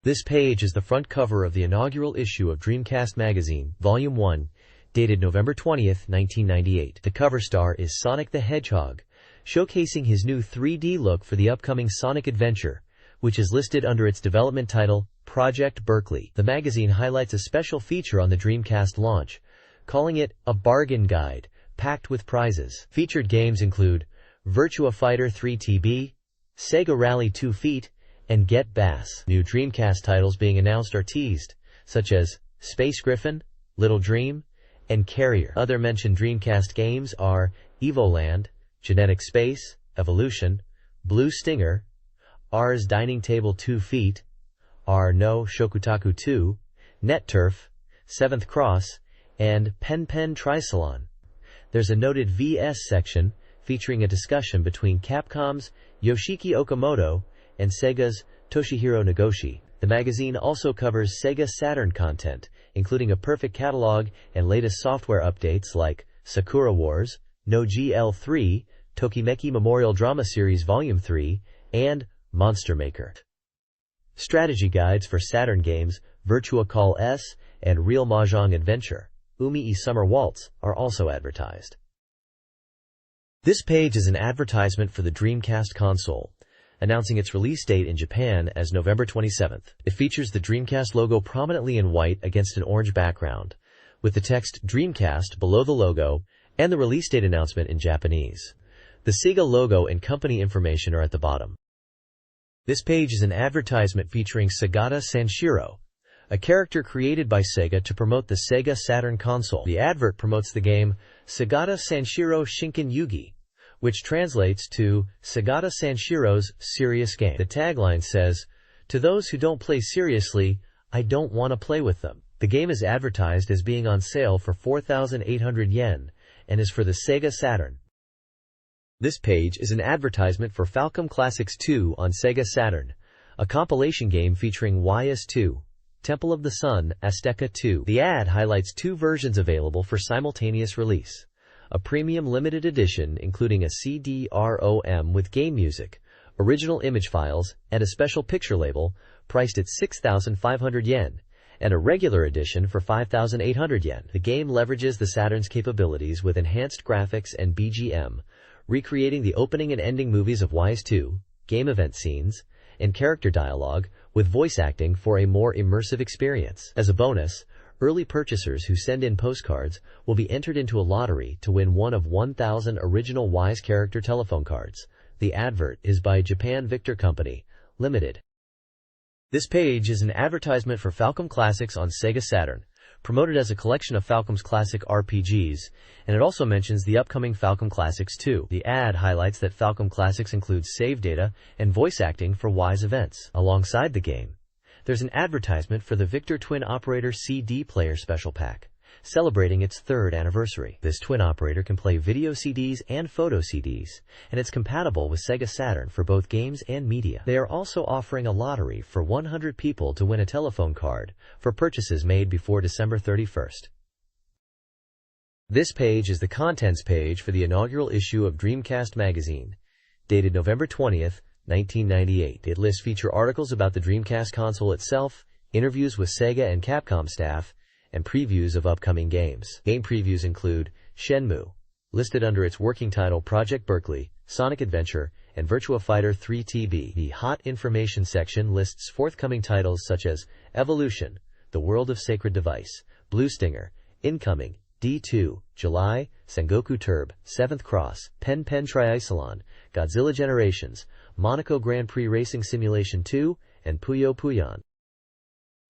This page is the front cover of the inaugural issue of Dreamcast Magazine, Volume 1, dated November 20th, 1998. The cover star is Sonic the Hedgehog, showcasing his new 3D look for the upcoming Sonic adventure, which is listed under its development title, Project Berkeley. The magazine highlights a special feature on the Dreamcast launch, calling it a bargain guide, packed with prizes. Featured games include Virtua Fighter 3TB, Sega Rally 2 Feet, and Get Bass. New Dreamcast titles being announced are teased, such as Space Griffin, Little Dream, and Carrier. Other mentioned Dreamcast games are Evoland, Genetic Space, Evolution, Blue Stinger, R's Dining Table 2 Feet, R No Shokutaku 2, NetTurf, Seventh Cross, and Pen Pen Trisalon. There's a noted VS section featuring a discussion between Capcom's Yoshiki Okamoto and Sega's Toshihiro Nagoshi. The magazine also covers Sega Saturn content, including a perfect catalog and latest software updates like Sakura Wars, No GL3, Tokimeki Memorial Drama Series Volume 3, and Monster Maker. Strategy guides for Saturn games Virtua Call S and Real Mahjong Adventure, Umi Summer Waltz, are also advertised. This page is an advertisement for the Dreamcast console, announcing its release date in Japan as November 27th. It features the Dreamcast logo prominently in white against an orange background, with the text Dreamcast below the logo and the release date announcement in Japanese. The Sega logo and company information are at the bottom. This page is an advertisement featuring Sagata Sanshiro, a character created by Sega to promote the Sega Saturn console. The advert promotes the game Sagata Sanshiro Shinken Yugi, which translates to Sagata Sanshiro's serious game. The tagline says, "To those who don't play seriously, I don't want to play with them." The game is advertised as being on sale for 4,800 yen and is for the Sega Saturn. This page is an advertisement for Falcom Classics 2 on Sega Saturn, a compilation game featuring YS2, Temple of the Sun, Azteca 2. The ad highlights two versions available for simultaneous release: a premium limited edition including a CD-ROM with game music, original image files, and a special picture label priced at 6,500 yen, and a regular edition for 5,800 yen. The game leverages the Saturn's capabilities with enhanced graphics and BGM, recreating the opening and ending movies of YS2, game event scenes, and character dialogue, with voice acting for a more immersive experience. As a bonus, early purchasers who send in postcards will be entered into a lottery to win one of 1,000 original Wise character telephone cards. The advert is by Japan Victor Company, Limited. This page is an advertisement for Falcom Classics on Sega Saturn, promoted as a collection of Falcom's classic RPGs, and it also mentions the upcoming Falcom Classics 2. The ad highlights that Falcom Classics includes save data and voice acting for Wise events. Alongside the game, there's an advertisement for the Victor Twin Operator CD Player Special Pack, celebrating its 3rd anniversary. This twin operator can play video CDs and photo CDs, and it's compatible with Sega Saturn for both games and media. They are also offering a lottery for 100 people to win a telephone card for purchases made before December 31st. This page is the contents page for the inaugural issue of Dreamcast Magazine, dated November 20th, 1998. It lists feature articles about the Dreamcast console itself, interviews with Sega and Capcom staff, and previews of upcoming games. Game previews include Shenmue, listed under its working title Project Berkeley, Sonic Adventure, and Virtua Fighter 3TB. The Hot Information section lists forthcoming titles such as Evolution, The World of Sacred Device, Blue Stinger, Incoming, D2, July, Sengoku Turb, Seventh Cross, Pen Pen Triicelon, Godzilla Generations, Monaco Grand Prix Racing Simulation 2, and Puyo Puyon.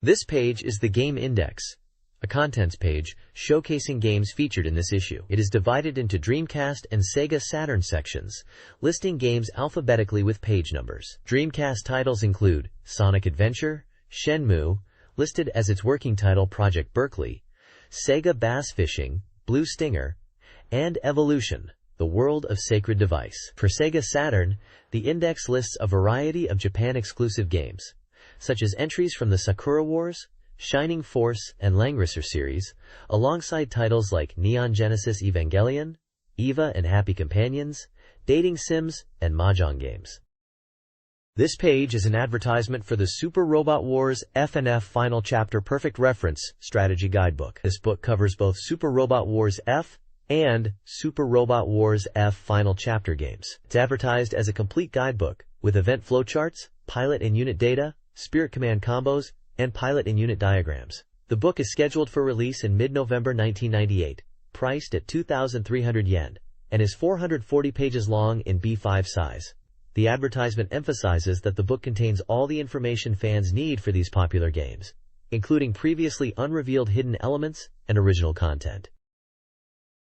This page is the Game Index, a contents page showcasing games featured in this issue. It is divided into Dreamcast and Sega Saturn sections, listing games alphabetically with page numbers. Dreamcast titles include Sonic Adventure, Shenmue, listed as its working title Project Berkeley, Sega Bass Fishing, Blue Stinger, and Evolution, The World of Sacred Device. For Sega Saturn, the index lists a variety of Japan-exclusive games, such as entries from the Sakura Wars, Shining Force, and Langrisser series, alongside titles like Neon Genesis Evangelion, Eva and Happy Companions, dating sims, and mahjong games. This page is an advertisement for the Super Robot Wars F&F Final Chapter Perfect Reference Strategy Guidebook. This book covers both Super Robot Wars F and Super Robot Wars F Final Chapter games. It's advertised as a complete guidebook with event flowcharts, pilot and unit data, spirit command combos, and pilot and unit diagrams. The book is scheduled for release in mid-November 1998, priced at 2,300 yen, and is 440 pages long in B5 size. The advertisement emphasizes that the book contains all the information fans need for these popular games, including previously unrevealed hidden elements and original content.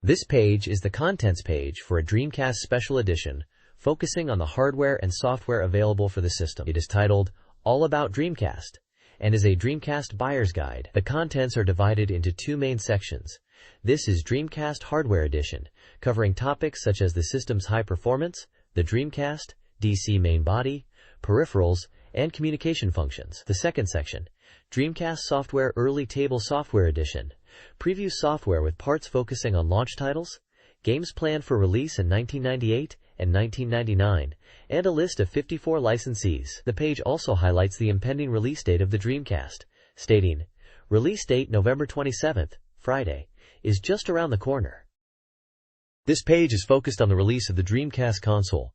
This page is the contents page for a Dreamcast Special Edition, focusing on the hardware and software available for the system. It is titled All About Dreamcast and is a Dreamcast Buyer's Guide. The contents are divided into two main sections. This is Dreamcast Hardware Edition, covering topics such as the system's high performance, the Dreamcast, DC main body, peripherals, and communication functions. The second section, Dreamcast Software Early Table Software Edition, previews software with parts focusing on launch titles, games planned for release in 1998 and 1999, and a list of 54 licensees. The page also highlights the impending release date of the Dreamcast, stating, "Release date November 27th, Friday, is just around the corner." This page is focused on the release of the Dreamcast console,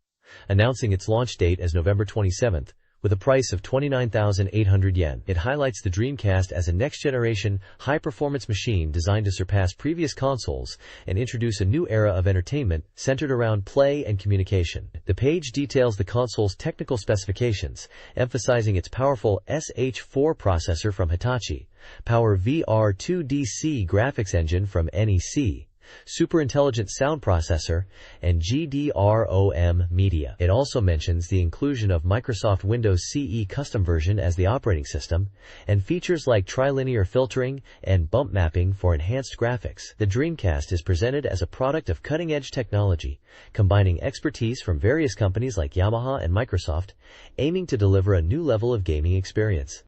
announcing its launch date as November 27th, with a price of 29,800 yen. It highlights the Dreamcast as a next-generation, high-performance machine designed to surpass previous consoles and introduce a new era of entertainment centered around play and communication. The page details the console's technical specifications, emphasizing its powerful SH4 processor from Hitachi, Power VR2 DC graphics engine from NEC, super intelligent sound processor, and GDROM media. It also mentions the inclusion of Microsoft Windows CE custom version as the operating system, and features like trilinear filtering and bump mapping for enhanced graphics. The Dreamcast is presented as a product of cutting-edge technology, combining expertise from various companies like Yamaha and Microsoft, aiming to deliver a new level of gaming experience.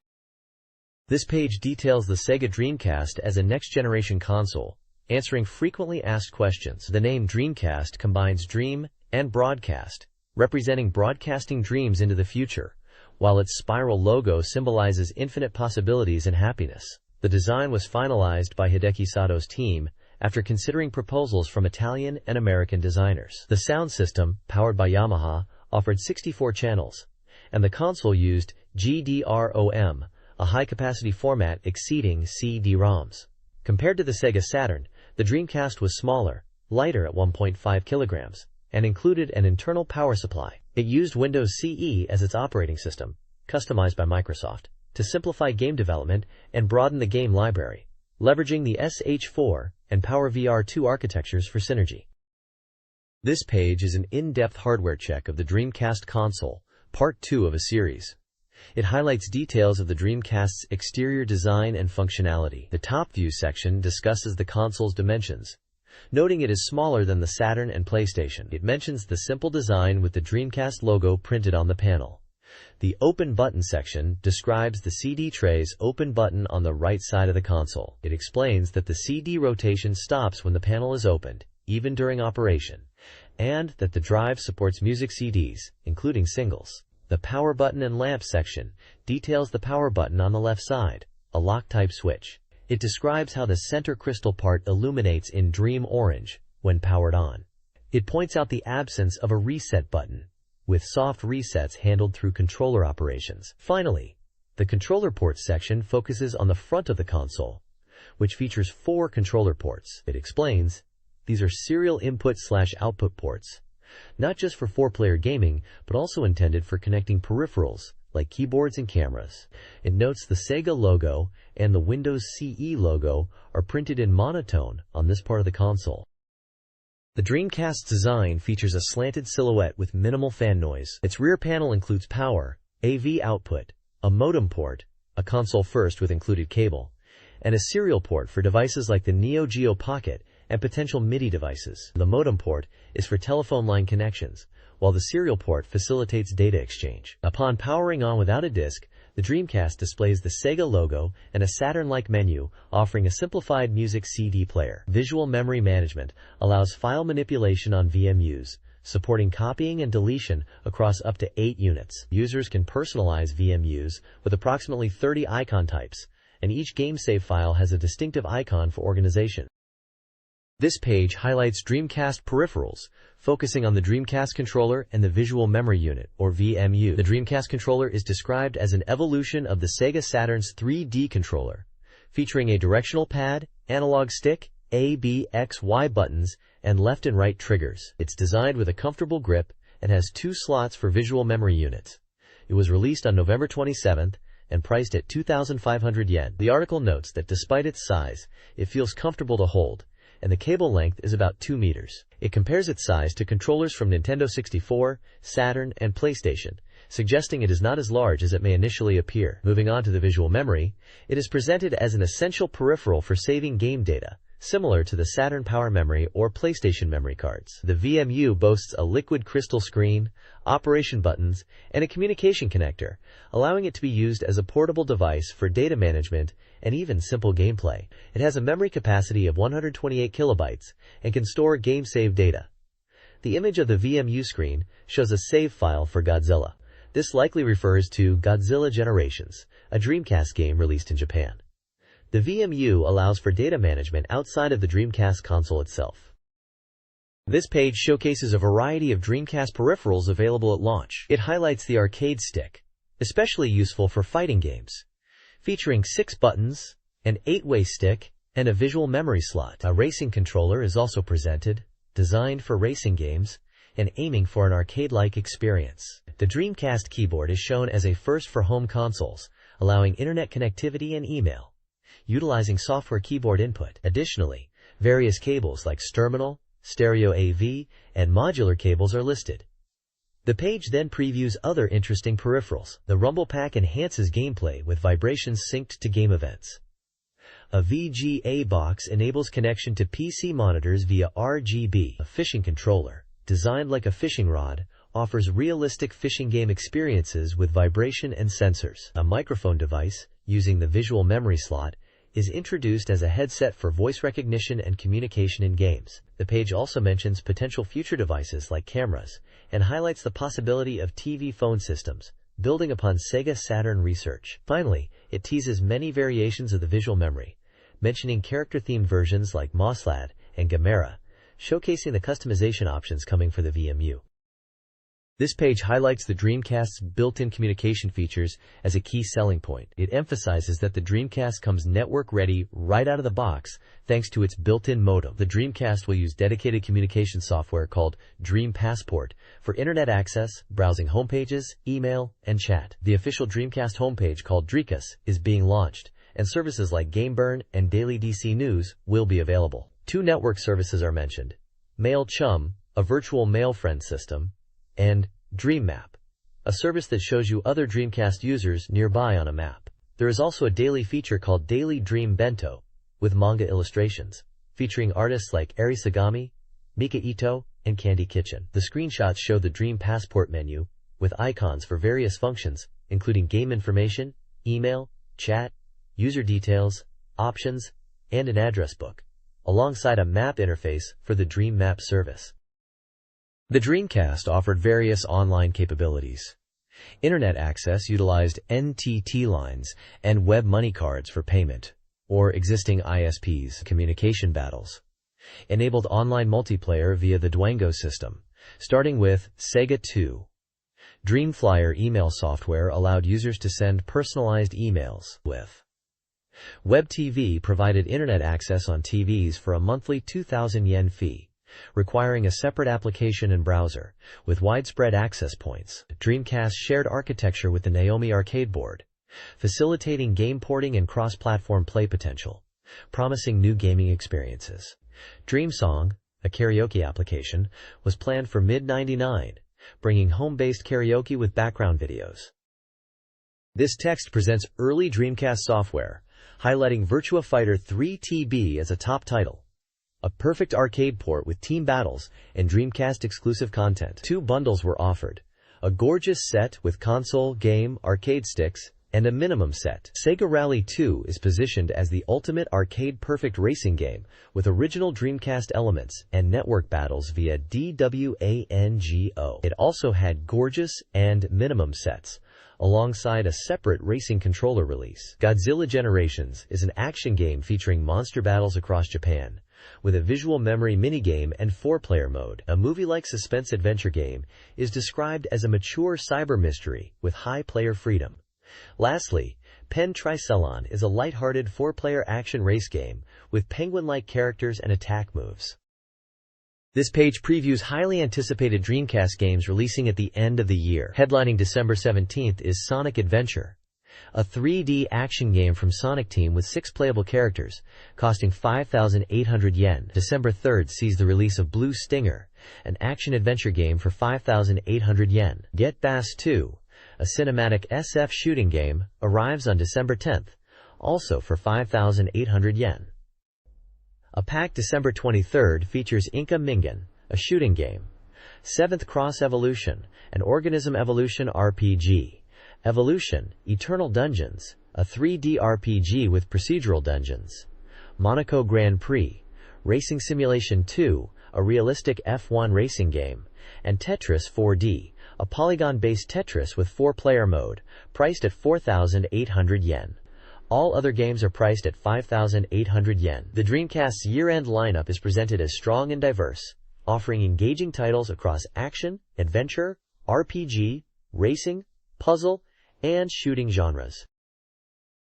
This page details the Sega Dreamcast as a next-generation console, answering frequently asked questions. The name Dreamcast combines dream and broadcast, representing broadcasting dreams into the future, while its spiral logo symbolizes infinite possibilities and happiness. The design was finalized by Hideki Sato's team after considering proposals from Italian and American designers. The sound system, powered by Yamaha, offered 64 channels, and the console used GDROM, a high-capacity format exceeding CD-ROMs. Compared to the Sega Saturn, the Dreamcast was smaller, lighter at 1.5 kilograms, and included an internal power supply. It used Windows CE as its operating system, customized by Microsoft, to simplify game development and broaden the game library, leveraging the SH4 and Power VR2 architectures for synergy. This page is an in-depth hardware check of the Dreamcast console, part 2 of a series. It highlights details of the Dreamcast's exterior design and functionality. The top view section discusses the console's dimensions, noting it is smaller than the Saturn and PlayStation. It mentions the simple design with the Dreamcast logo printed on the panel. The open button section describes the CD tray's open button on the right side of the console. It explains that the CD rotation stops when the panel is opened, even during operation, and that the drive supports music CDs, including singles. The power button and lamp section details the power button on the left side, a lock-type switch. It describes how the center crystal part illuminates in dream orange when powered on. It points out the absence of a reset button, with soft resets handled through controller operations. Finally, the controller ports section focuses on the front of the console, which features 4 controller ports. It explains, these are serial input/output ports, not just for 4-player gaming, but also intended for connecting peripherals, like keyboards and cameras. It notes the Sega logo and the Windows CE logo are printed in monotone on this part of the console. The Dreamcast's design features a slanted silhouette with minimal fan noise. Its rear panel includes power, AV output, a modem port, a console first with included cable, and a serial port for devices like the Neo Geo Pocket and potential MIDI devices. The modem port is for telephone line connections, while the serial port facilitates data exchange. Upon powering on without a disc, the Dreamcast displays the Sega logo and a Saturn-like menu, offering a simplified music CD player. Visual memory management allows file manipulation on VMUs, supporting copying and deletion across up to 8 units. Users can personalize VMUs with approximately 30 icon types, and each game save file has a distinctive icon for organization. This page highlights Dreamcast peripherals, focusing on the Dreamcast controller and the visual memory unit, or VMU. The Dreamcast controller is described as an evolution of the Sega Saturn's 3D controller, featuring a directional pad, analog stick, A, B, X, Y buttons, and left and right triggers. It's designed with a comfortable grip and has 2 slots for visual memory units. It was released on November 27th and priced at 2,500 yen. The article notes that despite its size, it feels comfortable to hold, and the cable length is about 2 meters. It compares its size to controllers from Nintendo 64, Saturn, and PlayStation, suggesting it is not as large as it may initially appear. Moving on to the visual memory, it is presented as an essential peripheral for saving game data, similar to the Saturn Power Memory or PlayStation memory cards. The VMU boasts a liquid crystal screen, operation buttons, and a communication connector, allowing it to be used as a portable device for data management and even simple gameplay. It has a memory capacity of 128 kilobytes and can store game save data. The image of the VMU screen shows a save file for Godzilla. This likely refers to Godzilla Generations, a Dreamcast game released in Japan. The VMU allows for data management outside of the Dreamcast console itself. This page showcases a variety of Dreamcast peripherals available at launch. It highlights the arcade stick, especially useful for fighting games, featuring 6 buttons, an 8-way stick, and a visual memory slot. A racing controller is also presented, designed for racing games, and aiming for an arcade-like experience. The Dreamcast keyboard is shown as a first for home consoles, allowing internet connectivity and email, utilizing software keyboard input. Additionally, various cables like Sterminal, Stereo AV, and modular cables are listed. The page then previews other interesting peripherals. The Rumble Pack enhances gameplay with vibrations synced to game events. A VGA box enables connection to PC monitors via RGB. A fishing controller, designed like a fishing rod, offers realistic fishing game experiences with vibration and sensors. A microphone device, using the visual memory slot, is introduced as a headset for voice recognition and communication in games. The page also mentions potential future devices like cameras and highlights the possibility of TV phone systems, building upon Sega Saturn research. Finally, it teases many variations of the visual memory, mentioning character-themed versions like Moslad and Gamera, showcasing the customization options coming for the VMU. This page highlights the Dreamcast's built-in communication features as a key selling point. It emphasizes that the Dreamcast comes network-ready right out of the box thanks to its built-in modem. The Dreamcast will use dedicated communication software called Dream Passport for internet access, browsing homepages, email, and chat. The official Dreamcast homepage called Dreamcast is being launched, and services like GameBurn and Daily DC News will be available. 2 network services are mentioned: Mail Chum, a virtual mail friend system, and Dream Map, a service that shows you other Dreamcast users nearby on a map. There is also a daily feature called Daily Dream Bento, with manga illustrations, featuring artists like Eri Sagami, Mika Ito, and Candy Kitchen. The screenshots show the Dream Passport menu, with icons for various functions, including game information, email, chat, user details, options, and an address book, alongside a map interface for the Dream Map service. The Dreamcast offered various online capabilities. Internet access utilized NTT lines and web money cards for payment, or existing ISPs. Communication battles enabled online multiplayer via the Dwango system, starting with Sega 2. Dreamflyer email software allowed users to send personalized emails with. Web TV provided internet access on TVs for a monthly 2,000 yen fee, requiring a separate application and browser, with widespread access points. Dreamcast shared architecture with the Naomi arcade board, facilitating game porting and cross-platform play potential, promising new gaming experiences. DreamSong, a karaoke application, was planned for mid-99, bringing home-based karaoke with background videos. This text presents early Dreamcast software, highlighting Virtua Fighter 3 TB as a top title, a perfect arcade port with team battles and Dreamcast-exclusive content. 2 bundles were offered: a gorgeous set with console, game, arcade sticks, and a minimum set. Sega Rally 2 is positioned as the ultimate arcade-perfect racing game with original Dreamcast elements and network battles via DWANGO. It also had gorgeous and minimum sets, alongside a separate racing controller release. Godzilla Generations is an action game featuring monster battles across Japan, with a visual memory minigame and 4-player mode. A movie-like suspense-adventure game is described as a mature cyber mystery with high player freedom. Lastly, Pen Tricelon is a light-hearted 4-player action race game with penguin-like characters and attack moves. This page previews highly anticipated Dreamcast games releasing at the end of the year. Headlining December 17th is Sonic Adventure, a 3D action game from Sonic Team with 6 playable characters, costing 5,800 yen. December 3rd sees the release of Blue Stinger, an action-adventure game for 5,800 yen. Get Bass 2, a cinematic SF shooting game, arrives on December 10th, also for 5,800 yen. A pack December 23rd features Inka Mingen, a shooting game. 7th Cross Evolution, an organism evolution RPG. Evolution, Eternal Dungeons, a 3D RPG with procedural dungeons. Monaco Grand Prix, Racing Simulation 2, a realistic F1 racing game. And Tetris 4D, a polygon-based Tetris with 4-player mode, priced at 4,800 yen. All other games are priced at 5,800 yen. The Dreamcast's year-end lineup is presented as strong and diverse, offering engaging titles across action, adventure, RPG, racing, puzzle, and shooting genres.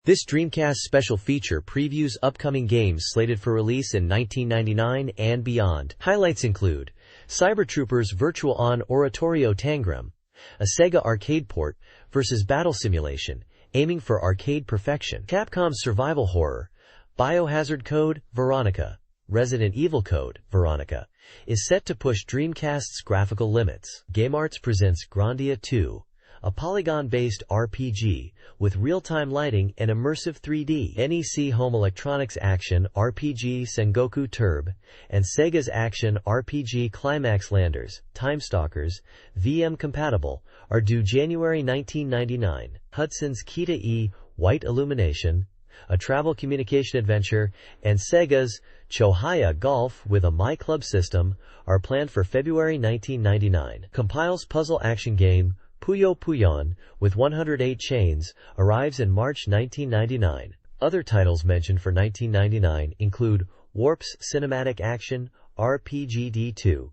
This Dreamcast special feature previews upcoming games slated for release in 1999 and beyond. Highlights include Cyber Troopers Virtual on Oratorio Tangram, a Sega arcade port versus battle simulation, aiming for arcade perfection. Capcom's survival horror, Biohazard Code Veronica, Resident Evil Code Veronica, is set to push Dreamcast's graphical limits. GameArts presents Grandia 2, a polygon-based RPG with real-time lighting and immersive 3D. NEC Home Electronics Action RPG Sengoku Turb and Sega's Action RPG Climax Landers, Timestalkers, VM compatible, are due January 1999. Hudson's Kita E, White Illumination, a travel communication adventure, and Sega's Chohaya Golf with a My Club system are planned for February 1999. Compile's puzzle action game Puyo Puyon, with 108 chains, arrives in March 1999. Other titles mentioned for 1999 include Warp's Cinematic Action RPG D2,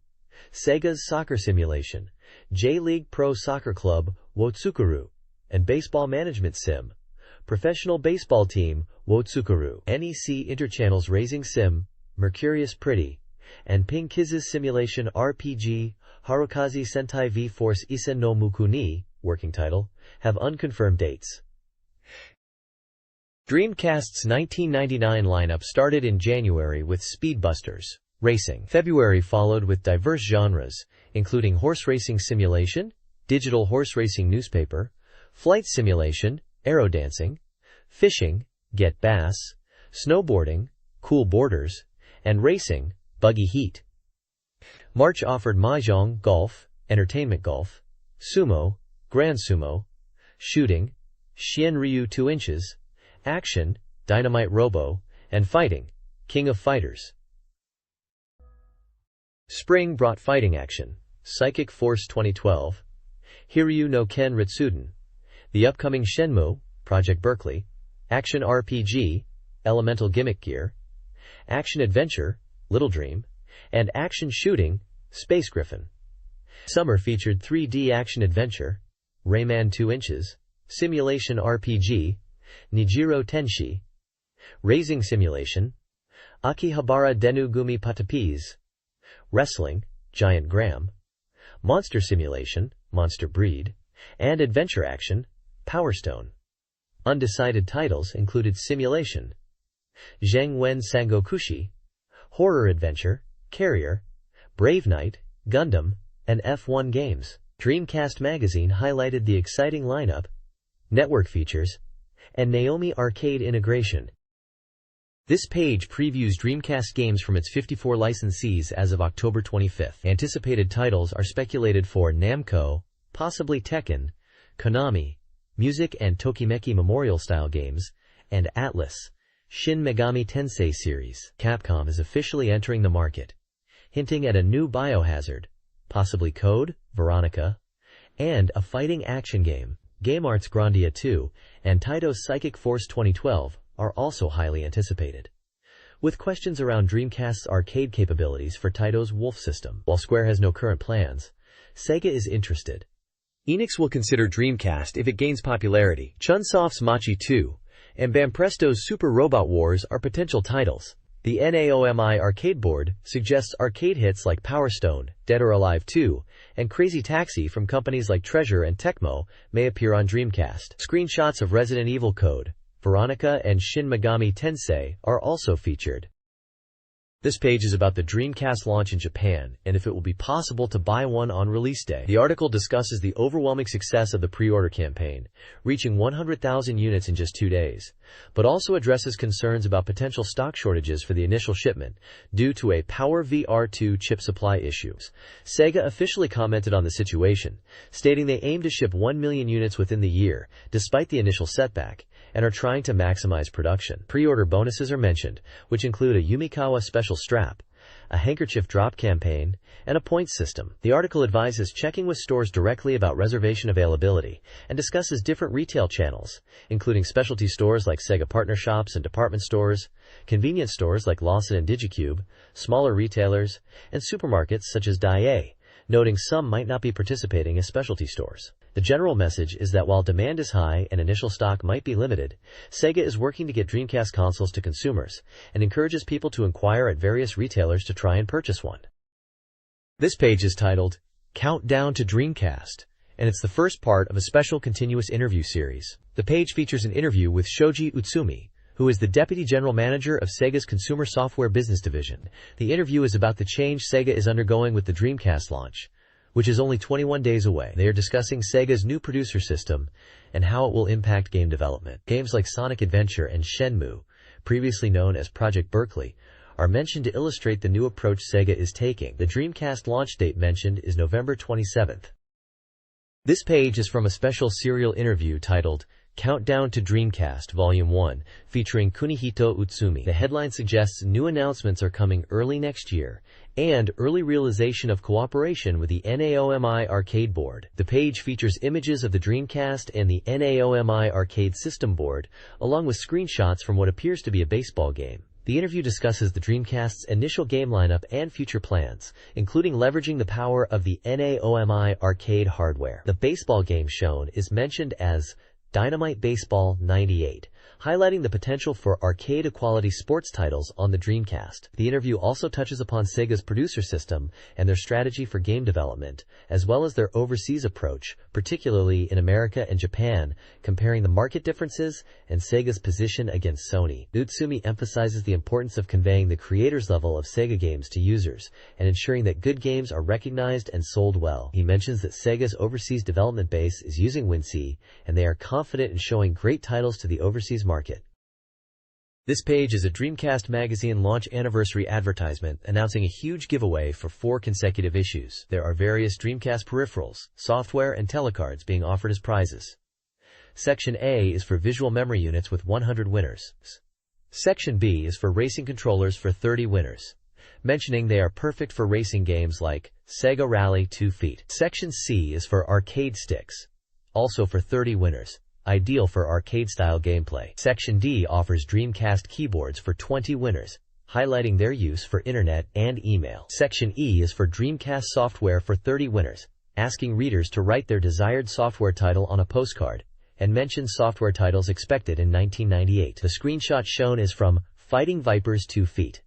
Sega's Soccer Simulation, J-League Pro Soccer Club Wotsukuru, and Baseball Management Sim, Professional Baseball Team Wotsukuru. NEC Interchannel's Raising Sim, Mercurius Pretty, and Ping Kiz's Simulation RPG Harukaze Sentai V-Force Isen no Mukuni, working title, have unconfirmed dates. Dreamcast's 1999 lineup started in January with Speedbusters Racing. February followed with diverse genres, including horse racing simulation, digital horse racing newspaper, flight simulation, aero dancing, fishing, Get Bass, snowboarding, Cool Borders, and racing, Buggy Heat. March offered Mahjong, Golf, Entertainment Golf, Sumo, Grand Sumo, Shooting, Shien Ryu 2 inches, Action, Dynamite Robo, and Fighting, King of Fighters. Spring brought fighting action, Psychic Force 2012, Hiryu no Ken Ritsuden, the upcoming Shenmue, Project Berkeley, Action RPG, Elemental Gimmick Gear, Action Adventure, Little Dream, and Action Shooting, Space Griffin. Summer featured 3D Action Adventure, Rayman 2 inches, Simulation RPG, Nijiro Tenshi, Raising Simulation, Akihabara Denu Gumi Patapis, Wrestling, Giant Graham, Monster Simulation, Monster Breed, and Adventure Action, Power Stone. Undecided titles included Simulation, Zheng Wen Sangokushi, Horror Adventure, Carrier, Brave Knight, Gundam, and F1 games. Dreamcast Magazine highlighted the exciting lineup, network features, and Naomi arcade integration. This page previews Dreamcast games from its 54 licensees as of October 25th. Anticipated titles are speculated for Namco, possibly Tekken, Konami, music and Tokimeki Memorial-style games, and Atlas, Shin Megami Tensei series. Capcom is officially entering the market, hinting at a new Biohazard, possibly Code, Veronica, and a fighting action game. Game Art's Grandia 2 and Taito's Psychic Force 2012 are also highly anticipated, with questions around Dreamcast's arcade capabilities for Taito's Wolf system. While Square has no current plans, Sega is interested. Enix will consider Dreamcast if it gains popularity. Chunsoft's Machi 2 and Banpresto's Super Robot Wars are potential titles. The NAOMI arcade board suggests arcade hits like Power Stone, Dead or Alive 2, and Crazy Taxi from companies like Treasure and Tecmo may appear on Dreamcast. Screenshots of Resident Evil Code, Veronica, and Shin Megami Tensei are also featured. This page is about the Dreamcast launch in Japan and if it will be possible to buy one on release day. The article discusses the overwhelming success of the pre-order campaign, reaching 100,000 units in just 2 days, but also addresses concerns about potential stock shortages for the initial shipment due to a Power VR2 chip supply issues. Sega officially commented on the situation, stating they aim to ship 1 million units within the year, despite the initial setback, and are trying to maximize production. Pre-order bonuses are mentioned, which include a Yumikawa special strap, a handkerchief drop campaign, and a points system. The article advises checking with stores directly about reservation availability and discusses different retail channels, including specialty stores like Sega partner shops and department stores, convenience stores like Lawson and Digicube, smaller retailers, and supermarkets such as Daiei, noting some might not be participating as specialty stores. The general message is that while demand is high and initial stock might be limited, Sega is working to get Dreamcast consoles to consumers and encourages people to inquire at various retailers to try and purchase one. This page is titled, Countdown to Dreamcast, and it's the first part of a special continuous interview series. The page features an interview with Shoji Utsumi, who is the Deputy General Manager of Sega's Consumer Software Business Division. The interview is about the change Sega is undergoing with the Dreamcast launch, which is only 21 days away. They are discussing Sega's new producer system and how it will impact game development. Games like Sonic Adventure and Shenmue, previously known as Project Berkeley, are mentioned to illustrate the new approach Sega is taking. The Dreamcast launch date mentioned is November 27th. This page is from a special serial interview titled, Countdown to Dreamcast Volume 1, featuring Kunihito Utsumi. The headline suggests new announcements are coming early next year, and early realization of cooperation with the NAOMI arcade board. The page features images of the Dreamcast and the NAOMI arcade system board, along with screenshots from what appears to be a baseball game. The interview discusses the Dreamcast's initial game lineup and future plans, including leveraging the power of the NAOMI arcade hardware. The baseball game shown is mentioned as Dynamite Baseball 98, highlighting the potential for arcade-quality sports titles on the Dreamcast. The interview also touches upon Sega's producer system and their strategy for game development, as well as their overseas approach, particularly in America and Japan, comparing the market differences and Sega's position against Sony. Utsumi emphasizes the importance of conveying the creator's level of Sega games to users and ensuring that good games are recognized and sold well. He mentions that Sega's overseas development base is using WinC, and they are confident in showing great titles to the overseas market. This page is a Dreamcast Magazine launch anniversary advertisement announcing a huge giveaway for 4 consecutive issues. There are various Dreamcast peripherals, software, and telecards being offered as prizes. Section A is for visual memory units with 100 winners. Section B is for racing controllers for 30 winners, mentioning they are perfect for racing games like Sega Rally 2 Feet. Section C is for arcade sticks, also for 30 winners, ideal for arcade-style gameplay. Section D offers Dreamcast keyboards for 20 winners, highlighting their use for internet and email. Section E is for Dreamcast software for 30 winners, asking readers to write their desired software title on a postcard, and mentions software titles expected in 1998. The screenshot shown is from Fighting Vipers 2 Feet.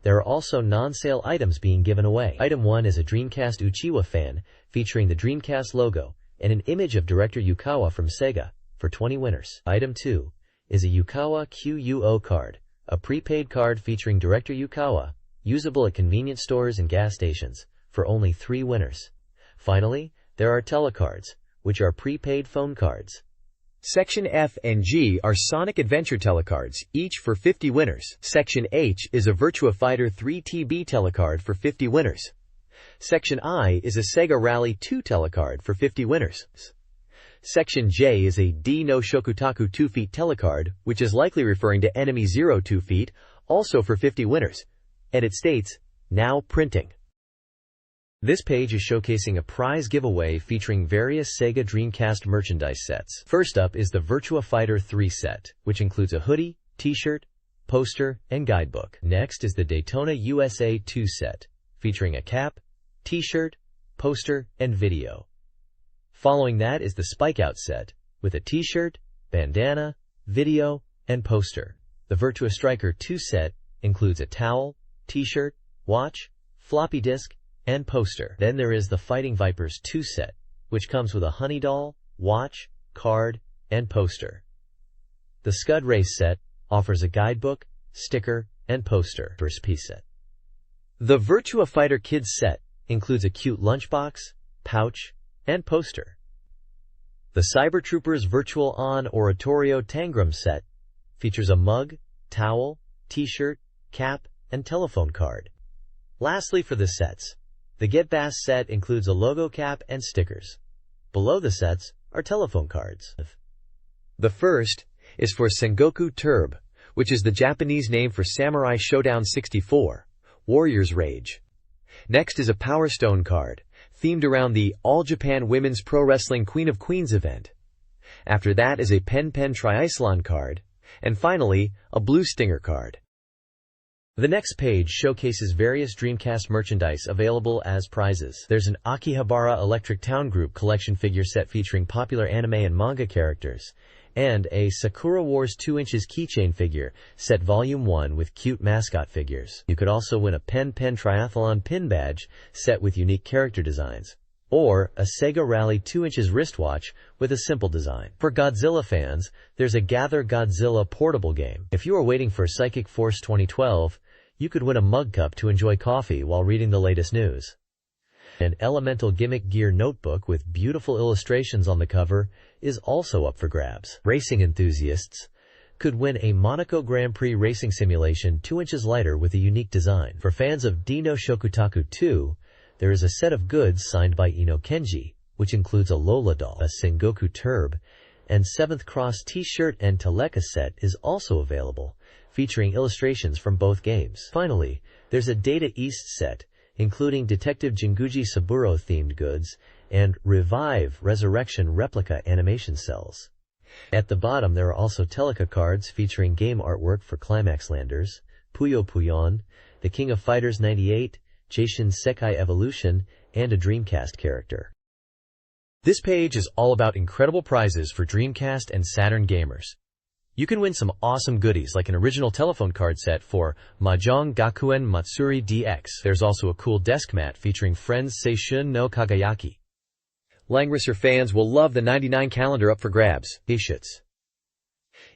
There are also non-sale items being given away. Item 1 is a Dreamcast Uchiwa fan, featuring the Dreamcast logo, and an image of Director Yukawa from Sega, for 20 winners. Item 2 is a Yukawa QUO card, a prepaid card featuring Director Yukawa, usable at convenience stores and gas stations, for only 3 winners. Finally, there are telecards, which are prepaid phone cards. Section F and G are Sonic Adventure telecards, each for 50 winners. Section H is a Virtua Fighter 3 TB telecard for 50 winners. Section I is a Sega Rally 2 telecard for 50 winners. Section J is a D no Shokutaku 2 feet telecard, which is likely referring to Enemy 0 2 feet, also for 50 winners. And it states, now printing. This page is showcasing a prize giveaway featuring various Sega Dreamcast merchandise sets. First up is the Virtua Fighter 3 set, which includes a hoodie, t-shirt, poster, and guidebook. Next is the Daytona USA 2 set, featuring a cap, t-shirt, poster, and video. Following that is the Spike Out set, with a t-shirt, bandana, video, and poster. The Virtua Striker 2 set includes a towel, t-shirt, watch, floppy disk, and poster. Then there is the Fighting Vipers 2 set, which comes with a honey doll, watch, card, and poster. The Scud Race set offers a guidebook, sticker, and poster. First piece set. The Virtua Fighter Kids set includes a cute lunchbox, pouch, and poster. The Cyber Troopers Virtual On Oratorio Tangram set features a mug, towel, t-shirt, cap, and telephone card. Lastly, for the sets, the Get Bass set includes a logo cap and stickers. Below the sets are telephone cards. The first is for Sengoku Turb, which is the Japanese name for Samurai Showdown 64, Warrior's Rage. Next is a Power Stone card, themed around the All Japan Women's Pro Wrestling Queen of Queens event. After that is a Pen Pen Triathlon card, and finally, a Blue Stinger card. The next page showcases various Dreamcast merchandise available as prizes. There's an Akihabara Electric Town Group collection figure set featuring popular anime and manga characters, and a Sakura Wars 2 inches keychain figure set Volume 1 with cute mascot figures. You could also win a Pen Pen Triathlon pin badge set with unique character designs, or a Sega Rally 2 inches wristwatch with a simple design. For Godzilla fans, there's a Gather Godzilla portable game. If you are waiting for Psychic Force 2012, you could win a mug cup to enjoy coffee while reading the latest news. An Elemental Gimmick Gear notebook with beautiful illustrations on the cover is also up for grabs. Racing enthusiasts could win a Monaco Grand Prix racing simulation 2 inches lighter with a unique design. For fans of Dino Shokutaku 2, there is a set of goods signed by Ino Kenji, which includes a Lola doll, a Sengoku Turb, and 7th Cross t-shirt and Teleka set is also available, featuring illustrations from both games. Finally, there's a Data East set, including Detective Jinguji Saburo-themed goods and Revive Resurrection replica animation cells. At the bottom there are also Teleka cards featuring game artwork for Climax Landers, Puyo Puyon, The King of Fighters 98, Jason Sekai Evolution, and a Dreamcast character. This page is all about incredible prizes for Dreamcast and Saturn gamers. You can win some awesome goodies like an original telephone card set for Mahjong Gakuen Matsuri DX. There's also a cool desk mat featuring Friends Seishun no Kagayaki. Langrisser fans will love the 99 calendar up for grabs. T-shirts.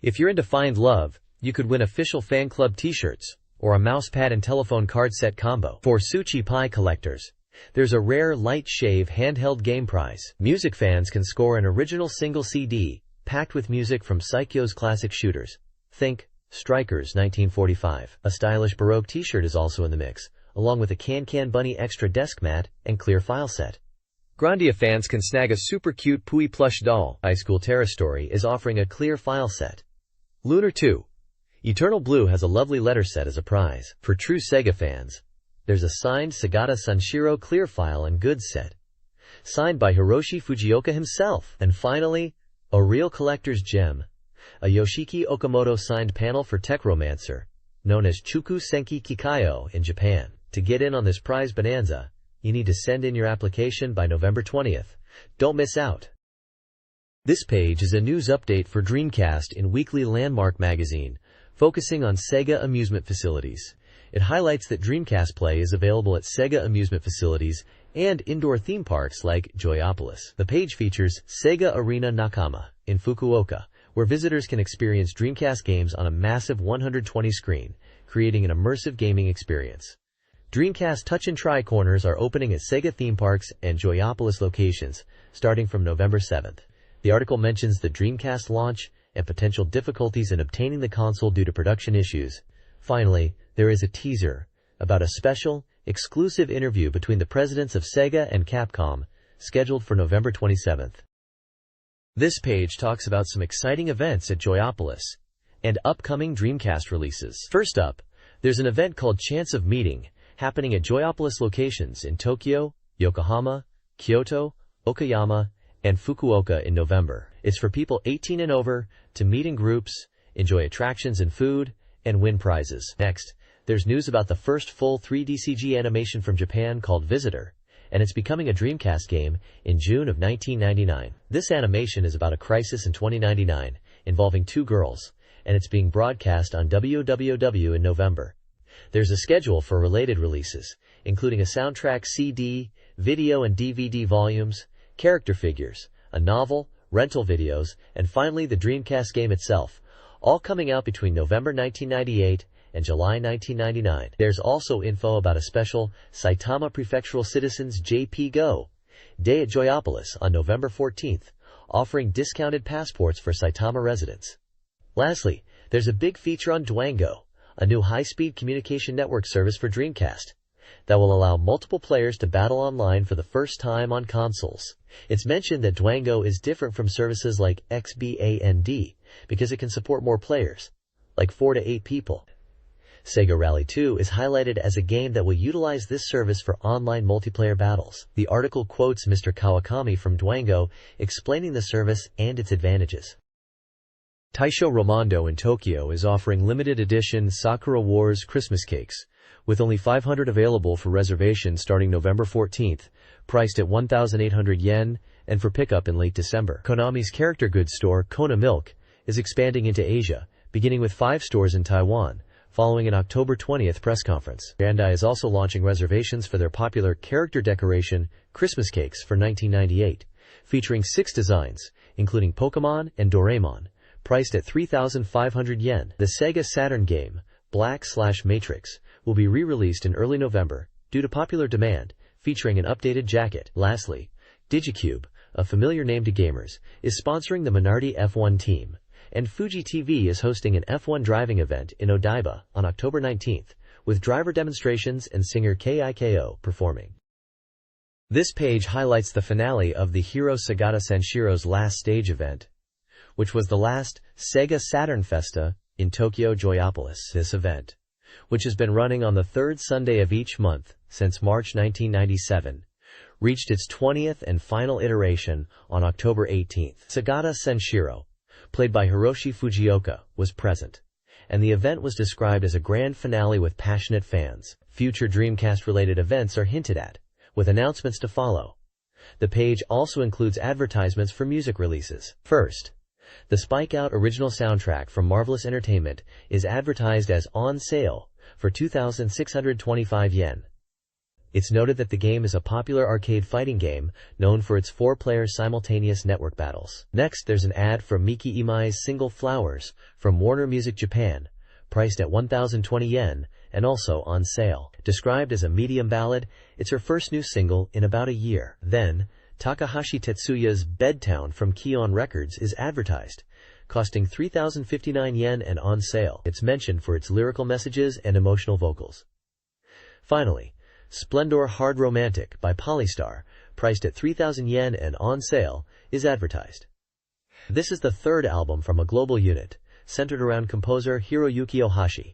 If you're into Find Love, you could win official fan club t-shirts or a mousepad and telephone card set combo. For Suchi Pie collectors, there's a rare Light Shave handheld game prize. Music fans can score an original single CD packed with music from Saikyo's classic shooters. Think Strikers 1945. A stylish Baroque t-shirt is also in the mix, along with a Can Bunny extra desk mat and clear file set. Grandia fans can snag a super cute Pui plush doll. High School Terra Story is offering a clear file set. Lunar 2. Eternal Blue has a lovely letter set as a prize. For true Sega fans, there's a signed Sagata Sanshiro clear file and goods set, signed by Hiroshi Fujioka himself. And finally, a real collector's gem, a Yoshiki Okamoto signed panel for Techromancer, known as Chuku Senki Kikayo in Japan. To get in on this prize bonanza, you need to send in your application by November 20th. Don't miss out. This page is a news update for Dreamcast in Weekly Landmark magazine, focusing on Sega amusement facilities. It highlights that Dreamcast Play is available at Sega amusement facilities and indoor theme parks like Joyopolis. The page features Sega Arena Nakama in Fukuoka, where visitors can experience Dreamcast games on a massive 120 screen, creating an immersive gaming experience. Dreamcast Touch and Try corners are opening at Sega theme parks and Joyopolis locations, starting from November 7th. The article mentions the Dreamcast launch and potential difficulties in obtaining the console due to production issues. Finally, there is a teaser about a special, exclusive interview between the presidents of Sega and Capcom, scheduled for November 27th. This page talks about some exciting events at Joyopolis and upcoming Dreamcast releases. First up, there's an event called Chance of Meeting happening at Joyopolis locations in Tokyo, Yokohama, Kyoto, Okayama, and Fukuoka in November. It's for people 18 and over to meet in groups, enjoy attractions and food, and win prizes. Next, there's news about the first full 3D CG animation from Japan called Visitor, and it's becoming a Dreamcast game in June of 1999. This animation is about a crisis in 2099 involving two girls, and it's being broadcast on WWW in November. There's a schedule for related releases, including a soundtrack CD, video and DVD volumes, character figures, a novel, rental videos, and finally the Dreamcast game itself, all coming out between November 1998 and July 1999. There's also info about a special Saitama Prefectural Citizens JP Go Day at Joyopolis on November 14th, offering discounted passports for Saitama residents. Lastly, there's a big feature on Dwango, a new high-speed communication network service for Dreamcast that will allow multiple players to battle online for the first time on consoles. It's mentioned that Dwango is different from services like XBAND because it can support more players, like 4 to 8 people. Sega Rally 2 is highlighted as a game that will utilize this service for online multiplayer battles. The article quotes Mr. Kawakami from Dwango explaining the service and its advantages. Taisho Ramondo in Tokyo is offering limited edition Sakura Wars Christmas cakes, with only 500 available for reservation starting November 14th, priced at 1,800 yen, and for pickup in late December. Konami's character goods store, Kona Milk, is expanding into Asia, beginning with 5 stores in Taiwan, following an October 20th press conference. Bandai is also launching reservations for their popular character decoration Christmas cakes for 1998, featuring 6 designs, including Pokemon and Doraemon, priced at 3,500 yen. The Sega Saturn game, Black/Matrix, will be re-released in early November due to popular demand, featuring an updated jacket. Lastly, Digicube, a familiar name to gamers, is sponsoring the Minardi F1 team, and Fuji TV is hosting an F1 driving event in Odaiba on October 19th, with driver demonstrations and singer KIKO performing. This page highlights the finale of the Hiro Sagata Senshiro's Last Stage event, which was the last Sega Saturn Festa in Tokyo Joyopolis. This event, which has been running on the 3rd Sunday of each month since March 1997, reached its 20th and final iteration on October 18th. Sagata Senshiro, played by Hiroshi Fujioka, was present, and the event was described as a grand finale with passionate fans. Future Dreamcast-related events are hinted at, with announcements to follow. The page also includes advertisements for music releases. First, the Spike Out original soundtrack from Marvelous Entertainment is advertised as on sale for 2,625 yen. It's noted that the game is a popular arcade fighting game known for its 4-player simultaneous network battles. Next, there's an ad for Miki Imai's single Flowers from Warner Music Japan, priced at 1,020 yen and also on sale. Described as a medium ballad, it's her first new single in about a year. Then, Takahashi Tetsuya's Bedtown from Keon Records is advertised, costing 3,059 yen and on sale. It's mentioned for its lyrical messages and emotional vocals. Finally, Splendor Hard Romantic by Polystar, priced at 3,000 yen and on sale, is advertised. This is the 3rd album from a global unit, centered around composer Hiroyuki Ohashi,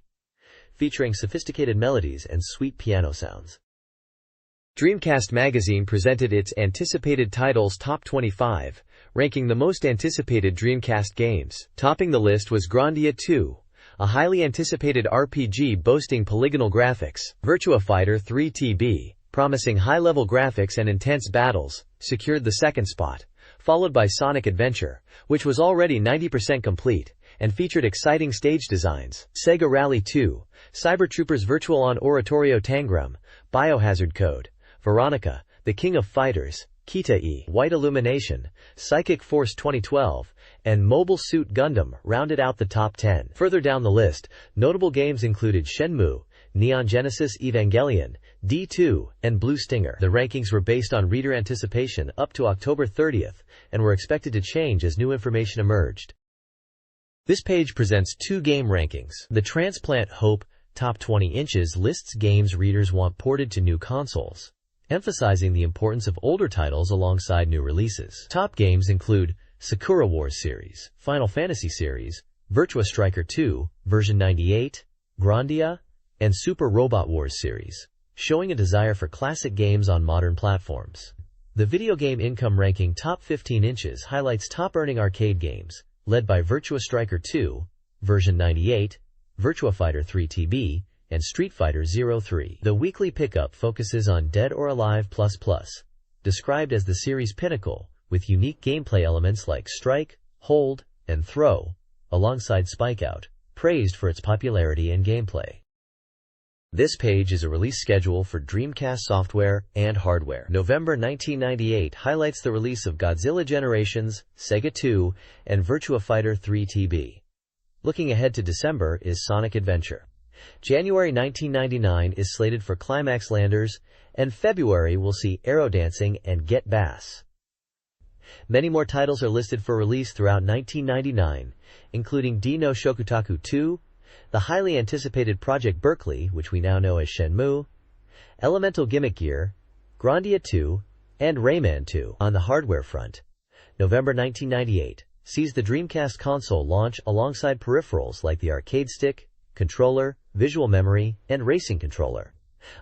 featuring sophisticated melodies and sweet piano sounds. Dreamcast Magazine presented its anticipated titles Top 25, ranking the most anticipated Dreamcast games. Topping the list was Grandia 2, a highly anticipated RPG boasting polygonal graphics. Virtua Fighter 3 TB, promising high-level graphics and intense battles, secured the 2nd spot, followed by Sonic Adventure, which was already 90% complete and featured exciting stage designs. Sega Rally 2, Cyber Troopers Virtual on Oratorio Tangram, Biohazard Code, Veronica, The King of Fighters, Kita-E, White Illumination, Psychic Force 2012, and Mobile Suit Gundam rounded out the top 10. Further down the list, notable games included Shenmue, Neon Genesis Evangelion, D2, and Blue Stinger. The rankings were based on reader anticipation up to October 30th and were expected to change as new information emerged. This page presents 2 game rankings. The Transplant Hope Top 20 Inches lists games readers want ported to new consoles, emphasizing the importance of older titles alongside new releases. Top games include Sakura Wars series, Final Fantasy series, Virtua Striker 2, version 98, Grandia, and Super Robot Wars series, showing a desire for classic games on modern platforms. The video game income ranking top 15 inches highlights top-earning arcade games, led by Virtua Striker 2, version 98, Virtua Fighter 3 TB, and Street Fighter 03. The weekly pickup focuses on Dead or Alive++, described as the series' pinnacle, with unique gameplay elements like strike, hold, and throw, alongside Spike Out, praised for its popularity and gameplay. This page is a release schedule for Dreamcast software and hardware. November 1998 highlights the release of Godzilla Generations, Sega 2, and Virtua Fighter 3 TB. Looking ahead to December is Sonic Adventure. January 1999 is slated for Climax Landers, and February will see Aero Dancing and Get Bass. Many more titles are listed for release throughout 1999, including D no Shokutaku 2, the highly anticipated Project Berkeley, which we now know as Shenmue, Elemental Gimmick Gear, Grandia 2, and Rayman 2. On the hardware front, November 1998 sees the Dreamcast console launch alongside peripherals like the arcade stick, controller, visual memory, and racing controller.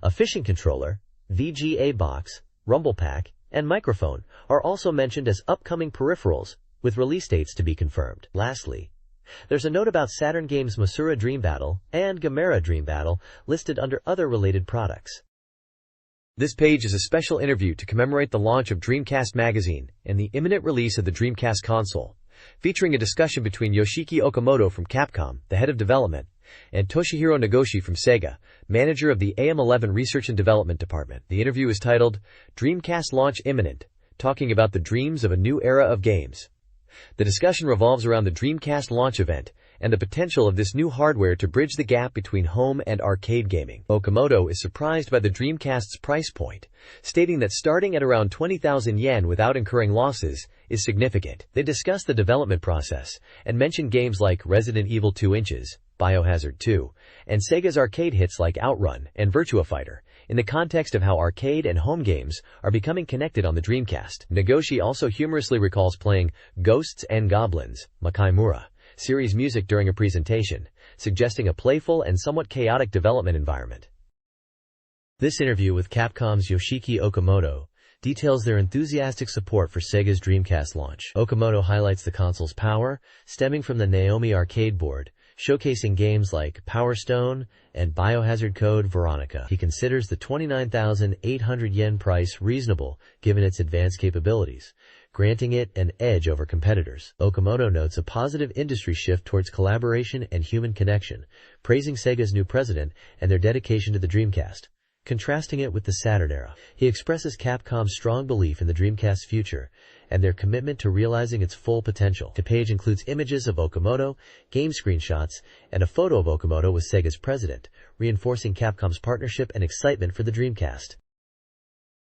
A fishing controller, VGA box, rumble pack, and microphone are also mentioned as upcoming peripherals, with release dates to be confirmed. Lastly, there's a note about Saturn Games' Masura Dream Battle and Gamera Dream Battle listed under other related products. This page is a special interview to commemorate the launch of Dreamcast Magazine and the imminent release of the Dreamcast console, featuring a discussion between Yoshiki Okamoto from Capcom, the head of development, and Toshihiro Nagoshi from Sega, manager of the AM11 Research and Development Department. The interview is titled, Dreamcast Launch Imminent, talking about the dreams of a new era of games. The discussion revolves around the Dreamcast launch event and the potential of this new hardware to bridge the gap between home and arcade gaming. Okamoto is surprised by the Dreamcast's price point, stating that starting at around 20,000 yen without incurring losses is significant. They discuss the development process and mention games like Resident Evil 2 Inches, Biohazard 2, and Sega's arcade hits like Outrun and Virtua Fighter, in the context of how arcade and home games are becoming connected on the Dreamcast. Nagoshi also humorously recalls playing Ghosts and Goblins, Makaimura, series music during a presentation, suggesting a playful and somewhat chaotic development environment. This interview with Capcom's Yoshiki Okamoto details their enthusiastic support for Sega's Dreamcast launch. Okamoto highlights the console's power, stemming from the Naomi arcade board, showcasing games like Power Stone and Biohazard Code Veronica. He considers the 29,800 yen price reasonable given its advanced capabilities, granting it an edge over competitors. Okamoto notes a positive industry shift towards collaboration and human connection, praising Sega's new president and their dedication to the Dreamcast, contrasting it with the Saturn era. He expresses Capcom's strong belief in the Dreamcast's future and their commitment to realizing its full potential. The page includes images of Okamoto, game screenshots, and a photo of Okamoto with Sega's president, reinforcing Capcom's partnership and excitement for the Dreamcast.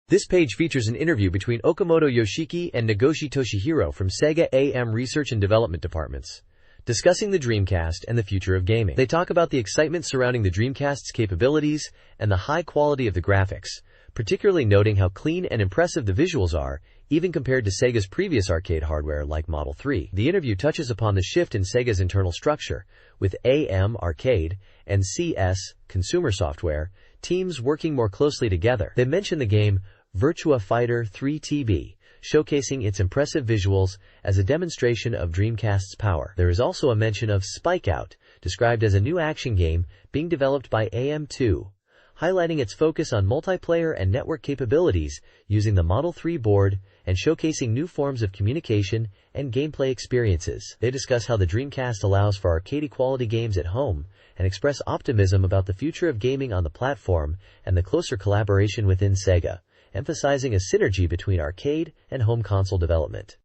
This page features an interview between Okamoto Yoshiki and Nagoshi Toshihiro from Sega AM Research and Development Departments, discussing the Dreamcast and the future of gaming. They talk about the excitement surrounding the Dreamcast's capabilities and the high quality of the graphics, particularly noting how clean and impressive the visuals are, even compared to Sega's previous arcade hardware like Model 3. The interview touches upon the shift in Sega's internal structure, with AM Arcade and CS Consumer Software teams working more closely together. They mention the game Virtua Fighter 3 TB, showcasing its impressive visuals as a demonstration of Dreamcast's power. There is also a mention of Spike Out, described as a new action game being developed by AM2, highlighting its focus on multiplayer and network capabilities using the Model 3 board and showcasing new forms of communication and gameplay experiences. They discuss how the Dreamcast allows for arcade-quality games at home and express optimism about the future of gaming on the platform and the closer collaboration within Sega, emphasizing a synergy between arcade and home console development.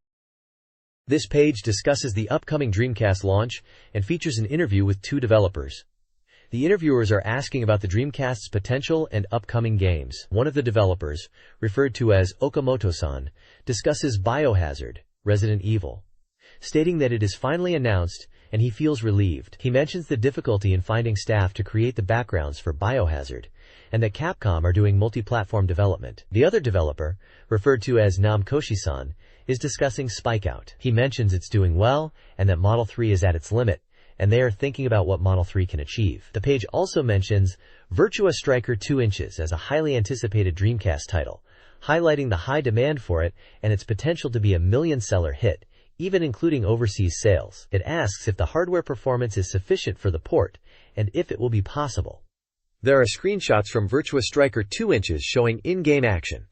This page discusses the upcoming Dreamcast launch and features an interview with two developers. The interviewers are asking about the Dreamcast's potential and upcoming games. One of the developers, referred to as Okamoto-san, discusses Biohazard, Resident Evil, stating that it is finally announced and he feels relieved. He mentions the difficulty in finding staff to create the backgrounds for Biohazard, and that Capcom are doing multi-platform development. The other developer, referred to as Namkoshi-san, is discussing Spike Out. He mentions it's doing well and that Model 3 is at its limit, and they are thinking about what Model 3 can achieve. The page also mentions Virtua Striker 2 Inches as a highly anticipated Dreamcast title, highlighting the high demand for it and its potential to be a million-seller hit, even including overseas sales. It asks if the hardware performance is sufficient for the port, and if it will be possible. There are screenshots from Virtua Striker 2 Inches showing in-game action.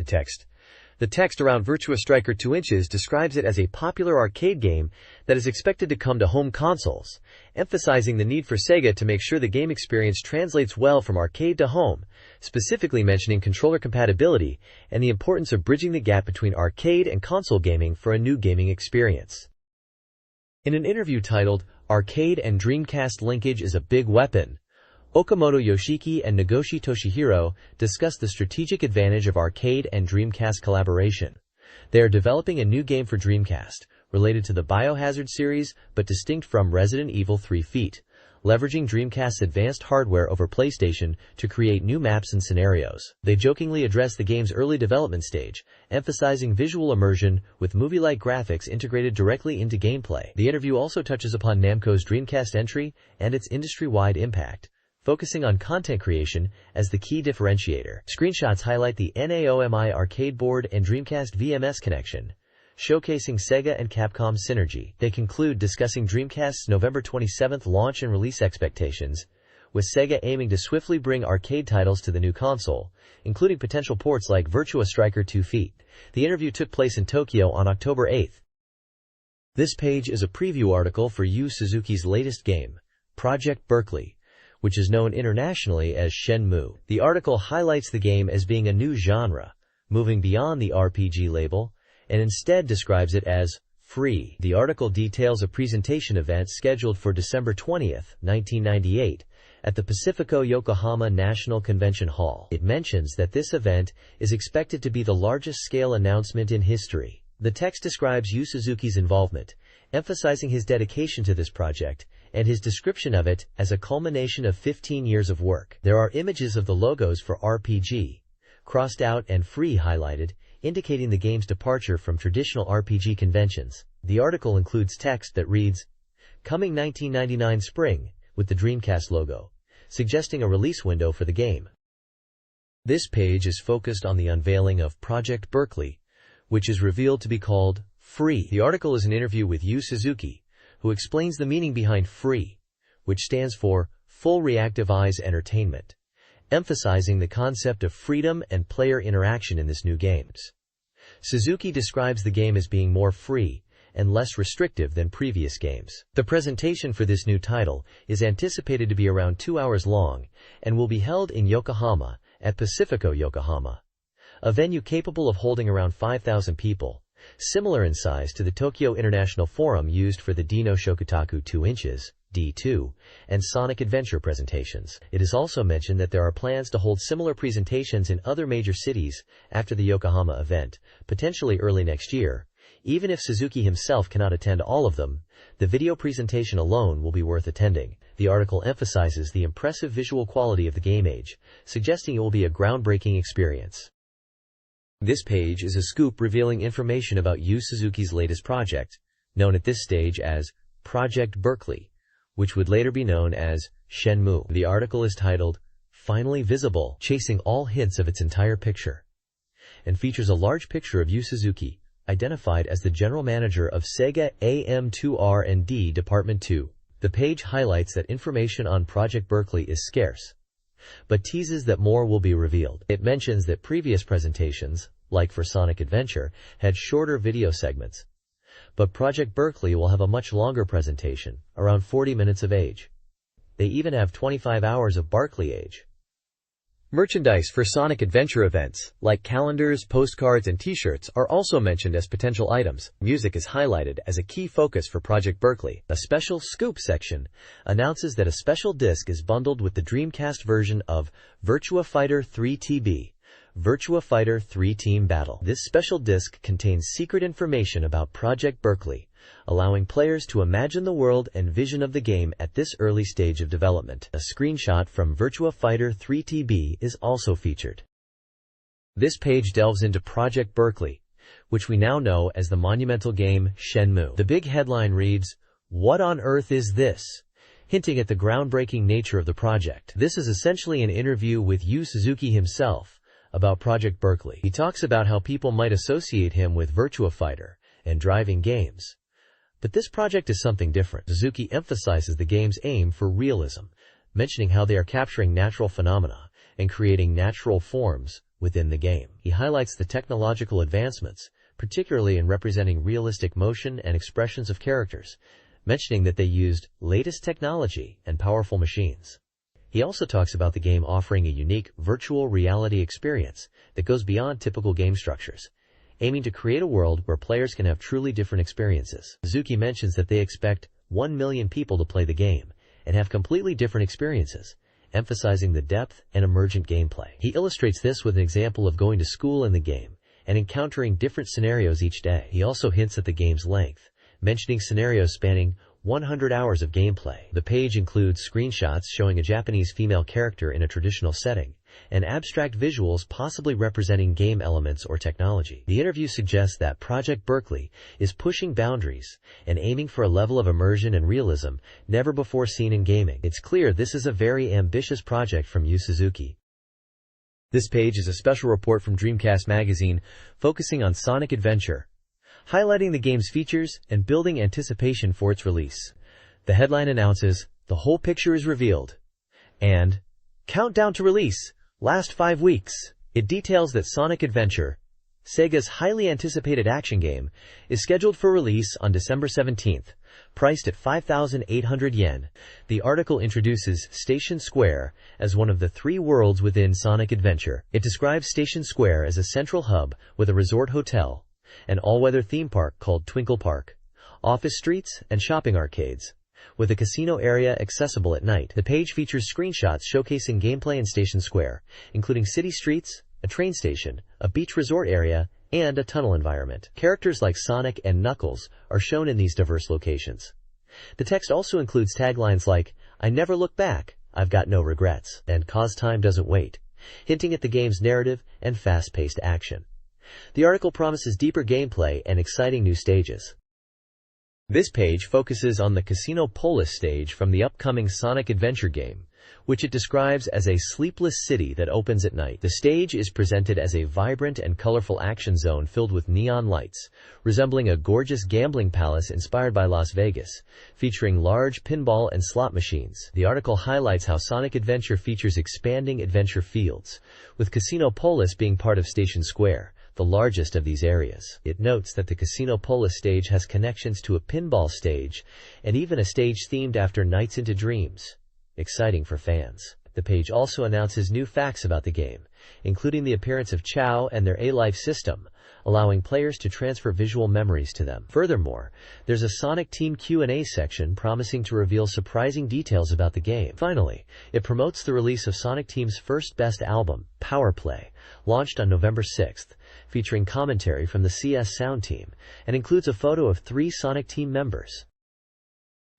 The text around Virtua Striker 2 Inches describes it as a popular arcade game that is expected to come to home consoles, emphasizing the need for Sega to make sure the game experience translates well from arcade to home, specifically mentioning controller compatibility and the importance of bridging the gap between arcade and console gaming for a new gaming experience. In an interview titled, "Arcade and Dreamcast Linkage is a Big Weapon," Okamoto Yoshiki and Nagoshi Toshihiro discuss the strategic advantage of arcade and Dreamcast collaboration. They are developing a new game for Dreamcast, related to the Biohazard series but distinct from Resident Evil 3 Feet, leveraging Dreamcast's advanced hardware over PlayStation to create new maps and scenarios. They jokingly address the game's early development stage, emphasizing visual immersion with movie-like graphics integrated directly into gameplay. The interview also touches upon Namco's Dreamcast entry and its industry-wide impact, focusing on content creation as the key differentiator. Screenshots highlight the NAOMI arcade board and Dreamcast VMS connection, showcasing Sega and Capcom's synergy. They conclude discussing Dreamcast's November 27th launch and release expectations, with Sega aiming to swiftly bring arcade titles to the new console, including potential ports like Virtua Striker 2 Feet. The interview took place in Tokyo on October 8th. This page is a preview article for Yu Suzuki's latest game, Project Berkeley, which is known internationally as Shenmue. The article highlights the game as being a new genre, moving beyond the RPG label, and instead describes it as free. The article details a presentation event scheduled for December 20th, 1998, at the Pacifico Yokohama National Convention Hall. It mentions that this event is expected to be the largest scale announcement in history. The text describes Yu Suzuki's involvement, emphasizing his dedication to this project, and his description of it as a culmination of 15 years of work. There are images of the logos for RPG, crossed out, and free highlighted, indicating the game's departure from traditional RPG conventions. The article includes text that reads, "Coming 1999 Spring," with the Dreamcast logo, suggesting a release window for the game. This page is focused on the unveiling of Project Berkeley, which is revealed to be called Free. The article is an interview with Yu Suzuki, who explains the meaning behind free, which stands for Full Reactive Eyes Entertainment, emphasizing the concept of freedom and player interaction in this new games. Suzuki describes the game as being more free and less restrictive than previous games. The presentation for this new title is anticipated to be around 2 hours long and will be held in Yokohama at Pacifico Yokohama, a venue capable of holding around 5,000 people, similar in size to the Tokyo International Forum used for the Dino Shokutaku 2 Inches D2, and Sonic Adventure presentations. It is also mentioned that there are plans to hold similar presentations in other major cities after the Yokohama event, potentially early next year. Even if Suzuki himself cannot attend all of them, the video presentation alone will be worth attending. The article emphasizes the impressive visual quality of the game age, suggesting it will be a groundbreaking experience. This page is a scoop revealing information about Yu Suzuki's latest project, known at this stage as Project Berkeley, which would later be known as Shenmue. The article is titled, "Finally Visible, Chasing All Hints of Its Entire Picture," and features a large picture of Yu Suzuki, identified as the general manager of Sega AM2R&D Department 2. The page highlights that information on Project Berkeley is scarce, but teases that more will be revealed. It mentions that previous presentations, like for Sonic Adventure, had shorter video segments, but Project Berkeley will have a much longer presentation, around 40 minutes of age. They even have 25 hours of Barkley age. Merchandise for Sonic Adventure events, like calendars, postcards, and t-shirts, are also mentioned as potential items. Music is highlighted as a key focus for Project Berkeley. A special scoop section announces that a special disc is bundled with the Dreamcast version of Virtua Fighter 3 TB, Virtua Fighter 3 Team Battle. This special disc contains secret information about Project Berkeley, allowing players to imagine the world and vision of the game at this early stage of development. A screenshot from Virtua Fighter 3 TB is also featured. This page delves into Project Berkeley, which we now know as the monumental game Shenmue. The big headline reads, "What on earth is this?" hinting at the groundbreaking nature of the project. This is essentially an interview with Yu Suzuki himself about Project Berkeley. He talks about how people might associate him with Virtua Fighter and driving games. But this project is something different. Suzuki emphasizes the game's aim for realism, mentioning how they are capturing natural phenomena and creating natural forms within the game. He highlights the technological advancements, particularly in representing realistic motion and expressions of characters, mentioning that they used latest technology and powerful machines. He also talks about the game offering a unique virtual reality experience that goes beyond typical game structures, aiming to create a world where players can have truly different experiences. Suzuki mentions that they expect 1 million people to play the game and have completely different experiences, emphasizing the depth and emergent gameplay. He illustrates this with an example of going to school in the game and encountering different scenarios each day. He also hints at the game's length, mentioning scenarios spanning 100 hours of gameplay. The page includes screenshots showing a Japanese female character in a traditional setting, and abstract visuals possibly representing game elements or technology. The interview suggests that Project Berkeley is pushing boundaries and aiming for a level of immersion and realism never before seen in gaming. It's clear this is a very ambitious project from Yu Suzuki. This page is a special report from Dreamcast Magazine focusing on Sonic Adventure, highlighting the game's features and building anticipation for its release. The headline announces, "The whole picture is revealed," and "Countdown to release, last 5 weeks." It details that Sonic Adventure, Sega's highly anticipated action game, is scheduled for release on December 17th, priced at 5,800 yen. The article introduces Station Square as one of the 3 worlds within Sonic Adventure. It describes Station Square as a central hub with a resort hotel, an all-weather theme park called Twinkle Park, office streets, and shopping arcades, with a casino area accessible at night. The page features screenshots showcasing gameplay in Station Square, including city streets, a train station, a beach resort area, and a tunnel environment. Characters like Sonic and Knuckles are shown in these diverse locations. The text also includes taglines like, "I never look back, I've got no regrets," and "Cause time doesn't wait," hinting at the game's narrative and fast-paced action. The article promises deeper gameplay and exciting new stages. This page focuses on the Casino Polis stage from the upcoming Sonic Adventure game, which it describes as a sleepless city that opens at night. The stage is presented as a vibrant and colorful action zone filled with neon lights, resembling a gorgeous gambling palace inspired by Las Vegas, featuring large pinball and slot machines. The article highlights how Sonic Adventure features expanding adventure fields, with Casino Polis being part of Station Square, the largest of these areas. It notes that the Casino Polis stage has connections to a pinball stage and even a stage themed after Nights into Dreams. Exciting for fans. The page also announces new facts about the game, including the appearance of Chow and their A-Life system, allowing players to transfer visual memories to them. Furthermore, there's a Sonic Team Q&A section promising to reveal surprising details about the game. Finally, it promotes the release of Sonic Team's first best album, Power Play, launched on November 6th, featuring commentary from the CS Sound team, and includes a photo of 3 Sonic Team members.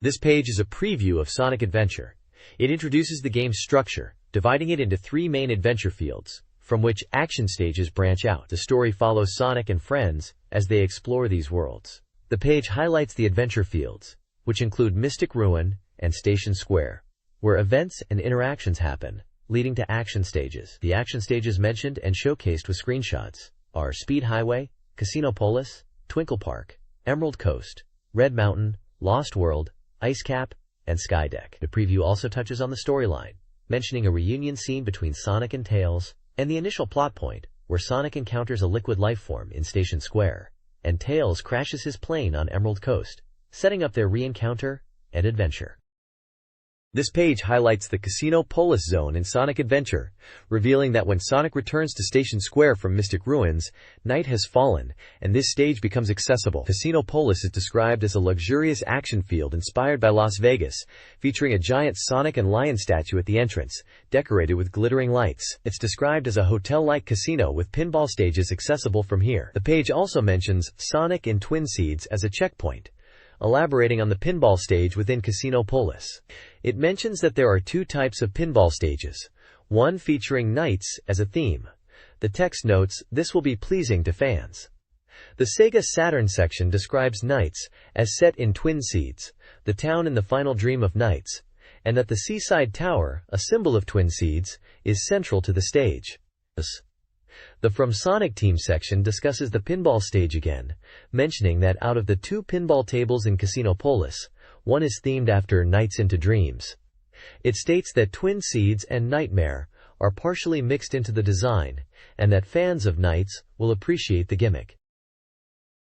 This page is a preview of Sonic Adventure. It introduces the game's structure, dividing it into 3 main adventure fields, from which action stages branch out. The story follows Sonic and friends as they explore these worlds. The page highlights the adventure fields, which include Mystic Ruin and Station Square, where events and interactions happen, leading to action stages. The action stages mentioned and showcased with screenshots are Speed Highway, Casino Polis, Twinkle Park, Emerald Coast, Red Mountain, Lost World, Ice Cap, and Skydeck. The preview also touches on the storyline, mentioning a reunion scene between Sonic and Tails, and the initial plot point, where Sonic encounters a liquid life form in Station Square, and Tails crashes his plane on Emerald Coast, setting up their re-encounter and adventure. This page highlights the Casino Polis zone in Sonic Adventure, revealing that when Sonic returns to Station Square from Mystic Ruins, night has fallen, and this stage becomes accessible. Casino Polis is described as a luxurious action field inspired by Las Vegas, featuring a giant Sonic and Lion statue at the entrance, decorated with glittering lights. It's described as a hotel-like casino with pinball stages accessible from here. The page also mentions Sonic and Twin Seeds as a checkpoint, elaborating on the pinball stage within Casino Polis. It mentions that there are 2 types of pinball stages, one featuring nights as a theme. The text notes this will be pleasing to fans. The Sega Saturn section describes Nights as set in Twin Seeds, the town in the final dream of Nights, and that the seaside tower, a symbol of Twin Seeds, is central to the stage. The From Sonic Team section discusses the pinball stage again, mentioning that out of the 2 pinball tables in Casino Polis, one is themed after Nights into Dreams. It states that Twin Seeds and Nightmare are partially mixed into the design, and that fans of Nights will appreciate the gimmick.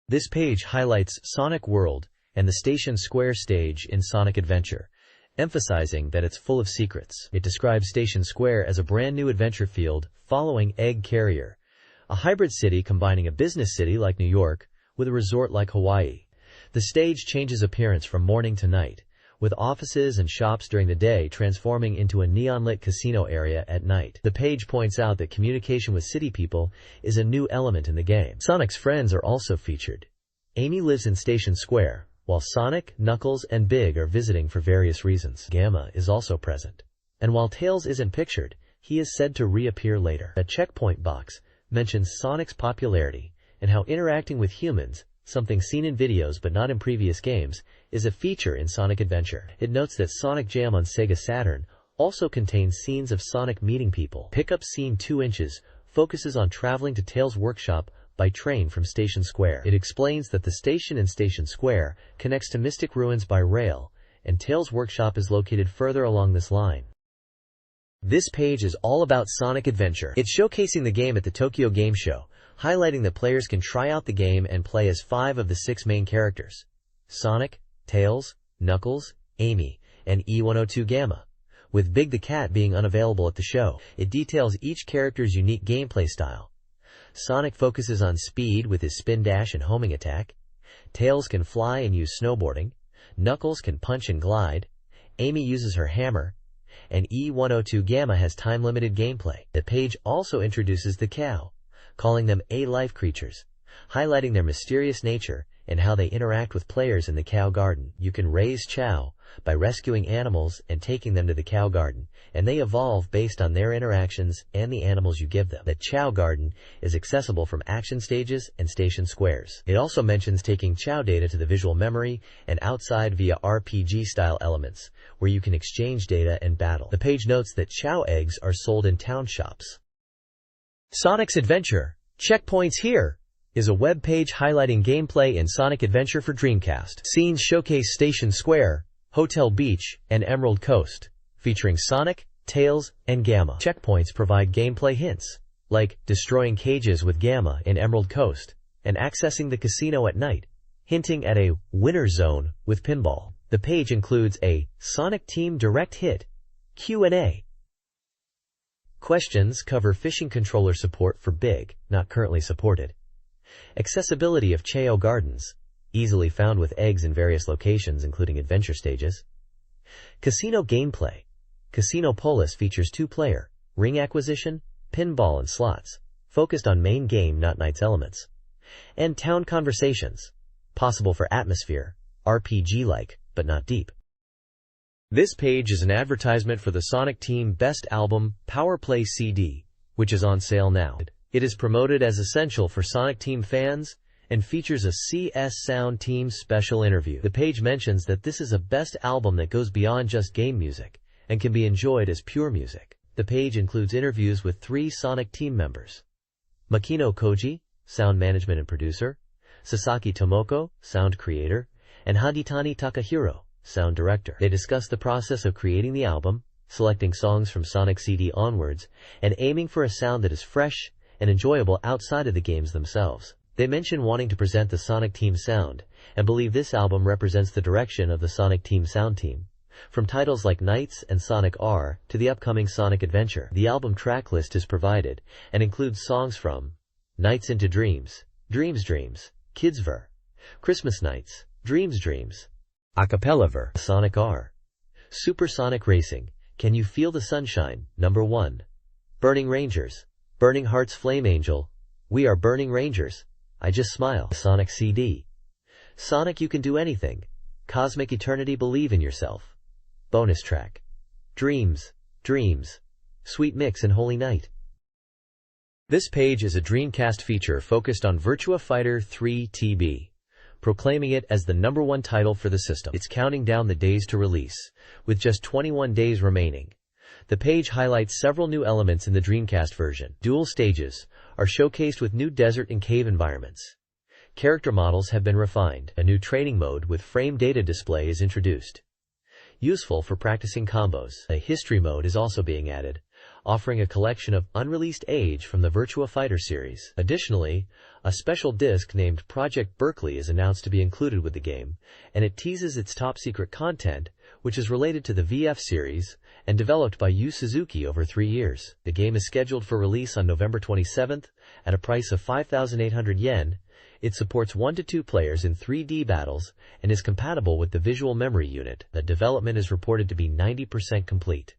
This page highlights Sonic World and the Station Square stage in Sonic Adventure, emphasizing that it's full of secrets. It describes Station Square as a brand new adventure field following Egg Carrier, a hybrid city combining a business city like New York with a resort like Hawaii. The stage changes appearance from morning to night, with offices and shops during the day transforming into a neon-lit casino area at night. The page points out that communication with city people is a new element in the game. Sonic's friends are also featured. Amy lives in Station Square, while Sonic, Knuckles, and Big are visiting for various reasons. Gamma is also present. And while Tails isn't pictured, he is said to reappear later. A checkpoint box mentions Sonic's popularity and how interacting with humans, something seen in videos but not in previous games, is a feature in Sonic Adventure. It notes that Sonic Jam on Sega Saturn also contains scenes of Sonic meeting people. Pickup Scene 2 Inches focuses on traveling to Tails' workshop by train from Station Square. It explains that the station in Station Square connects to Mystic Ruins by rail, and Tails' workshop is located further along this line. This page is all about Sonic Adventure. It's showcasing the game at the Tokyo Game Show, highlighting that players can try out the game and play as 5 of the 6 main characters: Sonic, Tails, Knuckles, Amy, and E102 Gamma, with Big the Cat being unavailable at the show. It details each character's unique gameplay style. Sonic focuses on speed with his spin dash and homing attack. Tails can fly and use snowboarding. Knuckles can punch and glide. Amy uses her hammer. And E102 Gamma has time-limited gameplay. The page also introduces the cow, calling them A-life creatures, highlighting their mysterious nature and how they interact with players in the cow garden. You can raise Chow by rescuing animals and taking them to the cow garden, and they evolve based on their interactions and the animals you give them. The Chow garden is accessible from action stages and station squares. It also mentions taking Chow data to the visual memory and outside via RPG-style elements, where you can exchange data and battle. The page notes that Chow eggs are sold in town shops. Sonic's Adventure, Checkpoints Here, is a web page highlighting gameplay in Sonic Adventure for Dreamcast. Scenes showcase Station Square, Hotel Beach, and Emerald Coast, featuring Sonic, Tails, and Gamma. Checkpoints provide gameplay hints, like destroying cages with Gamma in Emerald Coast and accessing the casino at night, hinting at a winner zone with pinball. The page includes a Sonic Team Direct Hit Q&A. Questions cover fishing controller support for Big, not currently supported. Accessibility of Chao Gardens, easily found with eggs in various locations including adventure stages. Casino gameplay. Casino Polis features 2-player, ring acquisition, pinball and slots, focused on main game not Nights elements. And town conversations, possible for atmosphere, RPG-like, but not deep. This page is an advertisement for the Sonic Team Best Album Power Play CD, which is on sale now. It is promoted as essential for Sonic Team fans and features a CS Sound Team special interview. The page mentions that this is a best album that goes beyond just game music and can be enjoyed as pure music. The page includes interviews with 3 Sonic Team members: Makino Koji, sound management and producer; Sasaki Tomoko, sound creator; and Hagitani Takahiro, sound director. They discuss the process of creating the album, selecting songs from Sonic CD onwards, and aiming for a sound that is fresh and enjoyable outside of the games themselves. They mention wanting to present the Sonic Team sound, and believe this album represents the direction of the Sonic Team sound team. From titles like Nights and Sonic R to the upcoming Sonic Adventure, the album track list is provided, and includes songs from Nights into Dreams, Dreams Dreams, Kids Ver, Christmas Nights, Dreams Dreams, Acapella Ver, Sonic R, Super Sonic Racing, Can You Feel the Sunshine, Number 1, Burning Rangers, Burning Hearts Flame Angel, We Are Burning Rangers, I Just Smile, Sonic CD, Sonic You Can Do Anything, Cosmic Eternity Believe in Yourself, Bonus Track, Dreams, Dreams, Sweet Mix and Holy Night. This page is a Dreamcast feature focused on Virtua Fighter 3 TB, proclaiming it as the #1 title for the system. It's counting down the days to release, with just 21 days remaining. The page highlights several new elements in the Dreamcast version. Dual stages are showcased with new desert and cave environments. Character models have been refined. A new training mode with frame data display is introduced, useful for practicing combos. A history mode is also being added, offering a collection of unreleased age from the Virtua Fighter series. Additionally, a special disc named Project Berkeley is announced to be included with the game, and it teases its top-secret content, which is related to the VF series and developed by Yu Suzuki over 3 years. The game is scheduled for release on November 27th at a price of 5,800 yen. It supports 1 to 2 players in 3D battles and is compatible with the visual memory unit. The development is reported to be 90% complete.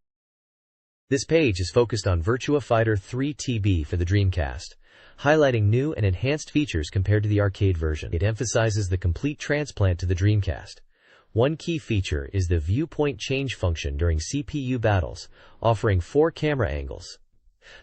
This page is focused on Virtua Fighter 3 TB for the Dreamcast, highlighting new and enhanced features compared to the arcade version. It emphasizes the complete transplant to the Dreamcast. One key feature is the viewpoint change function during CPU battles, offering 4 camera angles.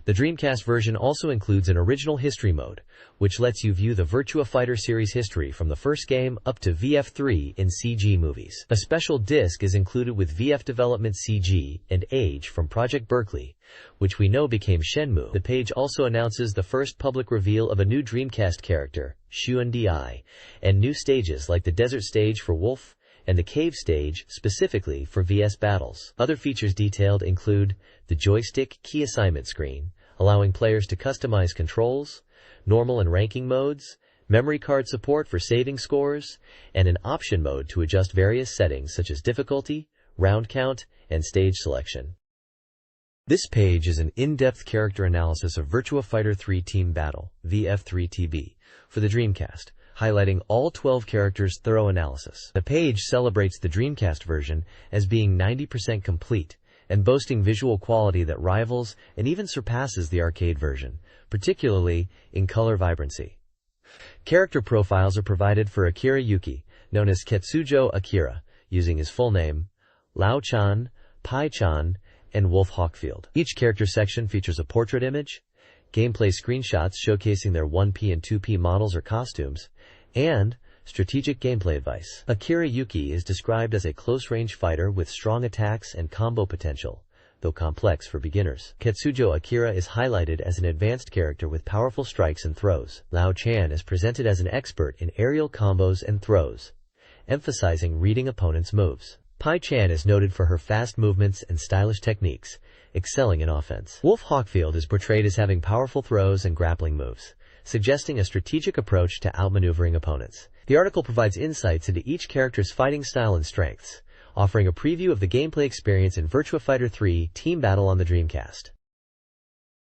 The Dreamcast version also includes an original history mode, which lets you view the Virtua Fighter series history from the first game up to VF3 in CG movies. A special disc is included with VF development CG and age from Project Berkeley, which we know became Shenmue. The page also announces the first public reveal of a new Dreamcast character, Xuan-Di, and new stages like the desert stage for Wolf and the cave stage specifically for VS battles. Other features detailed include the joystick key assignment screen, allowing players to customize controls, normal and ranking modes, memory card support for saving scores, and an option mode to adjust various settings such as difficulty, round count, and stage selection. This page is an in-depth character analysis of Virtua Fighter 3 Team Battle, VF3TB, for the Dreamcast, highlighting all 12 characters' thorough analysis. The page celebrates the Dreamcast version as being 90% complete and boasting visual quality that rivals and even surpasses the arcade version, particularly in color vibrancy. Character profiles are provided for Akira Yuki, known as Ketsujo Akira, using his full name, Lao-chan, Pai-chan, and Wolf Hawkfield. Each character section features a portrait image, gameplay screenshots showcasing their 1P and 2P models or costumes, and strategic gameplay advice. Akira Yuki is described as a close-range fighter with strong attacks and combo potential, though complex for beginners. Ketsujo Akira is highlighted as an advanced character with powerful strikes and throws. Lao-chan is presented as an expert in aerial combos and throws, emphasizing reading opponents' moves. Pai-chan is noted for her fast movements and stylish techniques, excelling in offense. Wolf Hawkfield is portrayed as having powerful throws and grappling moves, suggesting a strategic approach to outmaneuvering opponents. The article provides insights into each character's fighting style and strengths, offering a preview of the gameplay experience in Virtua Fighter 3 Team Battle on the Dreamcast.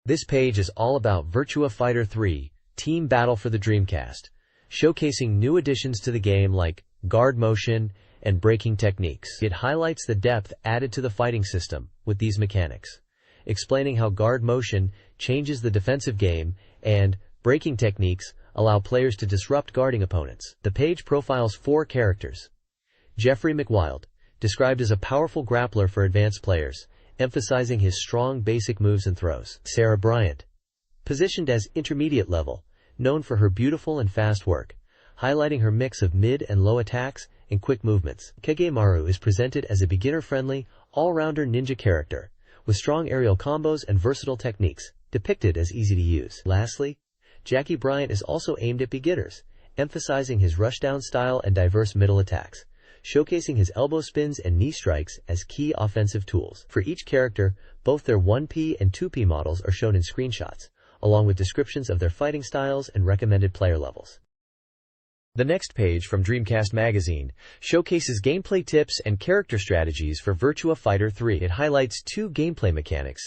This page is all about Virtua Fighter 3 Team Battle for the Dreamcast, showcasing new additions to the game like guard motion and breaking techniques. It highlights the depth added to the fighting system with these mechanics, explaining how guard motion changes the defensive game and breaking techniques allow players to disrupt guarding opponents. The page profiles 4 characters. Jeffrey McWild, described as a powerful grappler for advanced players, emphasizing his strong basic moves and throws. Sarah Bryant, positioned as intermediate level, known for her beautiful and fast work, highlighting her mix of mid and low attacks and quick movements. Kagemaru is presented as a beginner-friendly, all-rounder ninja character, with strong aerial combos and versatile techniques, depicted as easy to use. Lastly, Jackie Bryant is also aimed at beginners, emphasizing his rushdown style and diverse middle attacks, showcasing his elbow spins and knee strikes as key offensive tools. For each character, both their 1P and 2P models are shown in screenshots, along with descriptions of their fighting styles and recommended player levels. The next page from Dreamcast Magazine showcases gameplay tips and character strategies for Virtua Fighter 3. It highlights 2 gameplay mechanics,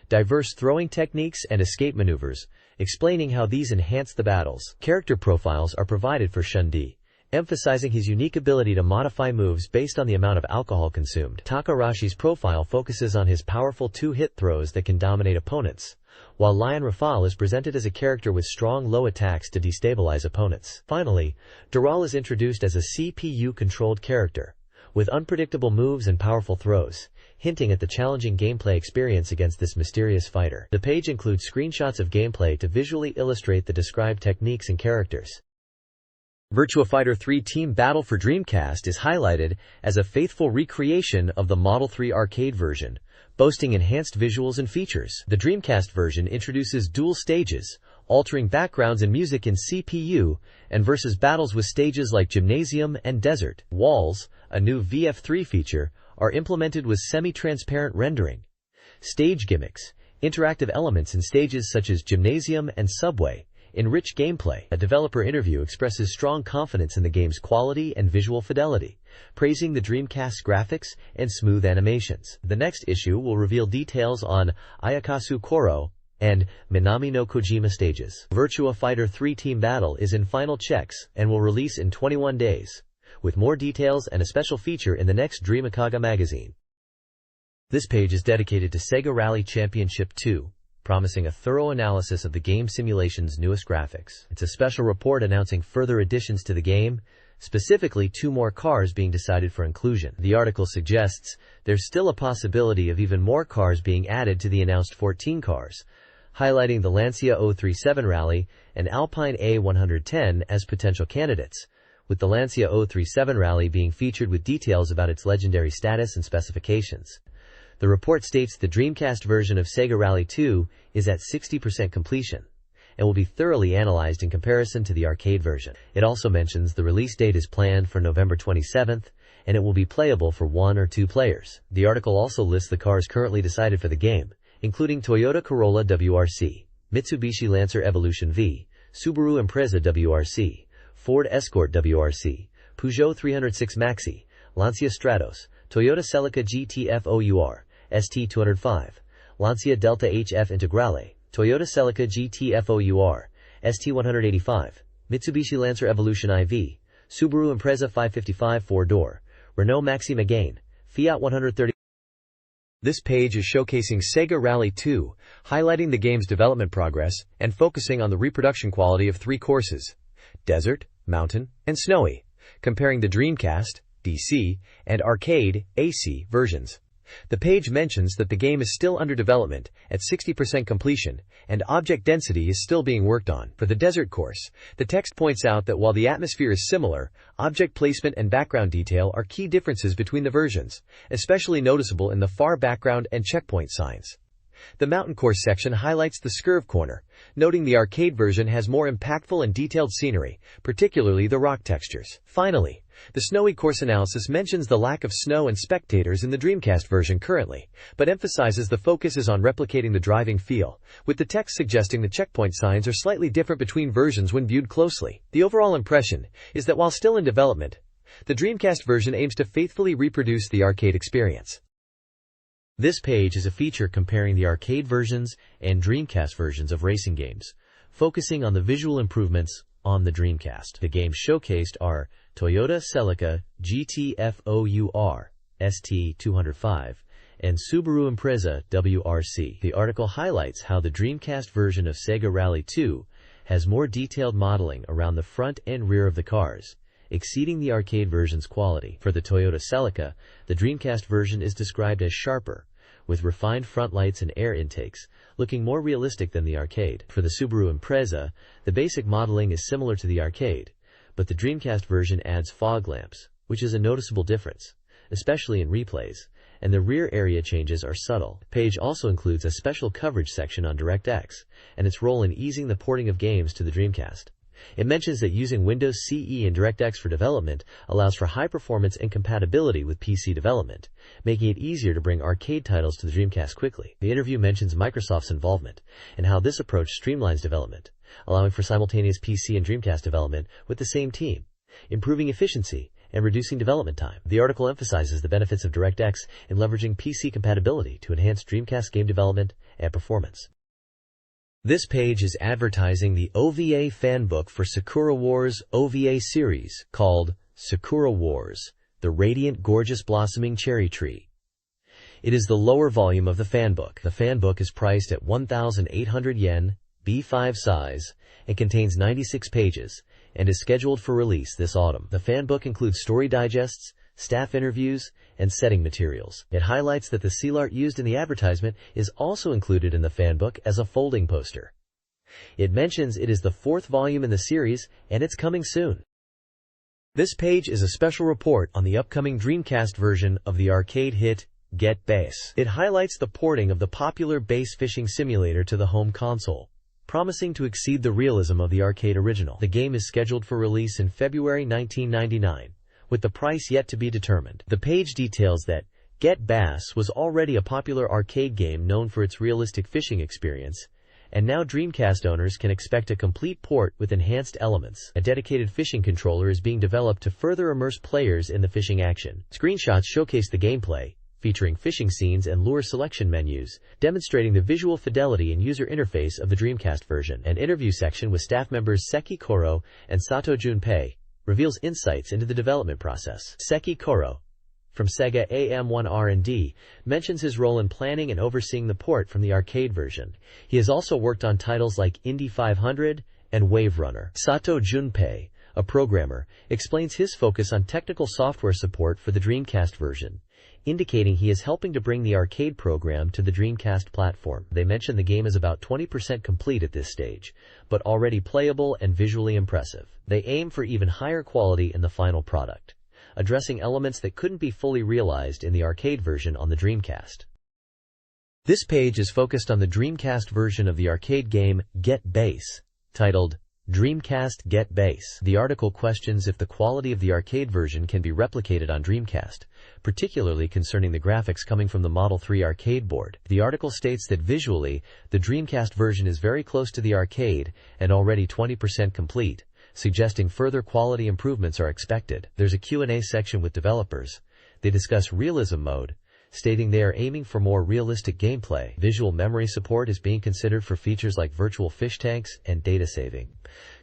diverse throwing techniques and escape maneuvers, explaining how these enhance the battles. Character profiles are provided for Xuan-Di, emphasizing his unique ability to modify moves based on the amount of alcohol consumed. Takarashi's profile focuses on his powerful 2-hit throws that can dominate opponents, while Lion Rafale is presented as a character with strong low attacks to destabilize opponents. Finally, Dural is introduced as a CPU-controlled character, with unpredictable moves and powerful throws. hinting at the challenging gameplay experience against this mysterious fighter. The page includes screenshots of gameplay to visually illustrate the described techniques and characters. Virtua Fighter 3 Team Battle for Dreamcast is highlighted as a faithful recreation of the Model 3 arcade version, boasting enhanced visuals and features. The Dreamcast version introduces dual stages, altering backgrounds and music in CPU, and versus battles with stages like Gymnasium and Desert. Walls, a new VF3 feature, are implemented with semi-transparent rendering. Stage gimmicks, interactive elements in stages such as Gymnasium and Subway, enrich gameplay. A developer interview expresses strong confidence in the game's quality and visual fidelity, praising the Dreamcast's graphics and smooth animations. The next issue will reveal details on Ayakasu Koro and Minami no Kojima stages. Virtua Fighter 3 Team Battle is in final checks and will release in 21 days, with more details and a special feature in the next Dreamcast Magazine. This page is dedicated to Sega Rally Championship 2, promising a thorough analysis of the game simulation's newest graphics. It's a special report announcing further additions to the game, specifically 2 more cars being decided for inclusion. The article suggests there's still a possibility of even more cars being added to the announced 14 cars, highlighting the Lancia 037 Rally and Alpine A110 as potential candidates, with the Lancia 037 Rally being featured with details about its legendary status and specifications. The report states the Dreamcast version of Sega Rally 2 is at 60% completion and will be thoroughly analyzed in comparison to the arcade version. It also mentions the release date is planned for November 27th, and it will be playable for 1 or 2 players. The article also lists the cars currently decided for the game, including Toyota Corolla WRC, Mitsubishi Lancer Evolution V, Subaru Impreza WRC, Ford Escort WRC, Peugeot 306 Maxi, Lancia Stratos, Toyota Celica GT FOUR, ST205, Lancia Delta HF Integrale, Toyota Celica GT FOUR, ST185, Mitsubishi Lancer Evolution IV, Subaru Impreza 555 4-door, Renault Maxi Megane, Fiat 130. This page is showcasing Sega Rally 2, highlighting the game's development progress and focusing on the reproduction quality of 3 courses: Desert, Mountain, and Snowy, comparing the Dreamcast, DC, and arcade, AC, versions. The page mentions that the game is still under development, at 60% completion, and object density is still being worked on. For the Desert course, the text points out that while the atmosphere is similar, object placement and background detail are key differences between the versions, especially noticeable in the far background and checkpoint signs. The Mountain course section highlights the Scurve corner, noting the arcade version has more impactful and detailed scenery, particularly the rock textures. Finally, the Snowy course analysis mentions the lack of snow and spectators in the Dreamcast version currently, but emphasizes the focus is on replicating the driving feel, with the text suggesting the checkpoint signs are slightly different between versions when viewed closely. The overall impression is that while still in development, the Dreamcast version aims to faithfully reproduce the arcade experience. This page is a feature comparing the arcade versions and Dreamcast versions of racing games, focusing on the visual improvements on the Dreamcast. The games showcased are Toyota Celica GT FOUR ST205 and Subaru Impreza WRC. The article highlights how the Dreamcast version of Sega Rally 2 has more detailed modeling around the front and rear of the cars, exceeding the arcade version's quality. For the Toyota Celica, the Dreamcast version is described as sharper, with refined front lights and air intakes, looking more realistic than the arcade. For the Subaru Impreza, the basic modeling is similar to the arcade, but the Dreamcast version adds fog lamps, which is a noticeable difference, especially in replays, and the rear area changes are subtle. The page also includes a special coverage section on DirectX and its role in easing the porting of games to the Dreamcast. It mentions that using Windows CE and DirectX for development allows for high performance and compatibility with PC development, making it easier to bring arcade titles to the Dreamcast quickly. The interview mentions Microsoft's involvement and how this approach streamlines development, allowing for simultaneous PC and Dreamcast development with the same team, improving efficiency and reducing development time. The article emphasizes the benefits of DirectX in leveraging PC compatibility to enhance Dreamcast game development and performance. This page is advertising the OVA fanbook for Sakura Wars OVA series called Sakura Wars, The Radiant Gorgeous Blossoming Cherry Tree. It is the lower volume of the fanbook. The fanbook is priced at 1,800 yen, B5 size, and contains 96 pages, and is scheduled for release this autumn. The fanbook includes story digests, staff interviews, and setting materials. It highlights that the seal art used in the advertisement is also included in the fanbook as a folding poster. It mentions it is the 4th volume in the series, and it's coming soon. This page is a special report on the upcoming Dreamcast version of the arcade hit, Get Bass. It highlights the porting of the popular bass fishing simulator to the home console, promising to exceed the realism of the arcade original. The game is scheduled for release in February 1999, with the price yet to be determined. The page details that Get Bass was already a popular arcade game known for its realistic fishing experience, and now Dreamcast owners can expect a complete port with enhanced elements. A dedicated fishing controller is being developed to further immerse players in the fishing action. Screenshots showcase the gameplay, featuring fishing scenes and lure selection menus, demonstrating the visual fidelity and user interface of the Dreamcast version. An interview section with staff members Seki Koro and Sato Junpei reveals insights into the development process. Seki Koro, from Sega AM1 R&D, mentions his role in planning and overseeing the port from the arcade version. He has also worked on titles like Indy 500 and Wave Runner. Sato Junpei, a programmer, explains his focus on technical software support for the Dreamcast version, indicating he is helping to bring the arcade program to the Dreamcast platform. They mention the game is about 20% complete at this stage, but already playable and visually impressive. They aim for even higher quality in the final product, addressing elements that couldn't be fully realized in the arcade version on the Dreamcast. This page is focused on the Dreamcast version of the arcade game Get Bass, titled Dreamcast Get Bass. The article questions if the quality of the arcade version can be replicated on Dreamcast, particularly concerning the graphics coming from the Model 3 arcade board. The article states that visually, the Dreamcast version is very close to the arcade and already 20% complete, suggesting further quality improvements are expected. There's a Q&A section with developers. They discuss realism mode, stating they are aiming for more realistic gameplay. Visual memory support is being considered for features like virtual fish tanks and data saving.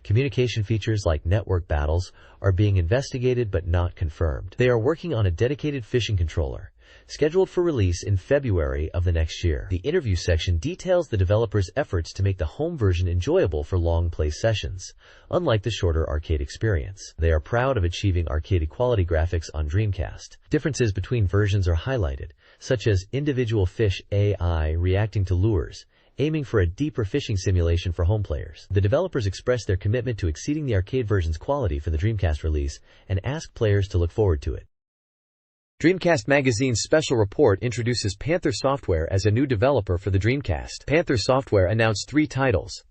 Communication features like network battles are being investigated but not confirmed. They are working on a dedicated fishing controller, scheduled for release in February of the next year. The interview section details the developers' efforts to make the home version enjoyable for long play sessions, unlike the shorter arcade experience. They are proud of achieving arcade-quality graphics on Dreamcast. Differences between versions are highlighted, such as individual fish AI reacting to lures, aiming for a deeper fishing simulation for home players. The developers express their commitment to exceeding the arcade version's quality for the Dreamcast release and ask players to look forward to it. Dreamcast Magazine's special report introduces Panther Software as a new developer for the Dreamcast. Panther Software announced 3 titles: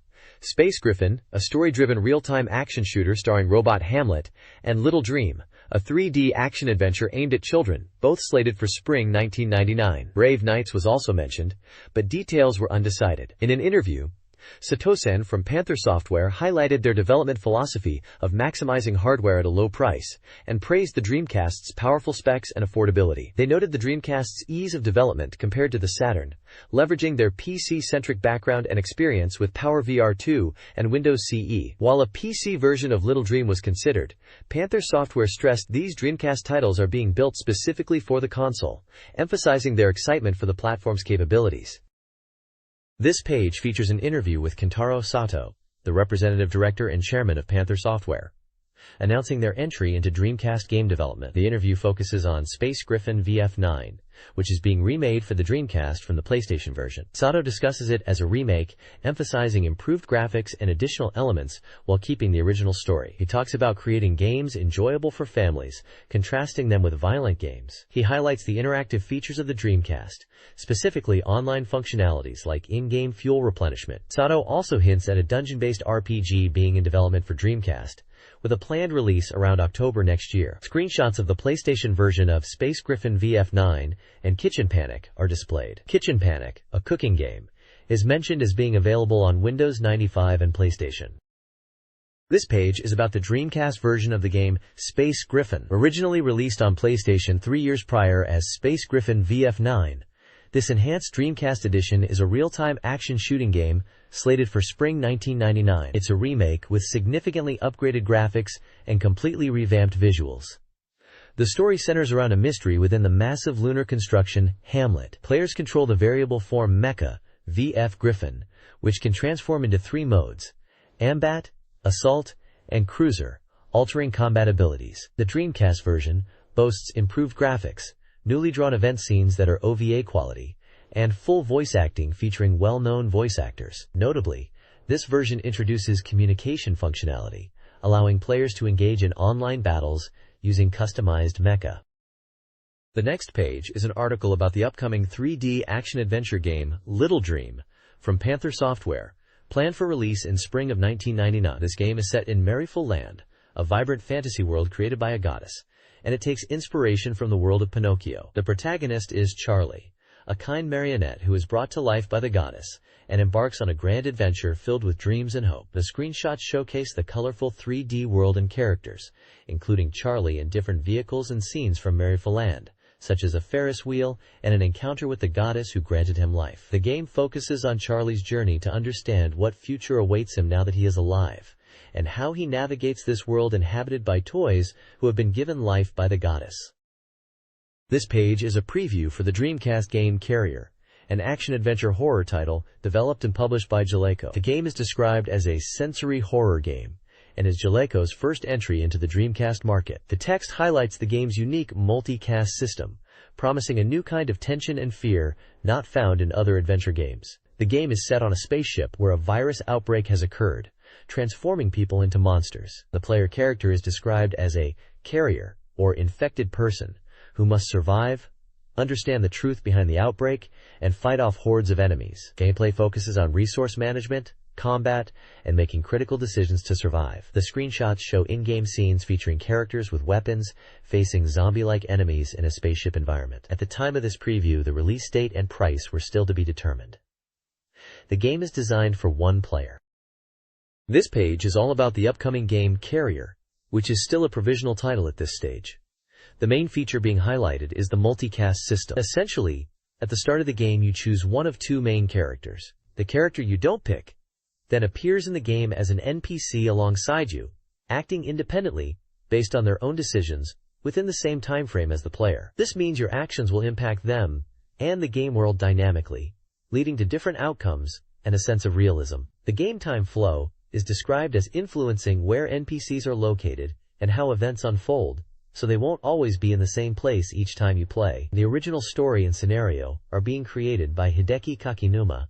Space Griffin, a story-driven real-time action shooter starring robot Hamlet, and Little Dream, a 3D action-adventure aimed at children, both slated for spring 1999. Brave Knights was also mentioned, but details were undecided. In an interview, Satosen from Panther Software highlighted their development philosophy of maximizing hardware at a low price, and praised the Dreamcast's powerful specs and affordability. They noted the Dreamcast's ease of development compared to the Saturn, leveraging their PC-centric background and experience with PowerVR 2 and Windows CE. While a PC version of Little Dream was considered, Panther Software stressed these Dreamcast titles are being built specifically for the console, emphasizing their excitement for the platform's capabilities. This page features an interview with Kentaro Sato, the representative director and chairman of Panther Software, announcing their entry into Dreamcast game development. The interview focuses on Space Griffin VF9, which is being remade for the Dreamcast from the PlayStation version. Sato discusses it as a remake, emphasizing improved graphics and additional elements while keeping the original story. He talks about creating games enjoyable for families, contrasting them with violent games. He highlights the interactive features of the Dreamcast, specifically online functionalities like in-game fuel replenishment. Sato also hints at a dungeon-based RPG being in development for Dreamcast, with a planned release around October next year. Screenshots of the PlayStation version of Space Griffin VF9 and Kitchen Panic are displayed. Kitchen Panic, a cooking game, is mentioned as being available on Windows 95 and PlayStation. This page is about the Dreamcast version of the game Space Griffin, originally released on PlayStation 3 years prior as Space Griffin VF9. This enhanced Dreamcast edition is a real-time action shooting game slated for spring 1999. It's a remake with significantly upgraded graphics and completely revamped visuals. The story centers around a mystery within the massive lunar construction Hamlet. Players control the variable form Mecha, VF Griffin, which can transform into 3 modes: Ambat, Assault, and Cruiser, altering combat abilities. The Dreamcast version, boasts improved graphics, newly drawn event scenes that are OVA quality, and full voice acting featuring well-known voice actors. Notably, this version introduces communication functionality, allowing players to engage in online battles using customized mecha. The next page is an article about the upcoming 3D action-adventure game Little Dream from Panther Software, planned for release in spring of 1999. This game is set in Merryful Land, a vibrant fantasy world created by a goddess, and it takes inspiration from the world of Pinocchio. The protagonist is Charlie, a kind marionette who is brought to life by the goddess and embarks on a grand adventure filled with dreams and hope. The screenshots showcase the colorful 3D world and characters, including Charlie in different vehicles and scenes from Merryful Land, such as a Ferris wheel and an encounter with the goddess who granted him life. The game focuses on Charlie's journey to understand what future awaits him now that he is alive, and how he navigates this world inhabited by toys who have been given life by the goddess. This page is a preview for the Dreamcast game Carrier, an action-adventure horror title developed and published by Jaleco. The game is described as a sensory horror game and is Jaleco's first entry into the Dreamcast market. The text highlights the game's unique multicast system, promising a new kind of tension and fear not found in other adventure games. The game is set on a spaceship where a virus outbreak has occurred, transforming people into monsters. The player character is described as a carrier, or infected person, who must survive, understand the truth behind the outbreak, and fight off hordes of enemies. Gameplay focuses on resource management, combat, and making critical decisions to survive. The screenshots show in-game scenes featuring characters with weapons facing zombie-like enemies in a spaceship environment. At the time of this preview, the release date and price were still to be determined. The game is designed for one player. This page is all about the upcoming game Carrier, which is still a provisional title at this stage. The main feature being highlighted is the multicast system. Essentially, at the start of the game you choose one of two main characters. The character you don't pick then appears in the game as an NPC alongside you, acting independently, based on their own decisions, within the same time frame as the player. This means your actions will impact them and the game world dynamically, leading to different outcomes and a sense of realism. The game time flow is described as influencing where NPCs are located and how events unfold, so they won't always be in the same place each time you play. The original story and scenario are being created by Hideki Kakinuma,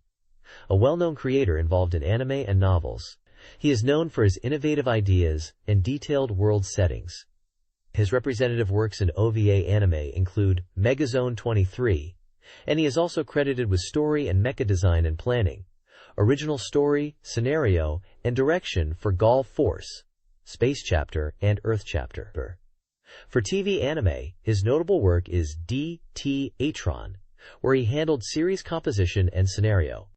a well-known creator involved in anime and novels. He is known for his innovative ideas and detailed world settings. His representative works in OVA anime include Megazone 23, and he is also credited with story and mecha design and planning, original story, scenario, and direction for Gall Force, Space Chapter, and Earth Chapter. For TV anime, his notable work is D.T. Atron, where he handled series composition and scenario.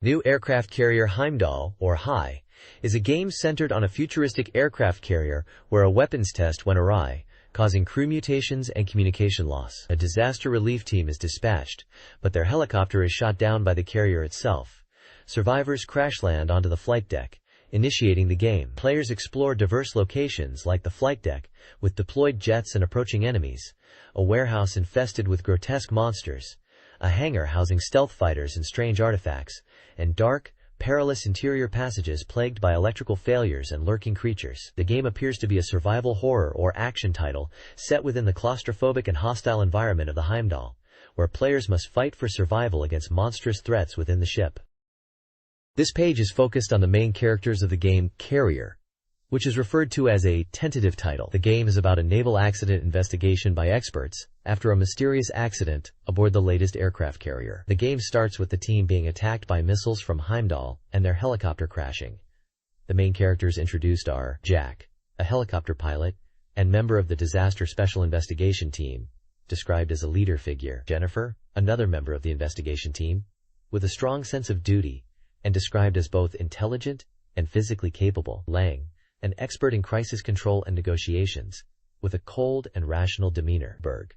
New Aircraft Carrier Heimdall, or HI, is a game centered on a futuristic aircraft carrier where a weapons test went awry, causing crew mutations and communication loss. A disaster relief team is dispatched, but their helicopter is shot down by the carrier itself. Survivors crash land onto the flight deck, initiating the game. Players explore diverse locations like the flight deck, with deployed jets and approaching enemies, a warehouse infested with grotesque monsters, a hangar housing stealth fighters and strange artifacts, and dark, perilous interior passages plagued by electrical failures and lurking creatures. The game appears to be a survival horror or action title set within the claustrophobic and hostile environment of the Heimdall, where players must fight for survival against monstrous threats within the ship. This page is focused on the main characters of the game Carrier, which is referred to as a tentative title. The game is about a naval accident investigation by experts after a mysterious accident aboard the latest aircraft carrier. The game starts with the team being attacked by missiles from Heimdall and their helicopter crashing. The main characters introduced are Jack, a helicopter pilot and member of the Disaster Special Investigation Team, described as a leader figure. Jennifer, another member of the investigation team, with a strong sense of duty, and described as both intelligent and physically capable. Lang, an expert in crisis control and negotiations, with a cold and rational demeanor. Berg,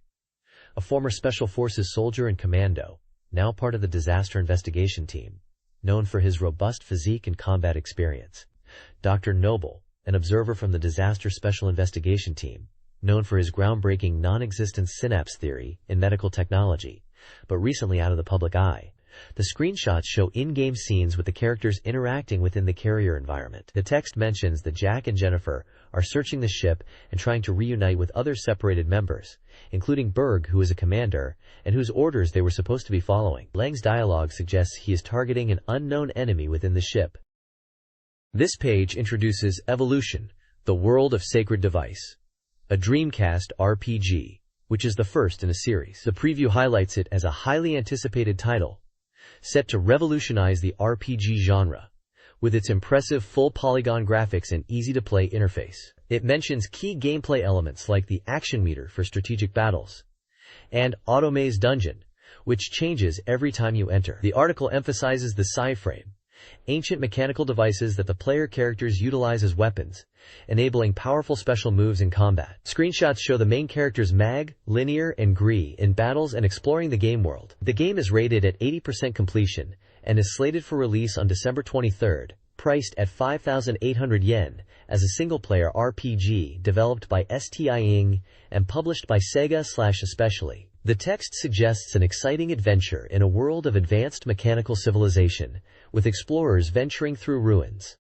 a former Special Forces soldier and commando, now part of the Disaster Investigation Team, known for his robust physique and combat experience. Dr. Noble, an observer from the Disaster Special Investigation Team, known for his groundbreaking non-existent synapse theory in medical technology, but recently out of the public eye. The screenshots show in-game scenes with the characters interacting within the carrier environment. The text mentions that Jack and Jennifer are searching the ship and trying to reunite with other separated members, including Berg, who is a commander, and whose orders they were supposed to be following. Lang's dialogue suggests he is targeting an unknown enemy within the ship. This page introduces Evolution, the World of Sacred Device, a Dreamcast RPG, which is the first in a series. The preview highlights it as a highly anticipated title, set to revolutionize the RPG genre, with its impressive full polygon graphics and easy-to-play interface. It mentions key gameplay elements like the action meter for strategic battles, and Auto Maze Dungeon, which changes every time you enter. The article emphasizes the Psyframe, ancient mechanical devices that the player characters utilize as weapons, enabling powerful special moves in combat. Screenshots show the main characters Mag, Linear, and Gree in battles and exploring the game world. The game is rated at 80% completion and is slated for release on December 23rd, priced at 5,800 yen, as a single-player RPG developed by STI Ing and published by Sega/Especially. The text suggests an exciting adventure in a world of advanced mechanical civilization, with explorers venturing through ruins.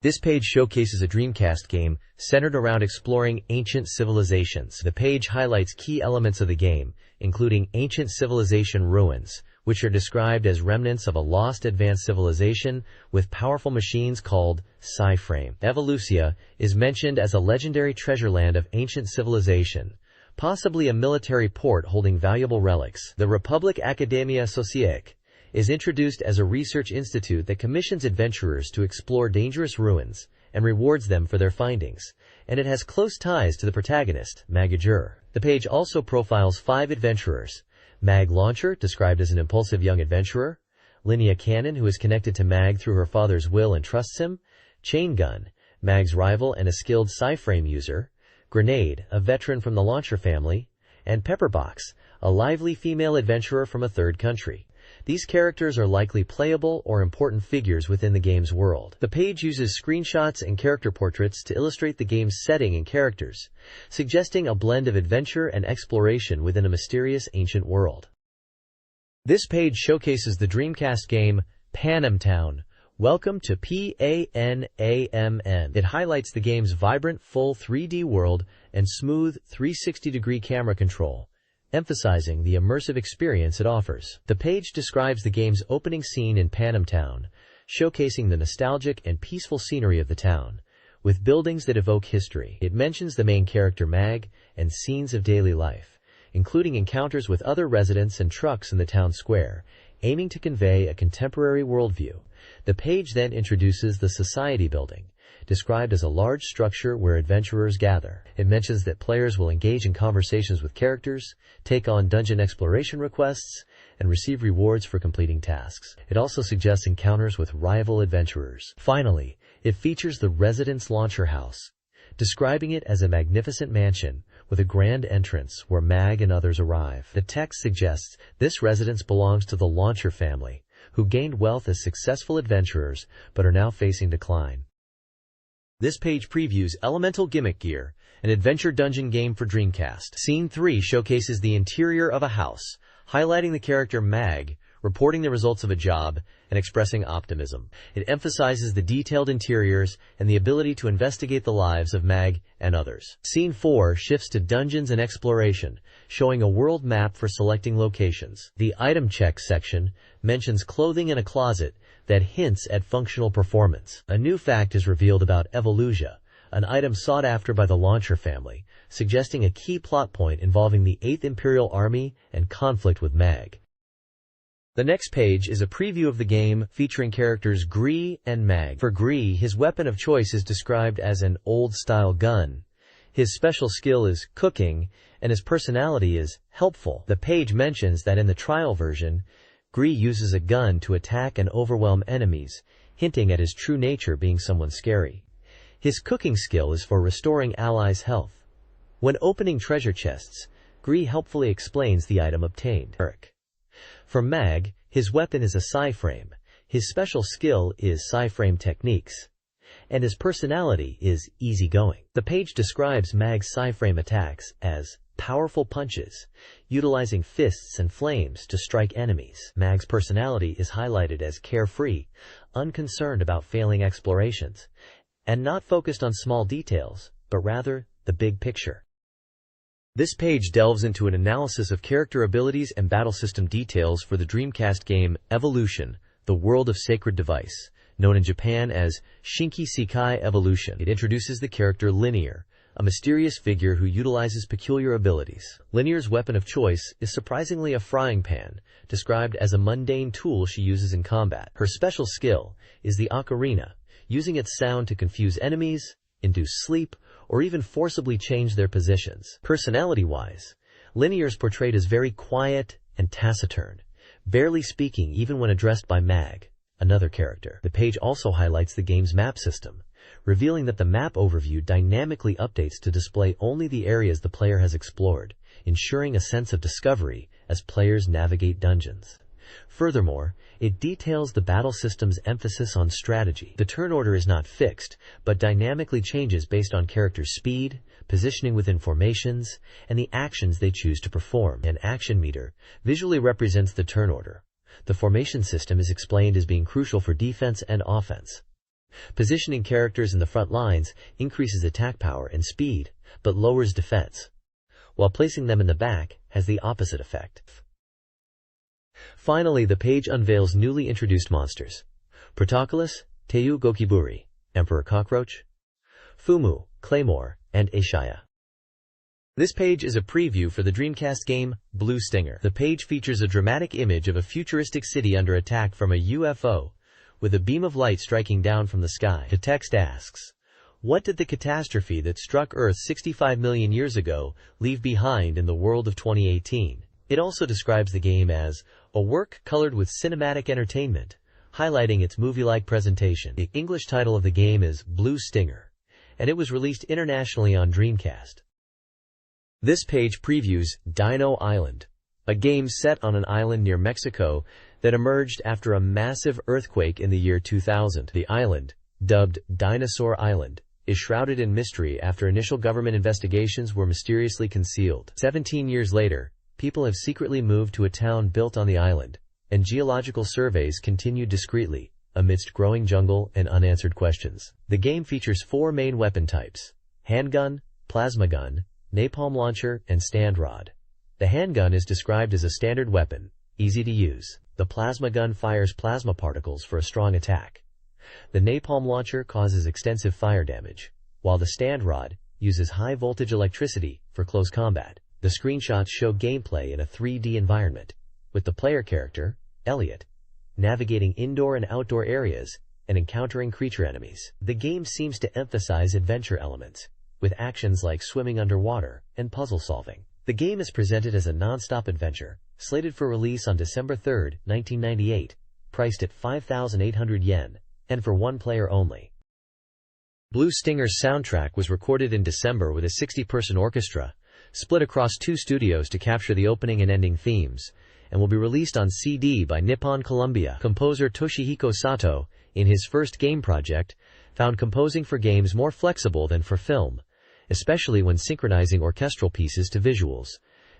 This page showcases a Dreamcast game centered around exploring ancient civilizations. The page highlights key elements of the game, including ancient civilization ruins, which are described as remnants of a lost advanced civilization with powerful machines called Psyframe. Evolucia is mentioned as a legendary treasure land of ancient civilization, possibly a military port holding valuable relics. The Republic Academia Socique is introduced as a research institute that commissions adventurers to explore dangerous ruins and rewards them for their findings, and it has close ties to the protagonist, Magajur. The page also profiles 5 adventurers: Mag Launcher, described as an impulsive young adventurer; Linnea Cannon, who is connected to Mag through her father's will and trusts him; Chain Gun, Mag's rival and a skilled Psyframe user; Grenade, a veteran from the Launcher family; and Pepperbox, a lively female adventurer from a third country. These characters are likely playable or important figures within the game's world. The page uses screenshots and character portraits to illustrate the game's setting and characters, suggesting a blend of adventure and exploration within a mysterious ancient world. This page showcases the Dreamcast game Panam Town. Welcome to Panamn. It highlights the game's vibrant full 3D world and smooth 360-degree camera control, emphasizing the immersive experience it offers. The page describes the game's opening scene in Panam Town, showcasing the nostalgic and peaceful scenery of the town, with buildings that evoke history. It mentions the main character Mag and scenes of daily life, including encounters with other residents and trucks in the town square, aiming to convey a contemporary worldview. The page then introduces the Society building, described as a large structure where adventurers gather. It mentions that players will engage in conversations with characters, take on dungeon exploration requests, and receive rewards for completing tasks. It also suggests encounters with rival adventurers. Finally, it features the Residence Launcher House, describing it as a magnificent mansion with a grand entrance where Mag and others arrive. The text suggests this residence belongs to the Launcher family, who gained wealth as successful adventurers but are now facing decline. This page previews Elemental Gimmick Gear, an adventure dungeon game for Dreamcast. Scene 3 showcases the interior of a house, highlighting the character Mag, reporting the results of a job, and expressing optimism. It emphasizes the detailed interiors and the ability to investigate the lives of Mag and others. Scene 4 shifts to dungeons and exploration, showing a world map for selecting locations. The Item Check section mentions clothing in a closet that hints at functional performance. A new fact is revealed about Evolucia, an item sought after by the Launcher family, suggesting a key plot point involving the 8th Imperial Army and conflict with Mag. The next page is a preview of the game featuring characters Gree and Mag. For Gree, his weapon of choice is described as an old-style gun. His special skill is cooking, and his personality is helpful. The page mentions that in the trial version, Gree uses a gun to attack and overwhelm enemies, hinting at his true nature being someone scary. His cooking skill is for restoring allies' health. When opening treasure chests, Gree helpfully explains the item obtained. For Mag, his weapon is a Psyframe. His special skill is Psyframe techniques, and his personality is easygoing. The page describes Mag's Psyframe attacks as powerful punches, utilizing fists and flames to strike enemies. Mag's personality is highlighted as carefree, unconcerned about failing explorations, and not focused on small details, but rather the big picture. This page delves into an analysis of character abilities and battle system details for the Dreamcast game Evolution, the World of Sacred Device, known in Japan as Shinki Sekai Evolution. It introduces the character Linear, a mysterious figure who utilizes peculiar abilities. Linear's weapon of choice is surprisingly a frying pan, described as a mundane tool she uses in combat. Her special skill is the ocarina, using its sound to confuse enemies, induce sleep, or even forcibly change their positions. Personality-wise, Linear is portrayed as very quiet and taciturn, barely speaking even when addressed by Mag, another character. The page also highlights the game's map system, revealing that the map overview dynamically updates to display only the areas the player has explored, ensuring a sense of discovery as players navigate dungeons. Furthermore, it details the battle system's emphasis on strategy. The turn order is not fixed, but dynamically changes based on characters' speed, positioning within formations, and the actions they choose to perform. An action meter visually represents the turn order. The formation system is explained as being crucial for defense and offense. Positioning characters in the front lines increases attack power and speed, but lowers defense, while placing them in the back has the opposite effect. Finally, the page unveils newly introduced monsters: Protoculus, Teiu Gokiburi, Emperor Cockroach, Fumu, Claymore, and Ashaya. This page is a preview for the Dreamcast game Blue Stinger. The page features a dramatic image of a futuristic city under attack from a UFO, with a beam of light striking down from the sky. The text asks, what did the catastrophe that struck Earth 65 million years ago leave behind in the world of 2018? It also describes the game as a work colored with cinematic entertainment, highlighting its movie-like presentation. The English title of the game is Blue Stinger, and it was released internationally on Dreamcast. This page previews Dino Island, a game set on an island near Mexico that emerged after a massive earthquake in the year 2000. The island, dubbed Dinosaur Island, is shrouded in mystery after initial government investigations were mysteriously concealed. 17 years later, people have secretly moved to a town built on the island, and geological surveys continue discreetly, amidst growing jungle and unanswered questions. The game features 4 main weapon types: handgun, plasma gun, napalm launcher, and stand rod. The handgun is described as a standard weapon, easy to use. The plasma gun fires plasma particles for a strong attack. The napalm launcher causes extensive fire damage, while the stand rod uses high-voltage electricity for close combat. The screenshots show gameplay in a 3D environment, with the player character, Elliot, navigating indoor and outdoor areas and encountering creature enemies. The game seems to emphasize adventure elements, with actions like swimming underwater and puzzle solving. The game is presented as a non-stop adventure, slated for release on December 3, 1998, priced at 5,800 yen, and for one player only. Blue Stinger's soundtrack was recorded in December with a 60-person orchestra, split across 2 studios to capture the opening and ending themes, and will be released on CD by Nippon Columbia. Composer Toshihiko Sato, in his first game project, found composing for games more flexible than for film, especially when synchronizing orchestral pieces to visuals,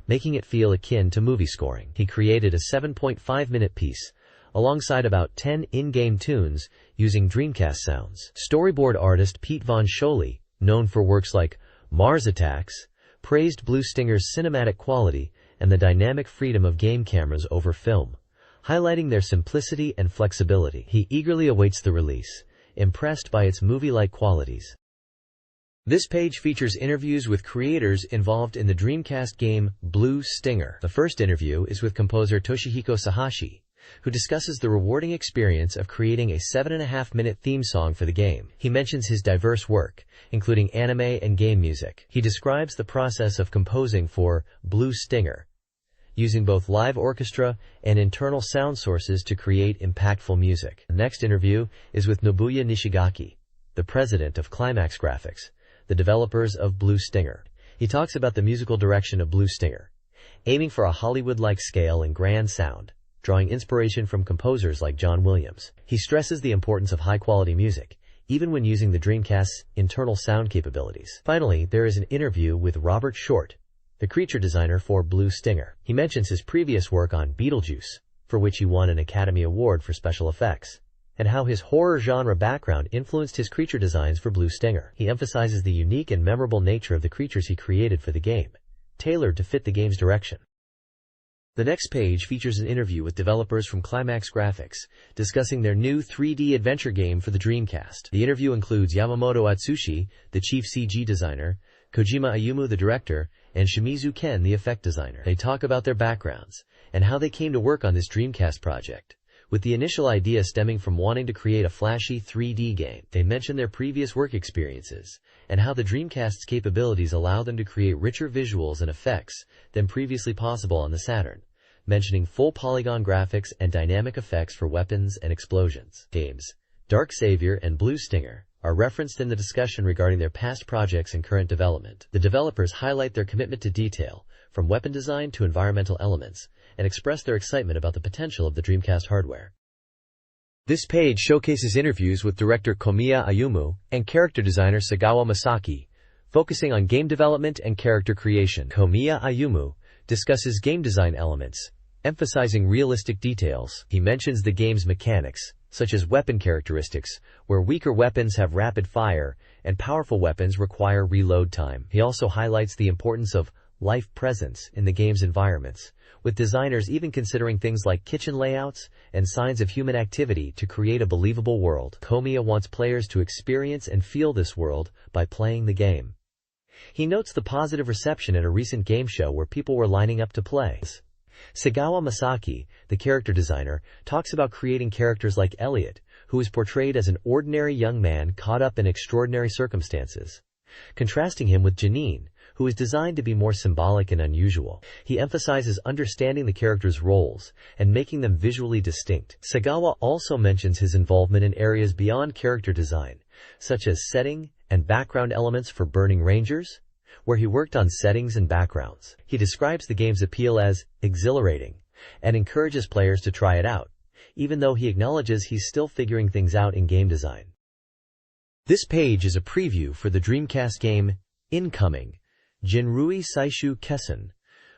making it feel akin to movie scoring. He created a 7.5-minute piece, alongside about 10 in-game tunes, using Dreamcast sounds. Storyboard artist Pete Von Scholey, known for works like Mars Attacks, praised Blue Stinger's cinematic quality and the dynamic freedom of game cameras over film, highlighting their simplicity and flexibility. He eagerly awaits the release, impressed by its movie-like qualities. This page features interviews with creators involved in the Dreamcast game Blue Stinger. The first interview is with composer Toshihiko Sahashi, who discusses the rewarding experience of creating a 7.5-minute theme song for the game. He mentions his diverse work, including anime and game music. He describes the process of composing for Blue Stinger, using both live orchestra and internal sound sources to create impactful music. The next interview is with Nobuya Nishigaki, the president of Climax Graphics, the developers of Blue Stinger. He talks about the musical direction of Blue Stinger, aiming for a Hollywood-like scale and grand sound, drawing inspiration from composers like John Williams. He stresses the importance of high-quality music, even when using the Dreamcast's internal sound capabilities. Finally, there is an interview with Robert Short, the creature designer for Blue Stinger. He mentions his previous work on Beetlejuice, for which he won an Academy Award for special effects, and how his horror genre background influenced his creature designs for Blue Stinger. He emphasizes the unique and memorable nature of the creatures he created for the game, tailored to fit the game's direction. The next page features an interview with developers from Climax Graphics, discussing their new 3D adventure game for the Dreamcast. The interview includes Yamamoto Atsushi, the chief CG designer, Kojima Ayumu, the director, and Shimizu Ken, the effect designer. They talk about their backgrounds, and how they came to work on this Dreamcast project, with the initial idea stemming from wanting to create a flashy 3D game. They mention their previous work experiences, and how the Dreamcast's capabilities allow them to create richer visuals and effects than previously possible on the Saturn, mentioning full polygon graphics and dynamic effects for weapons and explosions. Games Dark Savior and Blue Stinger are referenced in the discussion regarding their past projects and current development. The developers highlight their commitment to detail, from weapon design to environmental elements, and express their excitement about the potential of the Dreamcast hardware. This page showcases interviews with director Komiya Ayumu and character designer Sagawa Masaki, focusing on game development and character creation. Komiya Ayumu discusses game design elements, emphasizing realistic details. He mentions the game's mechanics, such as weapon characteristics, where weaker weapons have rapid fire and powerful weapons require reload time. He also highlights the importance of life presence in the game's environments, with designers even considering things like kitchen layouts and signs of human activity to create a believable world. Komiya wants players to experience and feel this world by playing the game. He notes the positive reception at a recent game show where people were lining up to play. Sagawa Masaki, the character designer, talks about creating characters like Elliot, who is portrayed as an ordinary young man caught up in extraordinary circumstances, contrasting him with Janine, who is designed to be more symbolic and unusual. He emphasizes understanding the characters' roles and making them visually distinct. Sagawa also mentions his involvement in areas beyond character design, such as setting and background elements for Burning Rangers, where he worked on settings and backgrounds. He describes the game's appeal as exhilarating and encourages players to try it out, even though he acknowledges he's still figuring things out in game design. This page is a preview for the Dreamcast game Incoming, Jinrui Saishu Kessen,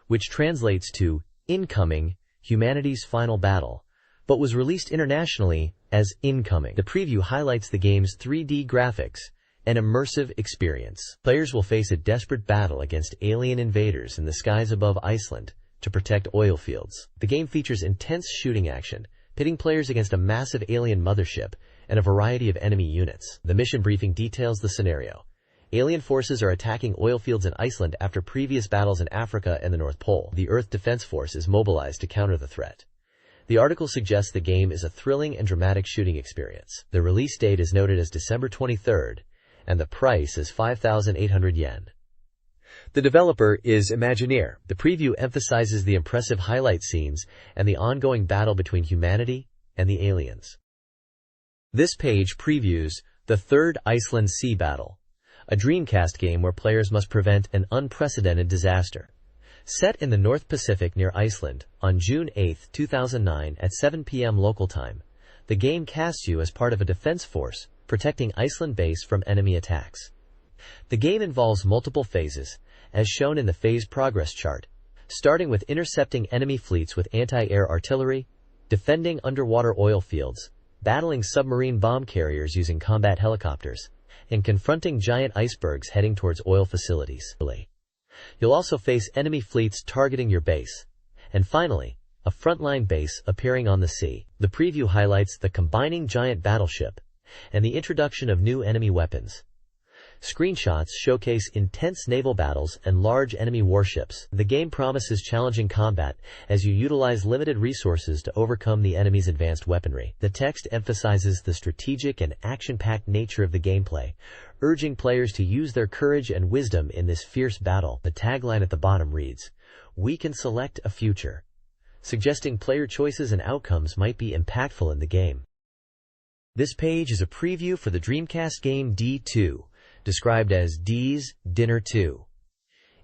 which translates to Incoming, Humanity's Final Battle, but was released internationally as Incoming. The preview highlights the game's 3D graphics and immersive experience. Players will face a desperate battle against alien invaders in the skies above Iceland to protect oil fields. The game features intense shooting action, pitting players against a massive alien mothership and a variety of enemy units. The mission briefing details the scenario. Alien forces are attacking oil fields in Iceland after previous battles in Africa and the North Pole. The Earth Defense Force is mobilized to counter the threat. The article suggests the game is a thrilling and dramatic shooting experience. The release date is noted as December 23rd, and the price is 5,800 yen. The developer is Imagineer. The preview emphasizes the impressive highlight scenes and the ongoing battle between humanity and the aliens. This page previews the third Iceland Sea Battle, a Dreamcast game where players must prevent an unprecedented disaster. Set in the North Pacific near Iceland on June 8, 2009 at 7 p.m. local time, the game casts you as part of a defense force protecting Iceland base from enemy attacks. The game involves multiple phases, as shown in the phase progress chart, starting with intercepting enemy fleets with anti-air artillery, defending underwater oil fields, battling submarine bomb carriers using combat helicopters, and confronting giant icebergs heading towards oil facilities. You'll also face enemy fleets targeting your base, and finally, a frontline base appearing on the sea. The preview highlights the combining giant battleship and the introduction of new enemy weapons. Screenshots showcase intense naval battles and large enemy warships. The game promises challenging combat as you utilize limited resources to overcome the enemy's advanced weaponry. The text emphasizes the strategic and action-packed nature of the gameplay, urging players to use their courage and wisdom in this fierce battle. The tagline at the bottom reads, "We can select a future," suggesting player choices and outcomes might be impactful in the game. This page is a preview for the Dreamcast game D2, described as D's Dinner 2.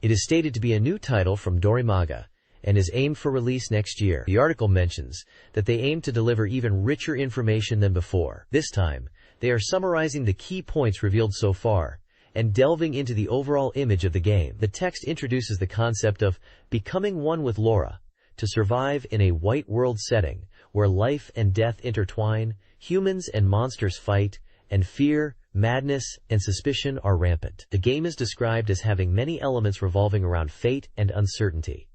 It is stated to be a new title from Dorimaga and is aimed for release next year. The article mentions that they aim to deliver even richer information than before. This time, they are summarizing the key points revealed so far and delving into the overall image of the game. The text introduces the concept of becoming one with Laura, to survive in a white world setting where life and death intertwine, humans and monsters fight, and fear, madness, and suspicion are rampant. The game is described as having many elements revolving around fate and uncertainty.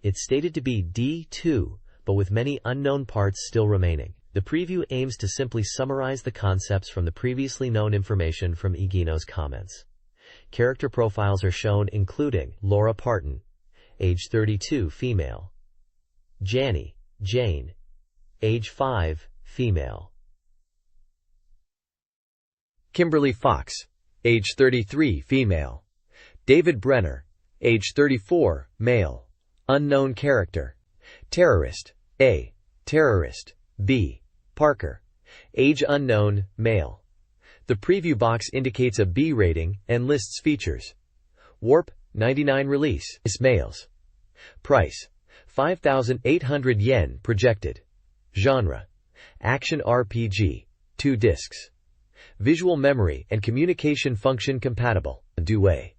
It's stated to be D2, but with many unknown parts still remaining. The preview aims to simply summarize the concepts from the previously known information from Igino's comments. Character profiles are shown including Laura Parton, age 32, female. Janie, Jane, age 5, female. Kimberly Fox, age 33, female. David Brenner, age 34, male. Unknown character. Terrorist, A. Terrorist, B. Parker. Age unknown, male. The preview box indicates a B rating and lists features. Warp, 99 release, males. Price, 5,800 yen projected. Genre, action RPG, 2 discs. Visual memory and communication function compatible. Duet.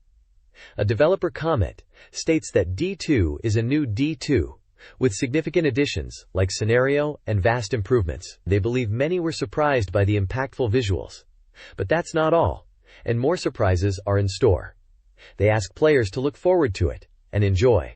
A developer comment states that D2 is a new D2 with significant additions like scenario and vast improvements. They believe many were surprised by the impactful visuals. But that's not all, and more surprises are in store. They ask players to look forward to it and enjoy.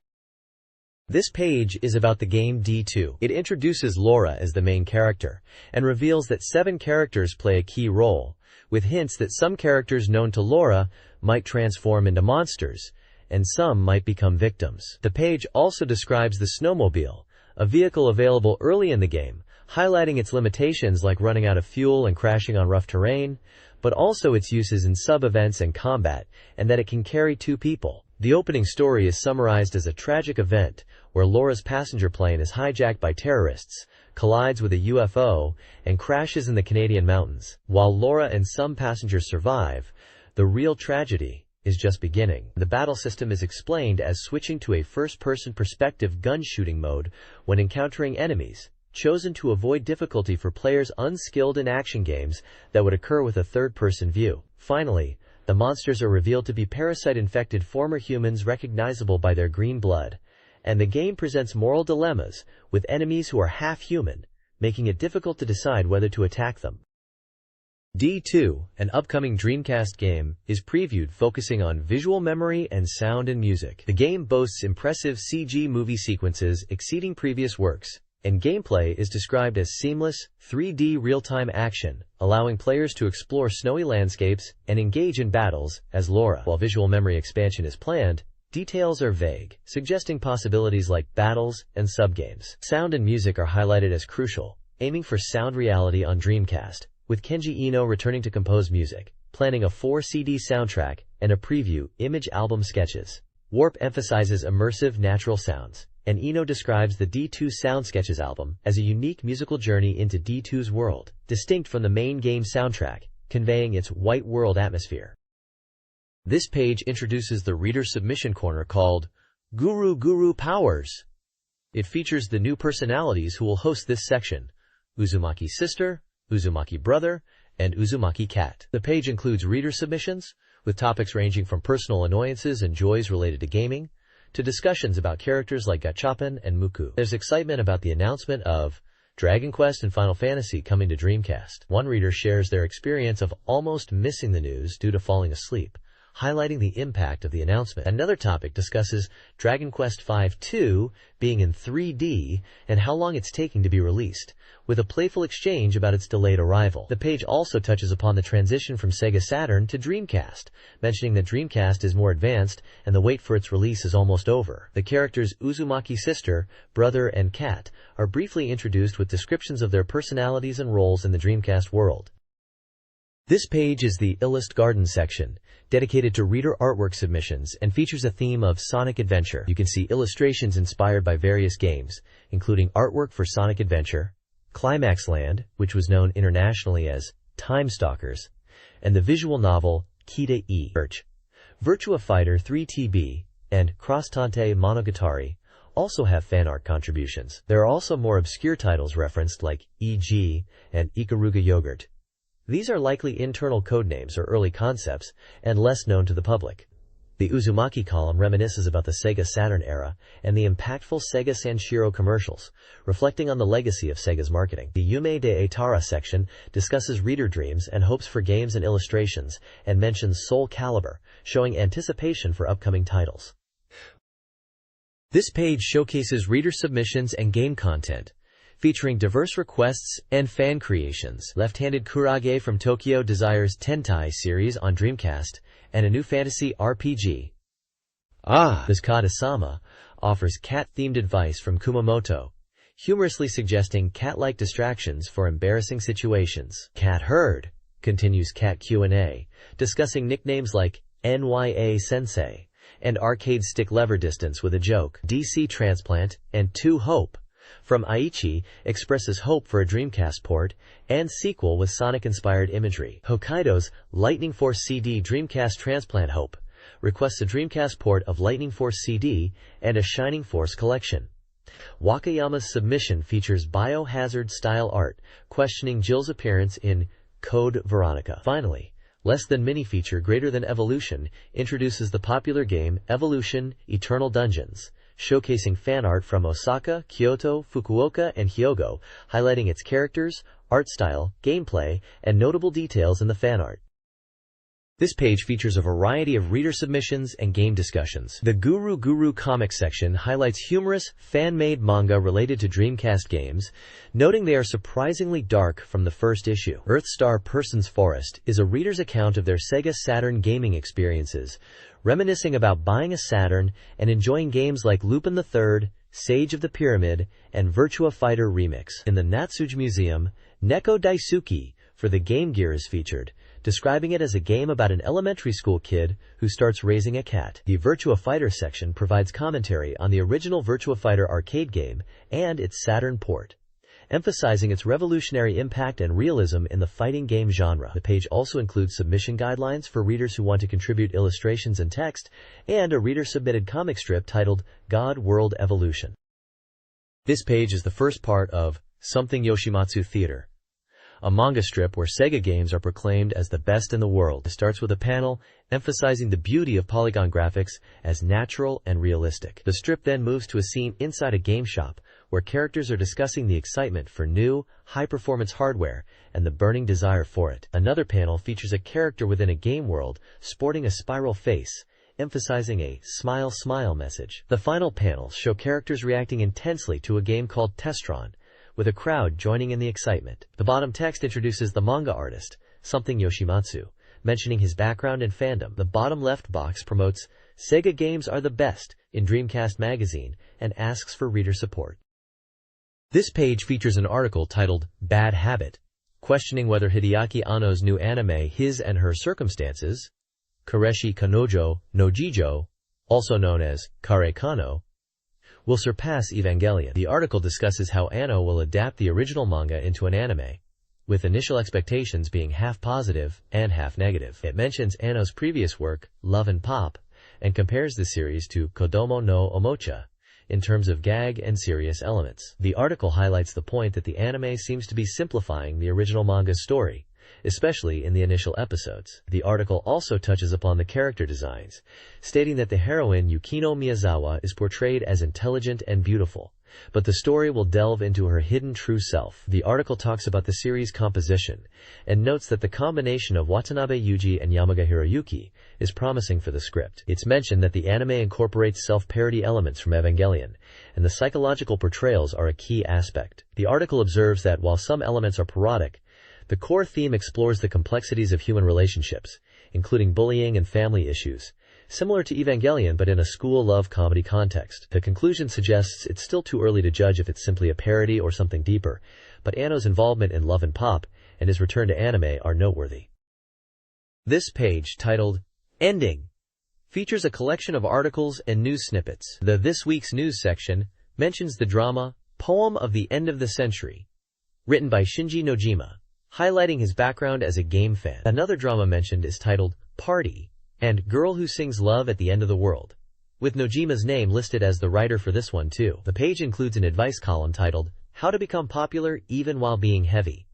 This page is about the game D2. It introduces Laura as the main character and reveals that 7 characters play a key role, with hints that some characters known to Laura might transform into monsters, and some might become victims. The page also describes the snowmobile, a vehicle available early in the game, highlighting its limitations like running out of fuel and crashing on rough terrain, but also its uses in sub-events and combat, and that it can carry 2 people. The opening story is summarized as a tragic event where Laura's passenger plane is hijacked by terrorists, collides with a UFO, and crashes in the Canadian mountains. While Laura and some passengers survive, the real tragedy is just beginning. The battle system is explained as switching to a first-person perspective gun-shooting mode when encountering enemies, chosen to avoid difficulty for players unskilled in action games that would occur with a third-person view. Finally, the monsters are revealed to be parasite-infected former humans recognizable by their green blood, and the game presents moral dilemmas with enemies who are half-human, making it difficult to decide whether to attack them. D2, an upcoming Dreamcast game, is previewed focusing on visual memory and sound and music. The game boasts impressive CG movie sequences exceeding previous works, and gameplay is described as seamless, 3D real-time action, allowing players to explore snowy landscapes and engage in battles as Laura. While visual memory expansion is planned, details are vague, suggesting possibilities like battles and subgames. Sound and music are highlighted as crucial, aiming for sound reality on Dreamcast, with Kenji Eno returning to compose music, planning a 4-CD soundtrack, and a preview, image album sketches. Warp emphasizes immersive natural sounds, and Eno describes the D2 Sound Sketches album as a unique musical journey into D2's world, distinct from the main game soundtrack, conveying its white world atmosphere. This page introduces the reader submission corner called Guru Powers. It features the new personalities who will host this section: Uzumaki Sister, Uzumaki Brother, and Uzumaki Cat. The page includes reader submissions, with topics ranging from personal annoyances and joys related to gaming, to discussions about characters like Gachapon and Muku. There's excitement about the announcement of Dragon Quest and Final Fantasy coming to Dreamcast. One reader shares their experience of almost missing the news due to falling asleep, highlighting the impact of the announcement. Another topic discusses Dragon Quest V-2 being in 3D and how long it's taking to be released, with a playful exchange about its delayed arrival. The page also touches upon the transition from Sega Saturn to Dreamcast, mentioning that Dreamcast is more advanced and the wait for its release is almost over. The characters Uzumaki Sister, Brother, and Cat are briefly introduced with descriptions of their personalities and roles in the Dreamcast world. This page is the Illust Garden section, dedicated to reader artwork submissions and features a theme of Sonic Adventure. You can see illustrations inspired by various games, including artwork for Sonic Adventure, Climax Land, which was known internationally as Time Stalkers, and the visual novel Kita e Virtua Fighter 3TB, and Cross-Tante Monogatari also have fan art contributions. There are also more obscure titles referenced like E.g. and Ikaruga Yogurt. These are likely internal codenames or early concepts, and less known to the public. The Uzumaki column reminisces about the Sega Saturn era and the impactful Sega Sanshiro commercials, reflecting on the legacy of Sega's marketing. The Yume de Atara section discusses reader dreams and hopes for games and illustrations, and mentions Soul Calibur, showing anticipation for upcoming titles. This page showcases reader submissions and game content, featuring diverse requests and fan creations. Left-handed Kurage from Tokyo desires Tentai series on Dreamcast and a new fantasy RPG. This Kada-sama offers cat-themed advice from Kumamoto, humorously suggesting cat-like distractions for embarrassing situations. Cat Herd continues Cat Q&A, discussing nicknames like NYA Sensei and arcade stick lever distance with a joke. DC Transplant and 2 Hope from Aichi expresses hope for a Dreamcast port and sequel with Sonic-inspired imagery. Hokkaido's Lightning Force CD Dreamcast Transplant Hope requests a Dreamcast port of Lightning Force CD and a Shining Force collection. Wakayama's submission features Biohazard-style art, questioning Jill's appearance in Code Veronica. Finally, Less Than Mini Feature Greater Than Evolution introduces the popular game Evolution Eternal Dungeons, showcasing fan art from Osaka, Kyoto, Fukuoka, and Hyogo, highlighting its characters, art style, gameplay, and notable details in the fan art. This page features a variety of reader submissions and game discussions. The Guru Guru Comics section highlights humorous, fan-made manga related to Dreamcast games, noting they are surprisingly dark from the first issue. Earthstar Person's Forest is a reader's account of their Sega Saturn gaming experiences, reminiscing about buying a Saturn and enjoying games like Lupin III, Sage of the Pyramid, and Virtua Fighter Remix. In the Natsuge Museum, Neko Daisuki for the Game Gear is featured, describing it as a game about an elementary school kid who starts raising a cat. The Virtua Fighter section provides commentary on the original Virtua Fighter arcade game and its Saturn port, emphasizing its revolutionary impact and realism in the fighting game genre. The page also includes submission guidelines for readers who want to contribute illustrations and text, and a reader-submitted comic strip titled God World Evolution. This page is the first part of Something Yoshimatsu Theater, a manga strip where Sega games are proclaimed as the best in the world. It starts with a panel emphasizing the beauty of polygon graphics as natural and realistic. The strip then moves to a scene inside a game shop where characters are discussing the excitement for new, high-performance hardware and the burning desire for it. Another panel features a character within a game world sporting a spiral face, emphasizing a smile smile message. The final panels show characters reacting intensely to a game called Testron, with a crowd joining in the excitement. The bottom text introduces the manga artist, Something Yoshimatsu, mentioning his background and fandom. The bottom left box promotes Sega games are the best in Dreamcast Magazine and asks for reader support. This page features an article titled Bad Habit, questioning whether Hideaki Anno's new anime His and Her Circumstances, Kareshi Kanojo no Jijo, also known as Kare Kano, will surpass Evangelion. The article discusses how Anno will adapt the original manga into an anime, with initial expectations being half positive and half negative. It mentions Anno's previous work, Love and Pop, and compares the series to Kodomo no Omocha in terms of gag and serious elements. The article highlights the point that the anime seems to be simplifying the original manga's story, especially in the initial episodes. The article also touches upon the character designs, stating that the heroine Yukino Miyazawa is portrayed as intelligent and beautiful, but the story will delve into her hidden true self. The article talks about the series' composition and notes that the combination of Watanabe Yuji and Yamaga Hiroyuki is promising for the script. It's mentioned that the anime incorporates self-parody elements from Evangelion, and the psychological portrayals are a key aspect. The article observes that while some elements are parodic, the core theme explores the complexities of human relationships, including bullying and family issues, similar to Evangelion but in a school love comedy context. The conclusion suggests it's still too early to judge if it's simply a parody or something deeper, but Anno's involvement in Love and Pop and his return to anime are noteworthy. This page, titled Ending, features a collection of articles and news snippets. The This Week's News section mentions the drama Poem of the End of the Century, written by Shinji Nojima, highlighting his background as a game fan. Another drama mentioned is titled Party and Girl Who Sings Love at the End of the World, with Nojima's name listed as the writer for this one too. The page includes an advice column titled How to Become Popular Even While Being Heavy,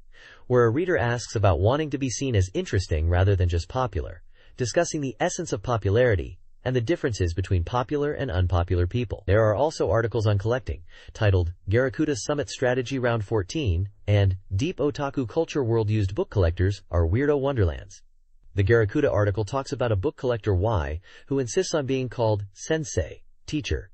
where a reader asks about wanting to be seen as interesting rather than just popular, discussing the essence of popularity and the differences between popular and unpopular people. There are also articles on collecting, titled Garakuta Summit Strategy Round 14 and Deep Otaku Culture World Used Book Collectors Are Weirdo Wonderlands. The Garakuta article talks about a book collector Y who insists on being called sensei, teacher,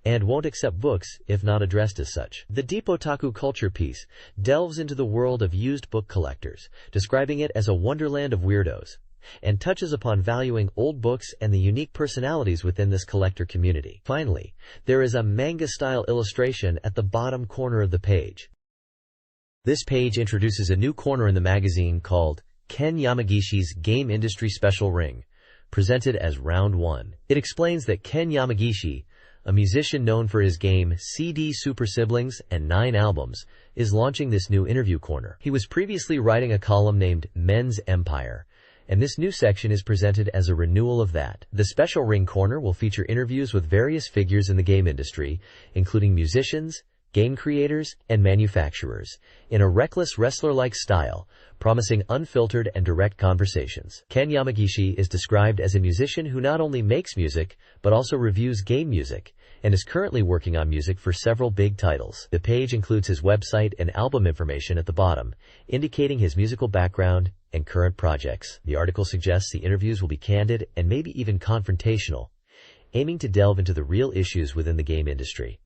and won't accept books if not addressed as such. The Deep Otaku Culture piece delves into the world of used book collectors, describing it as a wonderland of weirdos, and touches upon valuing old books and the unique personalities within this collector community. Finally, there is a manga-style illustration at the bottom corner of the page. This page introduces a new corner in the magazine called Ken Yamagishi's Game Industry Special Ring, presented as Round 1. It explains that Ken Yamagishi, a musician known for his game CD Super Siblings and 9 albums, is launching this new interview corner. He was previously writing a column named Men's Empire, and this new section is presented as a renewal of that. The Special Ring Corner will feature interviews with various figures in the game industry, including musicians, game creators, and manufacturers, in a reckless wrestler-like style, promising unfiltered and direct conversations. Ken Yamagishi is described as a musician who not only makes music, but also reviews game music, and is currently working on music for several big titles. The page includes his website and album information at the bottom, indicating his musical background and current projects. The article suggests the interviews will be candid and maybe even confrontational, aiming to delve into the real issues within the game industry.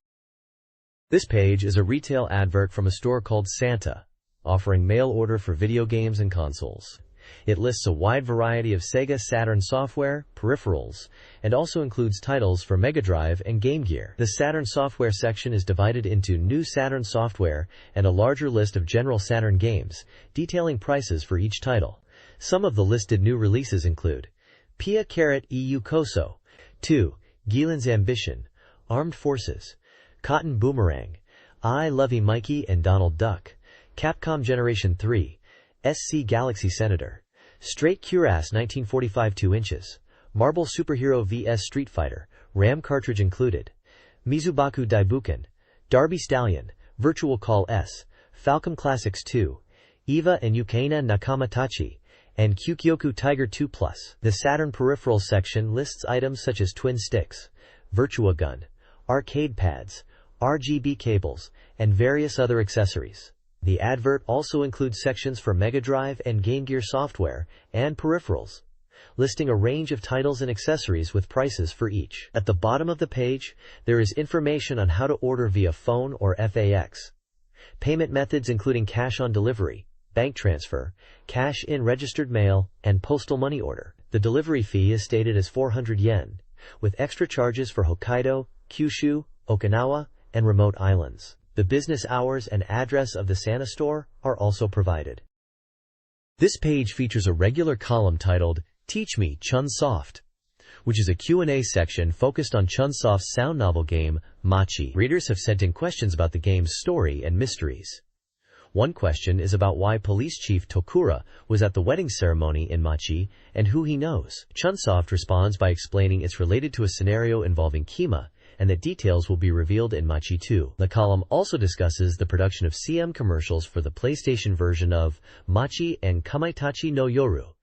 This page is a retail advert from a store called Santa, offering mail order for video games and consoles. It lists a wide variety of Sega Saturn software, peripherals, and also includes titles for Mega Drive and Game Gear. The Saturn software section is divided into new Saturn software and a larger list of general Saturn games, detailing prices for each title. Some of the listed new releases include Pia EU Koso, 2, Gilan's Ambition, Armed Forces, Cotton Boomerang, I Lovey Mikey and Donald Duck, Capcom Generation 3, SC Galaxy Senator, Straight Curass 1945 2 inches, Marble Superhero vs Street Fighter, RAM cartridge included, Mizubaku Daibuken, Darby Stallion, Virtual Call S, Falcom Classics 2, Eva and Yukaina Nakamatachi, and Kyukyoku Tiger 2 Plus. The Saturn Peripherals section lists items such as twin sticks, Virtua Gun, arcade pads, RGB cables, and various other accessories. The advert also includes sections for Mega Drive and Game Gear software and peripherals, listing a range of titles and accessories with prices for each. At the bottom of the page, there is information on how to order via phone or FAX. Payment methods including cash on delivery, bank transfer, cash in registered mail, and postal money order. The delivery fee is stated as 400 yen, with extra charges for Hokkaido, Kyushu, Okinawa, and remote islands. The business hours and address of the Santa store are also provided. This page features a regular column titled Teach Me Chunsoft, which is a Q&A section focused on Chunsoft's sound novel game, Machi. Readers have sent in questions about the game's story and mysteries. One question is about why Police Chief Tokura was at the wedding ceremony in Machi and who he knows. Chunsoft responds by explaining it's related to a scenario involving Kima, and that details will be revealed in Machi 2. The column also discusses the production of CM commercials for the PlayStation version of Machi and Kamaitachi no Yoru,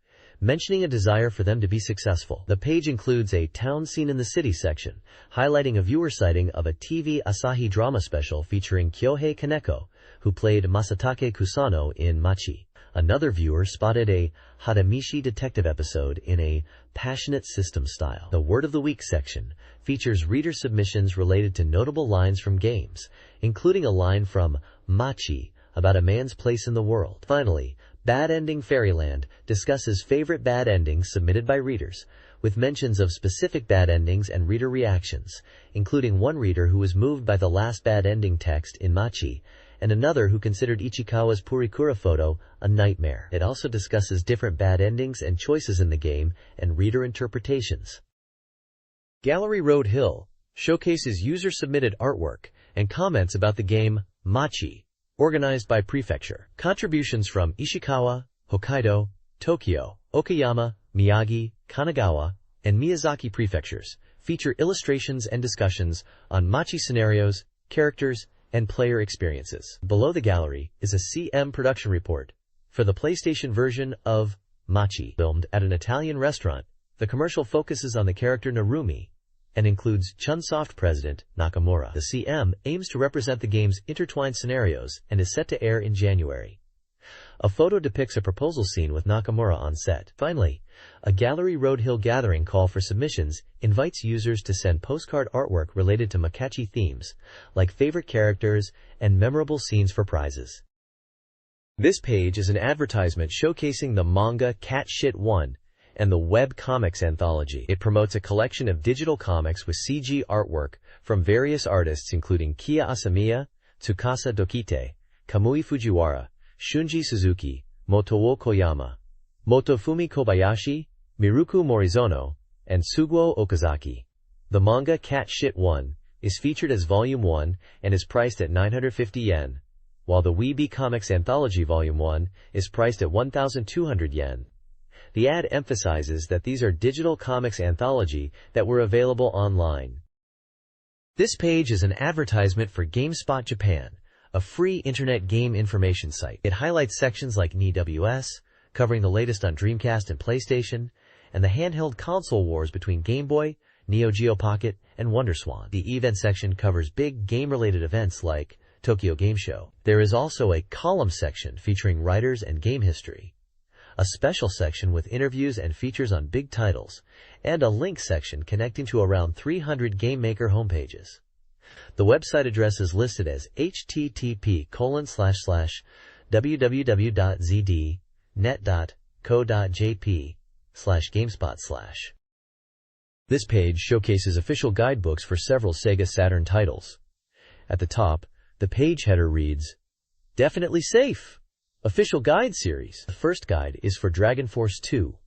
mentioning a desire for them to be successful. The page includes a town scene in the city section, highlighting a viewer sighting of a TV Asahi drama special featuring Kyohei Kaneko, who played Masatake Kusano in Machi. Another viewer spotted a Hadamishi detective episode in a passionate system style. The Word of the Week section features reader submissions related to notable lines from games, including a line from Machi about a man's place in the world. Finally, Bad Ending Fairyland discusses favorite bad endings submitted by readers, with mentions of specific bad endings and reader reactions, including one reader who was moved by the last bad ending text in Machi, and another who considered Ichikawa's Purikura photo a nightmare. It also discusses different bad endings and choices in the game and reader interpretations. Gallery Road Hill showcases user-submitted artwork and comments about the game Machi, organized by prefecture. Contributions from Ishikawa, Hokkaido, Tokyo, Okayama, Miyagi, Kanagawa, and Miyazaki prefectures feature illustrations and discussions on Machi scenarios, characters, and player experiences. Below the gallery is a CM production report For the PlayStation version of Machi, filmed at an Italian restaurant, the commercial focuses on the character Narumi and includes Chunsoft president Nakamura. The CM aims to represent the game's intertwined scenarios and is set to air in January. A photo depicts a proposal scene with Nakamura on set. Finally, a Gallery Road Hill Gathering call for submissions invites users to send postcard artwork related to Makachi themes, like favorite characters and memorable scenes for prizes. This page is an advertisement showcasing the manga Cat Shit 1 and the web comics anthology. It promotes a collection of digital comics with CG artwork from various artists including Kiya Asamiya, Tsukasa Dokite, Kamui Fujiwara, Shunji Suzuki, Motoo Koyama, Motofumi Kobayashi, Miruku Morizono, and Suguo Okazaki. The manga Cat Shit 1 is featured as Volume 1 and is priced at 950 yen, while the Weeby Comics Anthology Volume 1 is priced at 1,200 yen. The ad emphasizes that these are digital comics anthology that were available online. This page is an advertisement for GameSpot Japan, a free internet game information site. It highlights sections like NEWS, covering the latest on Dreamcast and PlayStation, and the handheld console wars between Game Boy, Neo Geo Pocket, and WonderSwan. The event section covers big game-related events like Tokyo Game Show. There is also a column section featuring writers and game history, a special section with interviews and features on big titles, and a link section connecting to around 300 Game Maker homepages. The website address is listed as http://www.zdnet.co.jp/GameSpot/. This page showcases official guidebooks for several Sega Saturn titles. At the top, the page header reads, "Definitely safe! Official Guide Series." The first guide is for Dragon Force 2,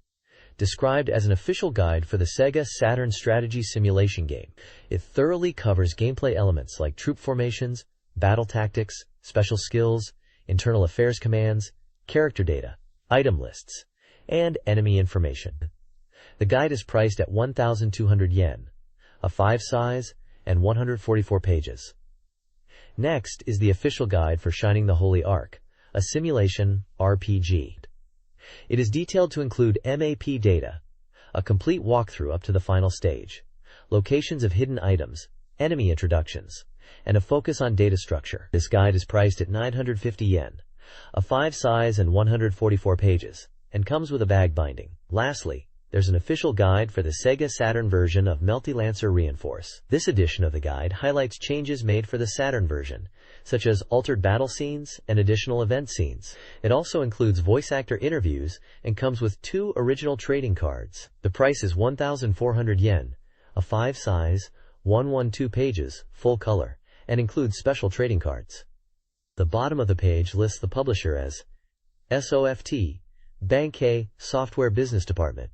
described as an official guide for the Sega Saturn strategy simulation game. It thoroughly covers gameplay elements like troop formations, battle tactics, special skills, internal affairs commands, character data, item lists, and enemy information. The guide is priced at 1,200 yen, a 5 size, and 144 pages. Next is the official guide for Shining the Holy Ark, a simulation RPG. It is detailed to include MAP data, a complete walkthrough up to the final stage, locations of hidden items, enemy introductions, and a focus on data structure. This guide is priced at 950 yen, a 5 size and 144 pages, and comes with a bag binding. Lastly, there's an official guide for the Sega Saturn version of Melty Lancer Reinforce. This edition of the guide highlights changes made for the Saturn version, such as altered battle scenes and additional event scenes. It also includes voice actor interviews and comes with 2 original trading cards. The price is 1,400 yen, a 5 size, 112 pages, full color, and includes special trading cards. The bottom of the page lists the publisher as SOFT, Bankei Software Business Department.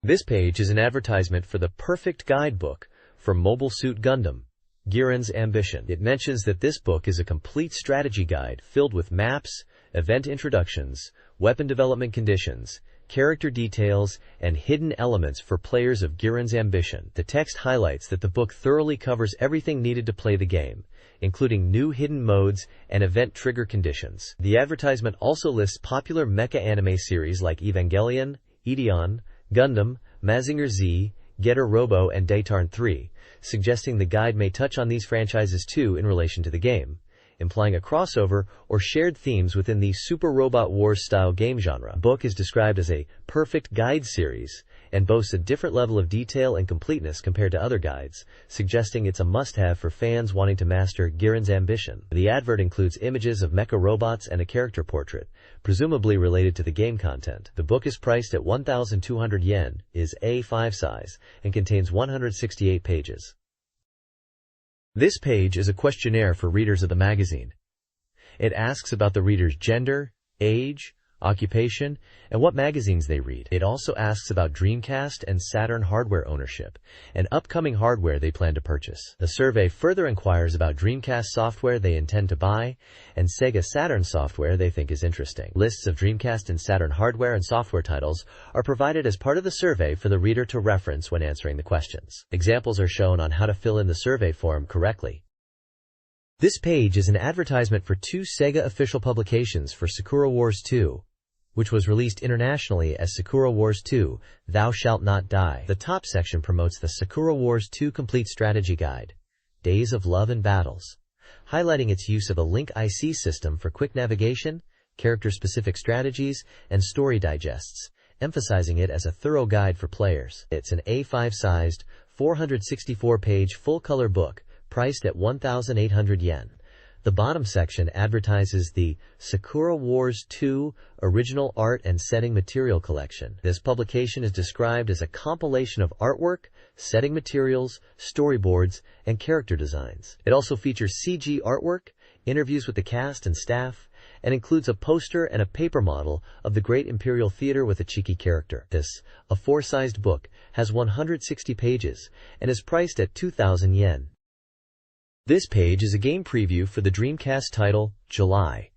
This page is an advertisement for the perfect guidebook for Mobile Suit Gundam, Giran's Ambition. It mentions that this book is a complete strategy guide filled with maps, event introductions, weapon development conditions, character details, and hidden elements for players of Giran's Ambition. The text highlights that the book thoroughly covers everything needed to play the game, including new hidden modes and event trigger conditions. The advertisement also lists popular mecha anime series like Evangelion, Ideon, Gundam, Mazinger Z, Getter Robo, and Daytarn 3, suggesting the guide may touch on these franchises too in relation to the game, implying a crossover or shared themes within the Super Robot Wars style game genre. The book is described as a perfect guide series and boasts a different level of detail and completeness compared to other guides, suggesting it's a must-have for fans wanting to master Giran's Ambition. The advert includes images of mecha robots and a character portrait, presumably related to the game content. The book is priced at 1,200 yen, is A5 size, and contains 168 pages. This page is a questionnaire for readers of the magazine. It asks about the reader's gender, age, occupation, and what magazines they read. It also asks about Dreamcast and Saturn hardware ownership and upcoming hardware they plan to purchase. The survey further inquires about Dreamcast software they intend to buy and Sega Saturn software they think is interesting. Lists of Dreamcast and Saturn hardware and software titles are provided as part of the survey for the reader to reference when answering the questions. Examples are shown on how to fill in the survey form correctly. This page is an advertisement for 2 Sega official publications for Sakura Wars 2, which was released internationally as Sakura Wars 2, Thou Shalt Not Die. The top section promotes the Sakura Wars 2 Complete Strategy Guide, Days of Love and Battles, highlighting its use of a Link IC system for quick navigation, character-specific strategies, and story digests, emphasizing it as a thorough guide for players. It's an A5-sized, 464-page full-color book, priced at 1,800 yen. The bottom section advertises the Sakura Wars 2 Original Art and Setting Material Collection. This publication is described as a compilation of artwork, setting materials, storyboards, and character designs. It also features CG artwork, interviews with the cast and staff, and includes a poster and a paper model of the Great Imperial Theater with a cheeky character. This, a 4-sized book, has 160 pages and is priced at 2,000 yen. This page is a game preview for the Dreamcast title, July,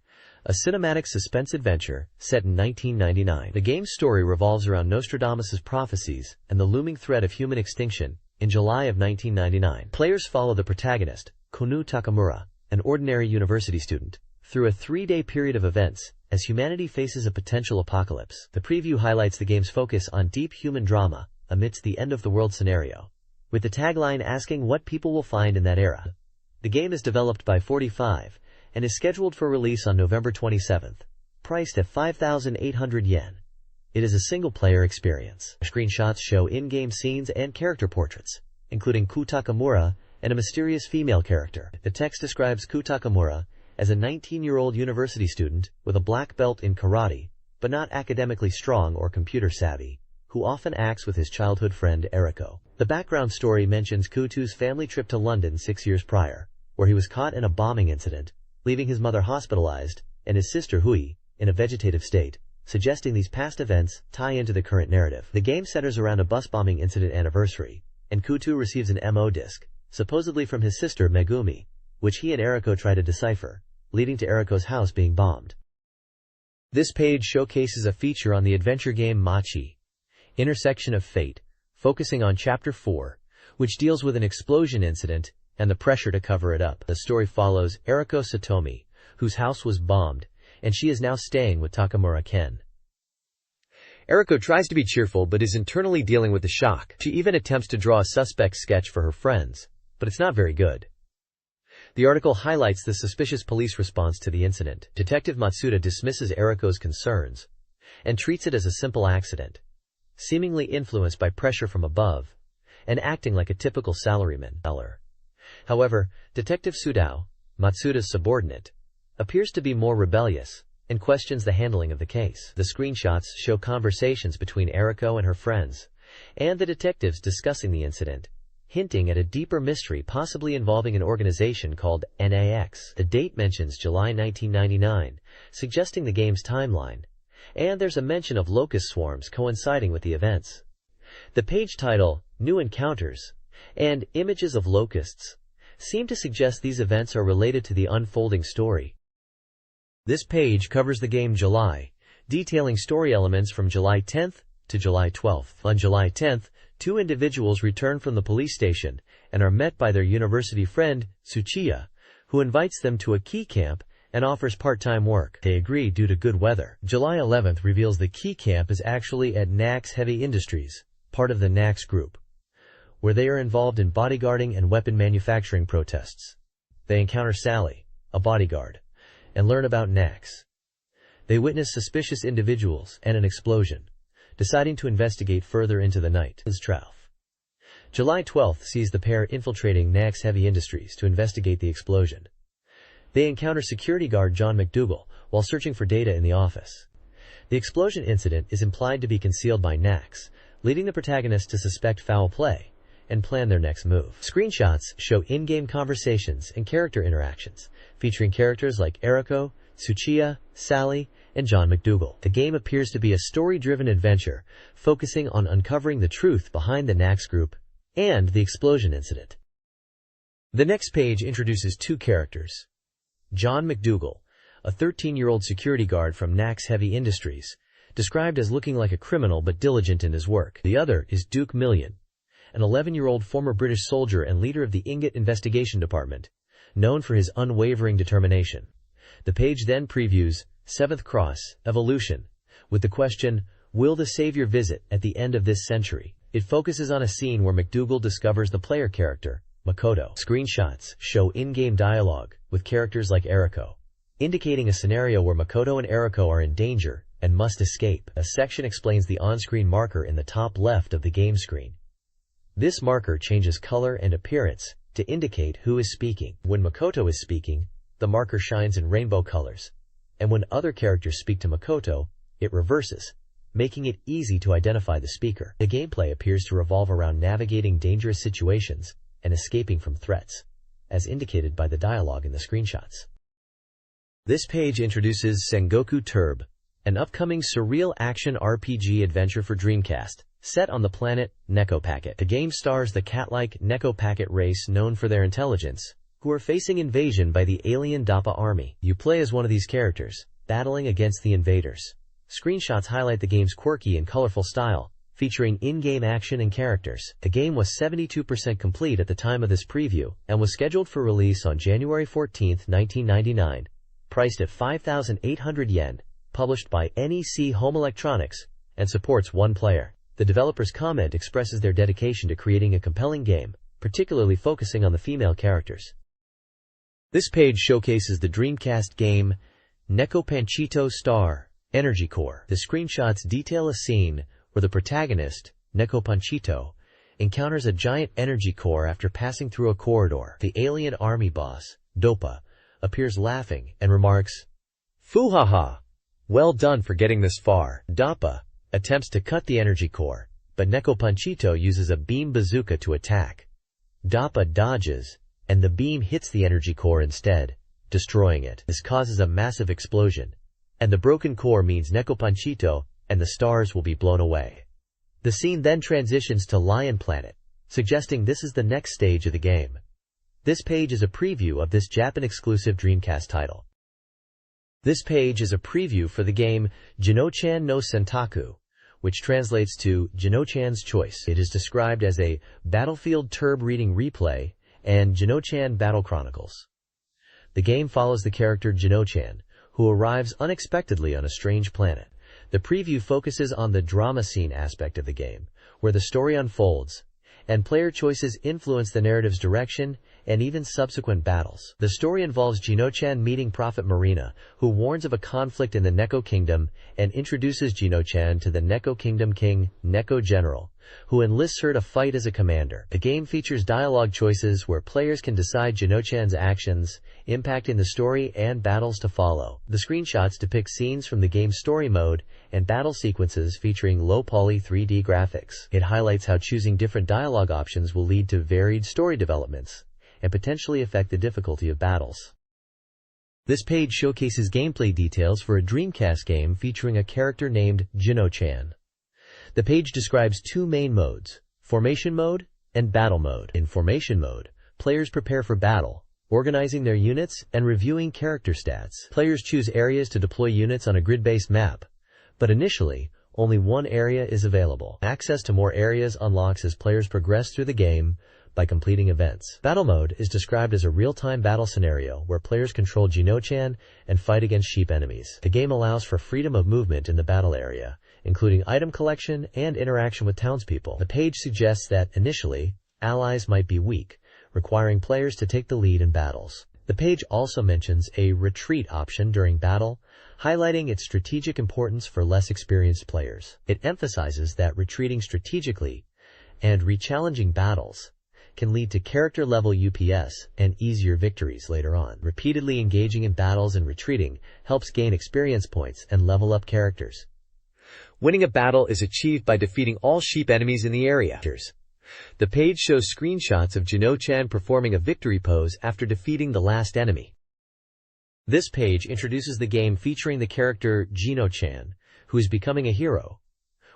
a cinematic suspense adventure set in 1999. The game's story revolves around Nostradamus' prophecies and the looming threat of human extinction in July of 1999. Players follow the protagonist, Konu Takamura, an ordinary university student, through a 3-day period of events as humanity faces a potential apocalypse. The preview highlights the game's focus on deep human drama amidst the end-of-the-world scenario, with the tagline asking what people will find in that era. The game is developed by 45 and is scheduled for release on November 27th, priced at 5,800 yen. It is a single-player experience. Screenshots show in-game scenes and character portraits, including Ku Takamura and a mysterious female character. The text describes Ku Takamura as a 19-year-old university student with a black belt in karate, but not academically strong or computer savvy, who often acts with his childhood friend Eriko. The background story mentions Kutu's family trip to London 6 years prior, where he was caught in a bombing incident, leaving his mother hospitalized, and his sister Hui, in a vegetative state, suggesting these past events tie into the current narrative. The game centers around a bus bombing incident anniversary, and Kutu receives an MO disc, supposedly from his sister Megumi, which he and Eriko try to decipher, leading to Eriko's house being bombed. This page showcases a feature on the adventure game Machi, Intersection of Fate, focusing on Chapter 4, which deals with an explosion incident and the pressure to cover it up. The story follows Eriko Satomi, whose house was bombed, and she is now staying with Takamura Ken. Eriko tries to be cheerful but is internally dealing with the shock. She even attempts to draw a suspect sketch for her friends, but it's not very good. The article highlights the suspicious police response to the incident. Detective Matsuda dismisses Eriko's concerns and treats it as a simple accident, seemingly influenced by pressure from above and acting like a typical salaryman. However, Detective Sudao, Matsuda's subordinate, appears to be more rebellious and questions the handling of the case. The screenshots show conversations between Eriko and her friends, and the detectives discussing the incident, hinting at a deeper mystery possibly involving an organization called NAX. The date mentions July 1999, suggesting the game's timeline, and there's a mention of locust swarms coinciding with the events. The page title, New Encounters, and Images of Locusts seem to suggest these events are related to the unfolding story. This page covers the game July, detailing story elements from July 10th to July 12th. On July 10th, 2 individuals return from the police station and are met by their university friend, Tsuchiya, who invites them to a key camp and offers part-time work. They agree due to good weather. July 11th reveals the key camp is actually at Nax Heavy Industries, part of the Nax Group, where they are involved in bodyguarding and weapon manufacturing protests. They encounter Sally, a bodyguard, and learn about Nax. They witness suspicious individuals and an explosion, deciding to investigate further into the night. July 12th sees the pair infiltrating Nax Heavy Industries to investigate the explosion. They encounter security guard John McDougal while searching for data in the office. The explosion incident is implied to be concealed by Nax, leading the protagonist to suspect foul play and plan their next move. Screenshots show in-game conversations and character interactions, featuring characters like Eriko, Tsuchiya, Sally, and John McDougal. The game appears to be a story-driven adventure, focusing on uncovering the truth behind the Nax Group and the explosion incident. The next page introduces 2 characters. John McDougal, a 13-year-old security guard from Nax Heavy Industries, described as looking like a criminal but diligent in his work. The other is Duke Million, an 11-year-old former British soldier and leader of the Ingot Investigation Department, known for his unwavering determination. The page then previews Seventh Cross, Evolution, with the question, "Will the Savior visit at the end of this century?" It focuses on a scene where McDougal discovers the player character, Makoto. Screenshots show in-game dialogue with characters like Eriko, indicating a scenario where Makoto and Eriko are in danger and must escape. A section explains the on-screen marker in the top left of the game screen. This marker changes color and appearance to indicate who is speaking. When Makoto is speaking, the marker shines in rainbow colors, and when other characters speak to Makoto, it reverses, making it easy to identify the speaker. The gameplay appears to revolve around navigating dangerous situations and escaping from threats, as indicated by the dialogue in the screenshots. This page introduces Sengoku Turb, an upcoming surreal action RPG adventure for Dreamcast, set on the planet Neko Packet. The game stars the cat-like Neko Packet race known for their intelligence, who are facing invasion by the alien Dappa army. You play as one of these characters, battling against the invaders. Screenshots highlight the game's quirky and colorful style, featuring in-game action and characters. The game was 72% complete at the time of this preview, and was scheduled for release on January 14, 1999, priced at 5,800 yen, published by NEC Home Electronics, and supports one player. The developer's comment expresses their dedication to creating a compelling game, particularly focusing on the female characters. This page showcases the Dreamcast game Neko Panchito Star Energy Core. The screenshots detail a scene where the protagonist, Neko Panchito, encounters a giant energy core after passing through a corridor. The alien army boss, Doppa, appears laughing and remarks, "Foo-ha-ha! Well done for getting this far." Doppa attempts to cut the energy core, but Neko Panchito uses a beam bazooka to attack. Doppa dodges, and the beam hits the energy core instead, destroying it. This causes a massive explosion, and the broken core means Neko Panchito and the stars will be blown away. The scene then transitions to Lion Planet, suggesting this is the next stage of the game. This page is a preview of this Japan-exclusive Dreamcast title. This page is a preview for the game Jinochan no Sentaku, which translates to Jinochan's Choice. It is described as a Battlefield Turb reading replay and Jinochan Battle Chronicles. The game follows the character Jinochan, who arrives unexpectedly on a strange planet. The preview focuses on the drama scene aspect of the game, where the story unfolds, and player choices influence the narrative's direction and even subsequent battles. The story involves Jinochan meeting Prophet Marina, who warns of a conflict in the Neko Kingdom and introduces Jinochan to the Neko Kingdom king, Neko General, who enlists her to fight as a commander. The game features dialogue choices where players can decide Jinochan's actions, impacting the story and battles to follow. The screenshots depict scenes from the game's story mode and battle sequences featuring low-poly 3D graphics. It highlights how choosing different dialogue options will lead to varied story developments and potentially affect the difficulty of battles. This page showcases gameplay details for a Dreamcast game featuring a character named Jinochan. The page describes two main modes, Formation Mode and Battle Mode. In Formation Mode, players prepare for battle, organizing their units and reviewing character stats. Players choose areas to deploy units on a grid-based map, but initially, only one area is available. Access to more areas unlocks as players progress through the game by completing events. Battle Mode is described as a real-time battle scenario where players control Jinochan and fight against sheep enemies. The game allows for freedom of movement in the battle area, including item collection and interaction with townspeople. The page suggests that, initially, allies might be weak, requiring players to take the lead in battles. The page also mentions a retreat option during battle, highlighting its strategic importance for less experienced players. It emphasizes that retreating strategically and re-challenging battles can lead to character-level UPS and easier victories later on. Repeatedly engaging in battles and retreating helps gain experience points and level up characters. Winning a battle is achieved by defeating all sheep enemies in the area. The page shows screenshots of Jinochan performing a victory pose after defeating the last enemy. This page introduces the game featuring the character Jinochan, who is becoming a hero,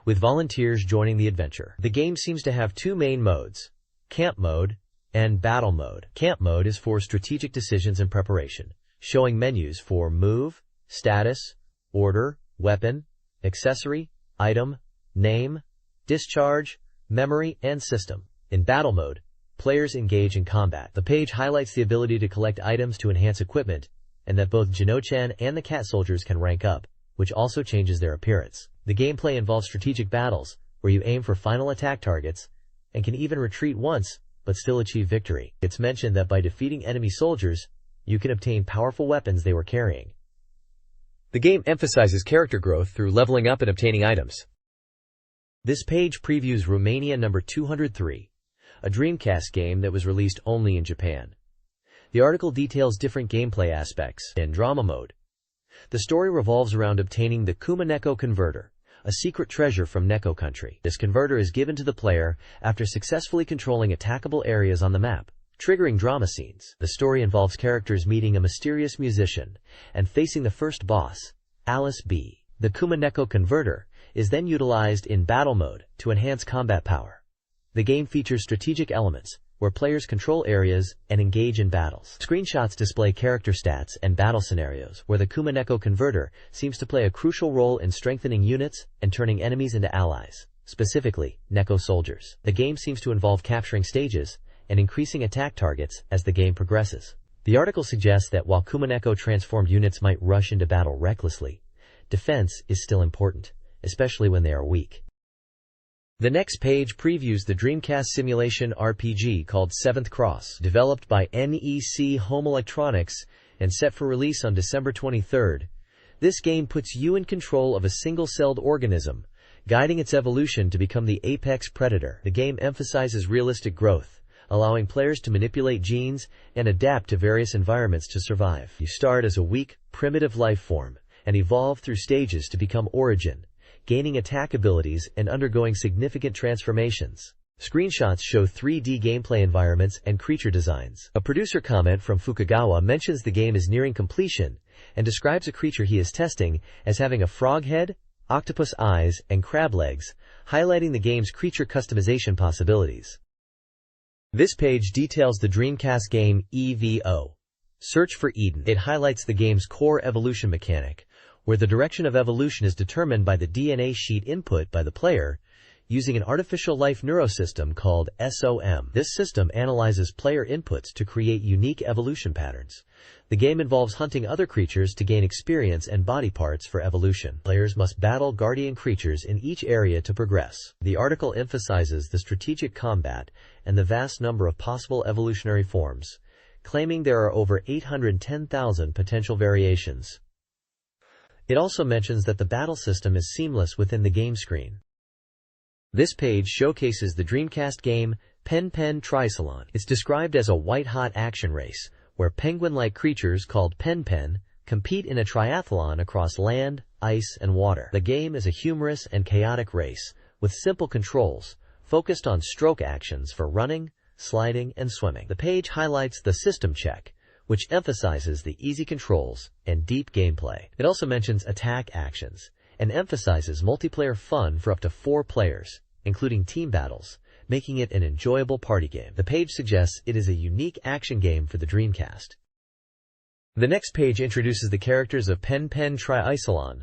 with volunteers joining the adventure. The game seems to have two main modes, Camp Mode and Battle Mode. Camp Mode is for strategic decisions and preparation, showing menus for move, status, order, weapon, accessory, item, name, discharge, memory, and system. In Battle Mode, Players engage in combat. The page highlights the ability to collect items to enhance equipment, and that both Jino-chan and the cat soldiers can rank up, which also changes their appearance. The gameplay involves strategic battles, where you aim for final attack targets, and can even retreat once, but still achieve victory. It's mentioned that by defeating enemy soldiers, you can obtain powerful weapons they were carrying. The game emphasizes character growth through leveling up and obtaining items. This page previews Romania number 203, a Dreamcast game that was released only in Japan. The article details different gameplay aspects. In drama mode, the story revolves around obtaining the Kumaneko converter, a secret treasure from Neko country. This converter is given to the player after successfully controlling attackable areas on the map, triggering drama scenes. The story involves characters meeting a mysterious musician and facing the first boss, Alice B. The Kumaneko converter is then utilized in battle mode to enhance combat power. The game features strategic elements, where players control areas and engage in battles. Screenshots display character stats and battle scenarios, where the Kumaneko converter seems to play a crucial role in strengthening units and turning enemies into allies, specifically Neko soldiers. The game seems to involve capturing stages and increasing attack targets as the game progresses. The article suggests that while Kumaneko transformed units might rush into battle recklessly, defense is still important, especially when they are weak. The next page previews the Dreamcast simulation RPG called Seventh Cross, developed by NEC Home Electronics and set for release on December 23rd. This game puts you in control of a single-celled organism, guiding its evolution to become the apex predator. The game emphasizes realistic growth, allowing players to manipulate genes and adapt to various environments to survive. You start as a weak, primitive life form and evolve through stages to become Origin, gaining attack abilities and undergoing significant transformations. Screenshots show 3D gameplay environments and creature designs. A producer comment from Fukugawa mentions the game is nearing completion and describes a creature he is testing as having a frog head, octopus eyes, and crab legs, highlighting the game's creature customization possibilities. This page details the Dreamcast game EVO, Search for Eden. It highlights the game's core evolution mechanic, where the direction of evolution is determined by the DNA sheet input by the player using an artificial life neurosystem called SOM. This system analyzes player inputs to create unique evolution patterns. The game involves hunting other creatures to gain experience and body parts for evolution. Players must battle guardian creatures in each area to progress. The article emphasizes the strategic combat and the vast number of possible evolutionary forms, claiming there are over 810,000 potential variations. It also mentions that the battle system is seamless within the game screen. This page showcases the Dreamcast game Pen Pen Triathlon. It's described as a white-hot action race, where penguin-like creatures called Pen Pen compete in a triathlon across land, ice, and water. The game is a humorous and chaotic race, with simple controls, focused on stroke actions for running, sliding, and swimming. The page highlights the system check, which emphasizes the easy controls and deep gameplay. It also mentions attack actions and emphasizes multiplayer fun for up to 4 players, including team battles, making it an enjoyable party game. The page suggests it is a unique action game for the Dreamcast. The next page introduces the characters of Pen Pen Triathlon,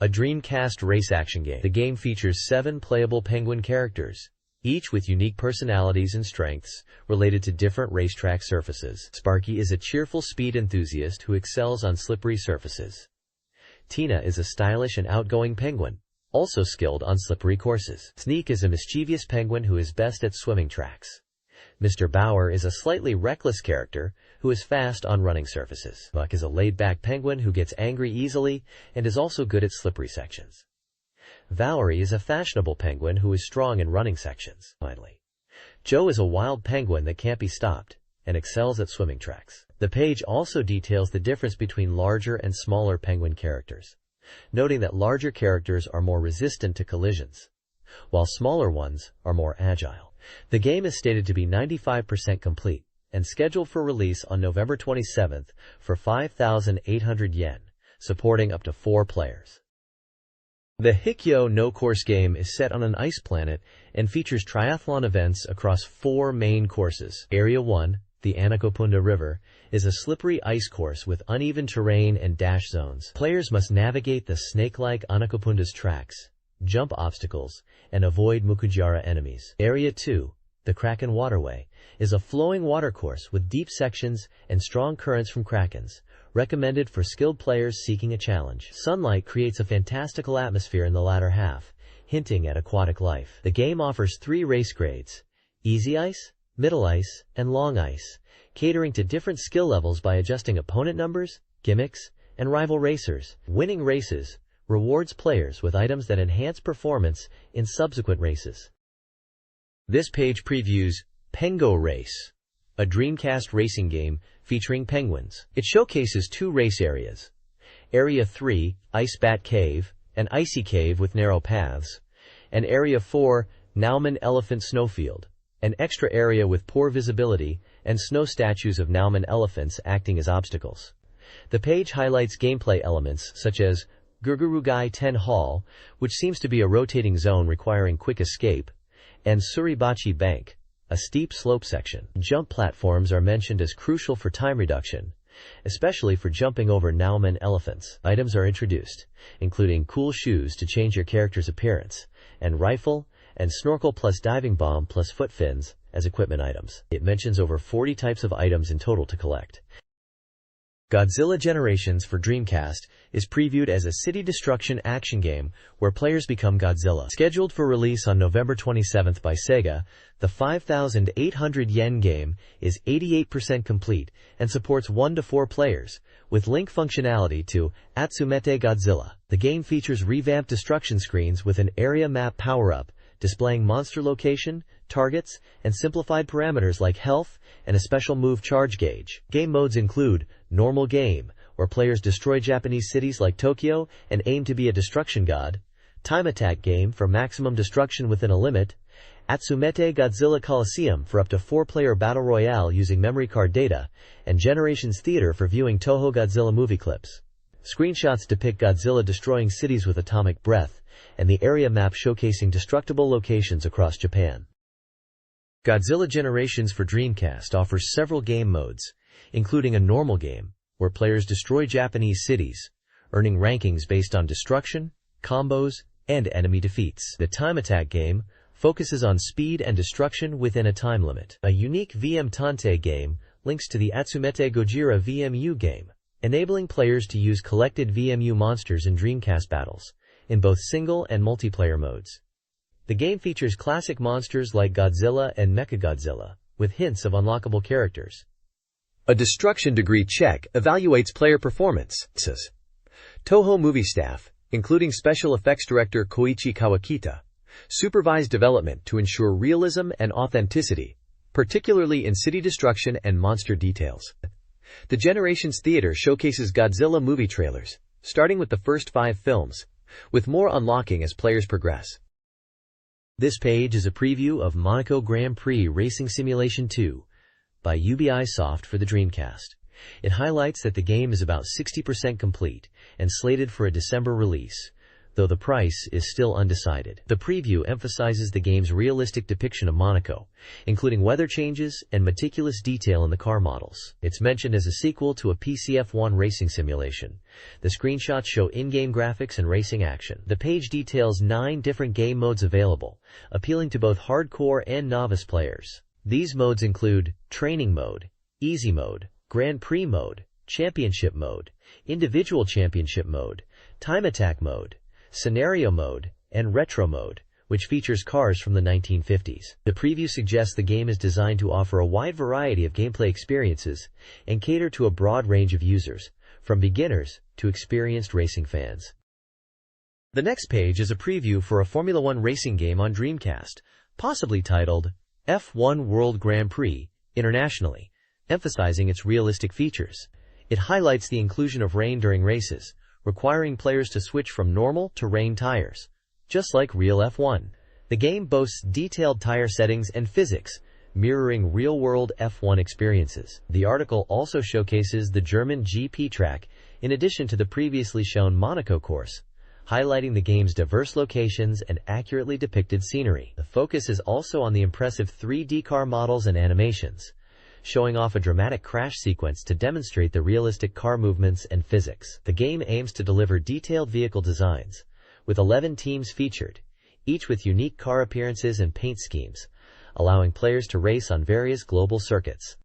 a Dreamcast race action game. The game features 7 playable penguin characters, each with unique personalities and strengths related to different racetrack surfaces. Sparky is a cheerful speed enthusiast who excels on slippery surfaces. Tina is a stylish and outgoing penguin, also skilled on slippery courses. Sneak is a mischievous penguin who is best at swimming tracks. Mr. Bauer is a slightly reckless character who is fast on running surfaces. Buck is a laid-back penguin who gets angry easily and is also good at slippery sections. Valerie is a fashionable penguin who is strong in running sections. Finally, Joe is a wild penguin that can't be stopped and excels at swimming tracks. The page also details the difference between larger and smaller penguin characters, noting that larger characters are more resistant to collisions, while smaller ones are more agile. The game is stated to be 95% complete and scheduled for release on November 27th for 5,800 yen, supporting up to 4 players. The Hikyo no Course game is set on an ice planet and features triathlon events across 4 main courses. Area 1, the Anakopunda River, is a slippery ice course with uneven terrain and dash zones. Players must navigate the snake-like Anakopunda's tracks, jump obstacles, and avoid Mukujara enemies. Area 2, The Kraken Waterway is a flowing watercourse with deep sections and strong currents from krakens, recommended for skilled players seeking a challenge. Sunlight creates a fantastical atmosphere in the latter half, hinting at aquatic life. The game offers 3 race grades: easy ice, middle ice, and long ice, catering to different skill levels by adjusting opponent numbers, gimmicks, and rival racers. Winning races rewards players with items that enhance performance in subsequent races. This page previews Pengo Race, a Dreamcast racing game featuring penguins. It showcases 2 race areas: Area 3, Ice Bat Cave, an icy cave with narrow paths, and Area 4, Nauman Elephant Snowfield, an extra area with poor visibility and snow statues of Nauman elephants acting as obstacles. The page highlights gameplay elements such as Gurgurugai 10 Hall, which seems to be a rotating zone requiring quick escape, and Suribachi Bank, a steep slope section. Jump platforms are mentioned as crucial for time reduction, especially for jumping over Nauman elephants. Items are introduced, including cool shoes to change your character's appearance, and rifle and snorkel plus diving bomb plus foot fins as equipment items. It mentions over 40 types of items in total to collect. Godzilla Generations for Dreamcast is previewed as a city destruction action game where players become Godzilla. Scheduled for release on November 27th by Sega, the 5,800 yen game is 88% complete and supports 1 to 4 players, with link functionality to Atsumete Godzilla. The game features revamped destruction screens with an area map power-up, displaying monster location, targets, and simplified parameters like health and a special move charge gauge. Game modes include Normal Game, where players destroy Japanese cities like Tokyo and aim to be a destruction god; Time Attack Game for maximum destruction within a limit; Atsumete Godzilla Coliseum for up to 4-player battle royale using memory card data; and Generations Theater for viewing Toho Godzilla movie clips. Screenshots depict Godzilla destroying cities with atomic breath, and the area map showcasing destructible locations across Japan. Godzilla Generations for Dreamcast offers several game modes, including a normal game, where players destroy Japanese cities, earning rankings based on destruction, combos, and enemy defeats. The Time Attack game focuses on speed and destruction within a time limit. A unique VM Tante game links to the Atsumete Gojira VMU game, enabling players to use collected VMU monsters in Dreamcast battles, in both single and multiplayer modes. The game features classic monsters like Godzilla and Mechagodzilla, with hints of unlockable characters. A destruction degree check evaluates player performance. Toho movie staff, including special effects director Koichi Kawakita, supervised development to ensure realism and authenticity, particularly in city destruction and monster details. The Generations Theater showcases Godzilla movie trailers, starting with the first 5 films, with more unlocking as players progress. This page is a preview of Monaco Grand Prix Racing Simulation 2 by Ubisoft for the Dreamcast. It highlights that the game is about 60% complete and slated for a December release, though the price is still undecided. The preview emphasizes the game's realistic depiction of Monaco, including weather changes and meticulous detail in the car models. It's mentioned as a sequel to a PCF1 racing simulation. The screenshots show in-game graphics and racing action. The page details 9 different game modes available, appealing to both hardcore and novice players. These modes include Training Mode, Easy Mode, Grand Prix Mode, Championship Mode, Individual Championship Mode, Time Attack Mode, Scenario Mode, and Retro Mode, which features cars from the 1950s. The preview suggests the game is designed to offer a wide variety of gameplay experiences and cater to a broad range of users, from beginners to experienced racing fans. The next page is a preview for a Formula One racing game on Dreamcast, possibly titled F1 World Grand Prix internationally, emphasizing its realistic features. It highlights the inclusion of rain during races, requiring players to switch from normal to rain tires, just like real F1. The game boasts detailed tire settings and physics, mirroring real-world F1 experiences. The article also showcases the German GP track, in addition to the previously shown Monaco course, highlighting the game's diverse locations and accurately depicted scenery. The focus is also on the impressive 3D car models and animations, showing off a dramatic crash sequence to demonstrate the realistic car movements and physics. The game aims to deliver detailed vehicle designs, with 11 teams featured, each with unique car appearances and paint schemes, allowing players to race on various global circuits.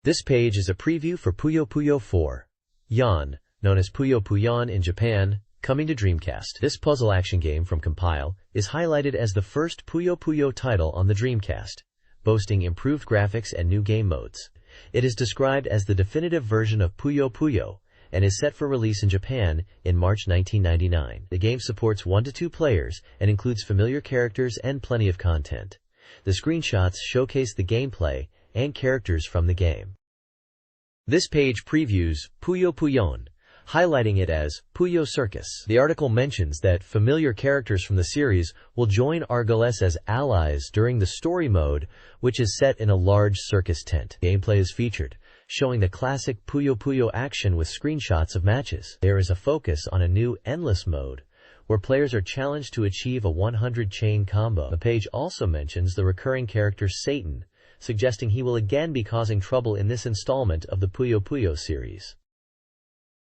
This page is a preview for Puyo Puyo 4. Yan, known as Puyo Puyon in Japan, coming to Dreamcast. This puzzle action game from Compile is highlighted as the first Puyo Puyo title on the Dreamcast, boasting improved graphics and new game modes. It is described as the definitive version of Puyo Puyo and is set for release in Japan in March 1999. The game supports 1 to 2 players and includes familiar characters and plenty of content. The screenshots showcase the gameplay and characters from the game. This page previews Puyo Puyon, highlighting it as Puyo Circus. The article mentions that familiar characters from the series will join Argoles as allies during the story mode, which is set in a large circus tent. Gameplay is featured, showing the classic Puyo Puyo action with screenshots of matches. There is a focus on a new endless mode, where players are challenged to achieve a 100 chain combo. The page also mentions the recurring character Satan, suggesting he will again be causing trouble in this installment of the Puyo Puyo series.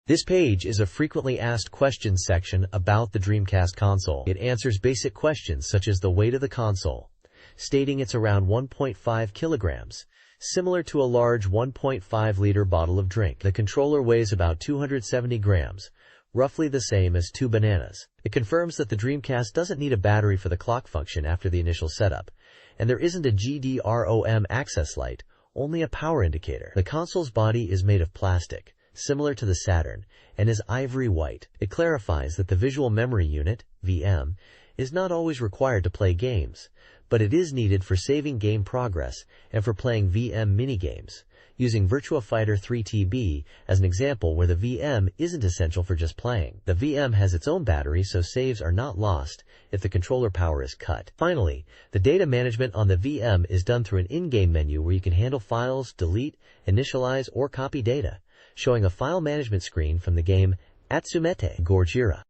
This page is a frequently asked questions section about the Dreamcast console. It answers basic questions such as the weight of the console, stating it's around 1.5 kilograms, similar to a large 1.5-liter bottle of drink. The controller weighs about 270 grams, roughly the same as 2 bananas. It confirms that the Dreamcast doesn't need a battery for the clock function after the initial setup, and there isn't a GDROM access light, only a power indicator. The console's body is made of plastic, similar to the Saturn, and is ivory white. It clarifies that the Visual Memory Unit, VM, is not always required to play games, but it is needed for saving game progress and for playing VM minigames, using Virtua Fighter 3TB as an example where the VM isn't essential for just playing. The VM has its own battery, so saves are not lost if the controller power is cut. Finally, the data management on the VM is done through an in-game menu where you can handle files, delete, initialize, or copy data, showing a file management screen from the game Atsumete Gorjira.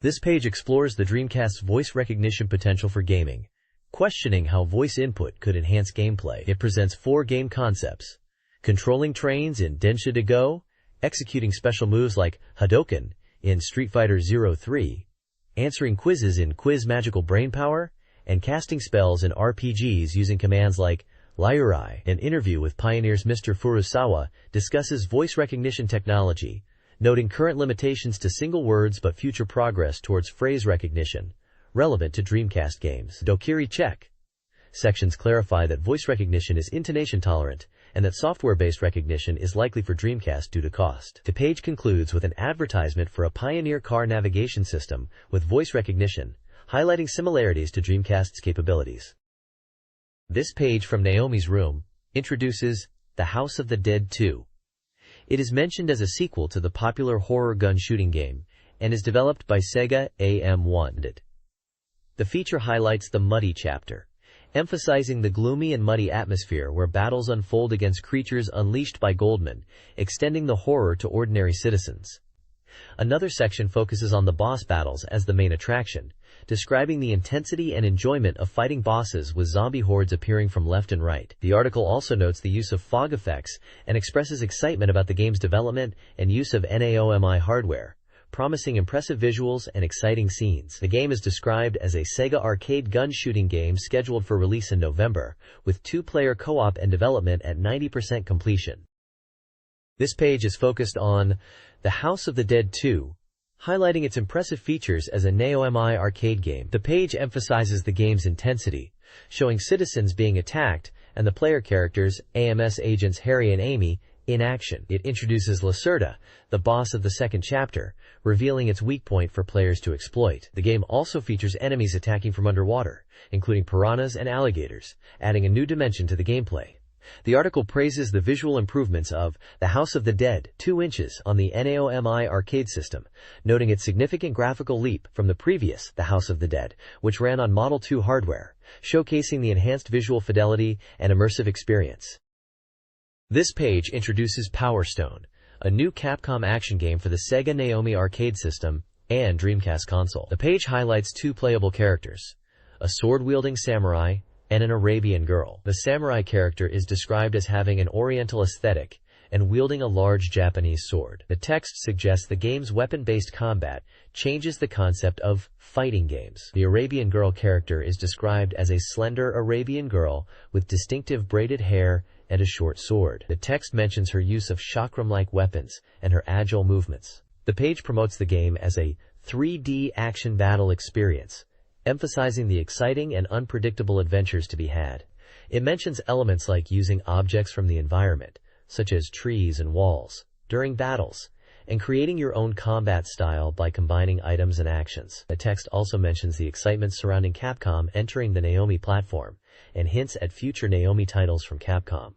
This page explores the Dreamcast's voice recognition potential for gaming, questioning how voice input could enhance gameplay. It presents 4 game concepts: controlling trains in Densha to Go, executing special moves like Hadoken in Street Fighter 03, answering quizzes in Quiz Magical Brainpower, and casting spells in RPGs using commands like Lyurai. An interview with Pioneer's Mr. Furusawa discusses voice recognition technology, noting current limitations to single words but future progress towards phrase recognition, relevant to Dreamcast games. Dokiri check sections clarify that voice recognition is intonation tolerant and that software-based recognition is likely for Dreamcast due to cost. The page concludes with an advertisement for a Pioneer car navigation system with voice recognition, highlighting similarities to Dreamcast's capabilities. This page from Naomi's Room introduces The House of the Dead 2. It is mentioned as a sequel to the popular horror gun shooting game and is developed by Sega AM1. The feature highlights the Muddy chapter, emphasizing the gloomy and muddy atmosphere where battles unfold against creatures unleashed by Goldman, extending the horror to ordinary citizens. Another section focuses on the boss battles as the main attraction, describing the intensity and enjoyment of fighting bosses with zombie hordes appearing from left and right. The article also notes the use of fog effects and expresses excitement about the game's development and use of NAOMI hardware, promising impressive visuals and exciting scenes. The game is described as a Sega arcade gun shooting game scheduled for release in November, with 2-player co-op and development at 90% completion. This page is focused on The House of the Dead 2, highlighting its impressive features as a NAOMI arcade game. The page emphasizes the game's intensity, showing citizens being attacked and the player characters, AMS agents Harry and Amy, in action. It introduces Lacerda, the boss of the second chapter, revealing its weak point for players to exploit. The game also features enemies attacking from underwater, including piranhas and alligators, adding a new dimension to the gameplay. The article praises the visual improvements of The House of the Dead 2 inches on the NAOMI arcade system, noting its significant graphical leap from the previous The House of the Dead, which ran on Model 2 hardware, showcasing the enhanced visual fidelity and immersive experience. This page introduces Power Stone, a new Capcom action game for the Sega Naomi arcade system and Dreamcast console. The page highlights 2 playable characters, a sword-wielding samurai and an Arabian girl. The samurai character is described as having an oriental aesthetic and wielding a large Japanese sword. The text suggests the game's weapon-based combat changes the concept of fighting games. The Arabian girl character is described as a slender Arabian girl with distinctive braided hair and a short sword. The text mentions her use of chakram-like weapons and her agile movements. The page promotes the game as a 3D action battle experience, emphasizing the exciting and unpredictable adventures to be had. It mentions elements like using objects from the environment, such as trees and walls, during battles, and creating your own combat style by combining items and actions. The text also mentions the excitement surrounding Capcom entering the Naomi platform, and hints at future Naomi titles from Capcom.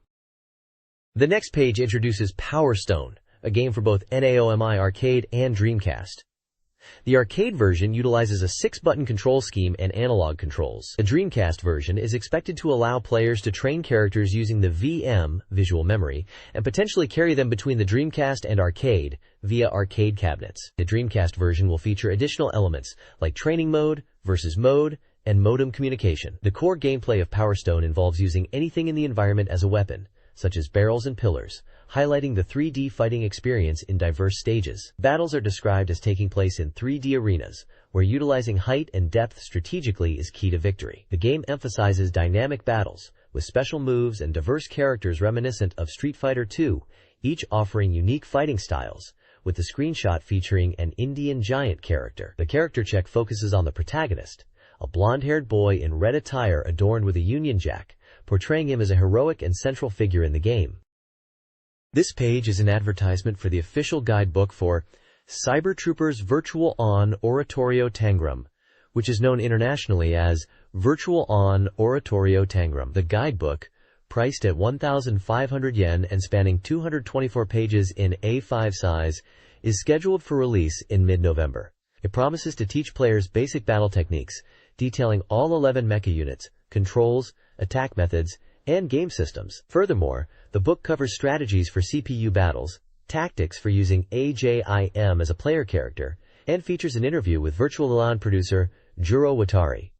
The next page introduces Power Stone, a game for both Naomi Arcade and Dreamcast. The arcade version utilizes a 6-button control scheme and analog controls. The Dreamcast version is expected to allow players to train characters using the VM, visual memory, and potentially carry them between the Dreamcast and arcade via arcade cabinets. The Dreamcast version will feature additional elements like training mode, versus mode, and modem communication. The core gameplay of Power Stone involves using anything in the environment as a weapon, such as barrels and pillars, highlighting the 3D fighting experience in diverse stages. Battles are described as taking place in 3D arenas, where utilizing height and depth strategically is key to victory. The game emphasizes dynamic battles, with special moves and diverse characters reminiscent of Street Fighter II, each offering unique fighting styles, with the screenshot featuring an Indian giant character. The character check focuses on the protagonist, a blonde-haired boy in red attire adorned with a Union Jack, portraying him as a heroic and central figure in the game. This page is an advertisement for the official guidebook for Cyber Troopers Virtual On Oratorio Tangram, which is known internationally as Virtual On Oratorio Tangram. The guidebook, priced at 1,500 yen and spanning 224 pages in A5 size, is scheduled for release in mid-November. It promises to teach players basic battle techniques, detailing all 11 mecha units, controls, attack methods, and game systems. Furthermore, the book covers strategies for CPU battles, tactics for using AJIM as a player character, and features an interview with Virtual Elan producer Juro Watari.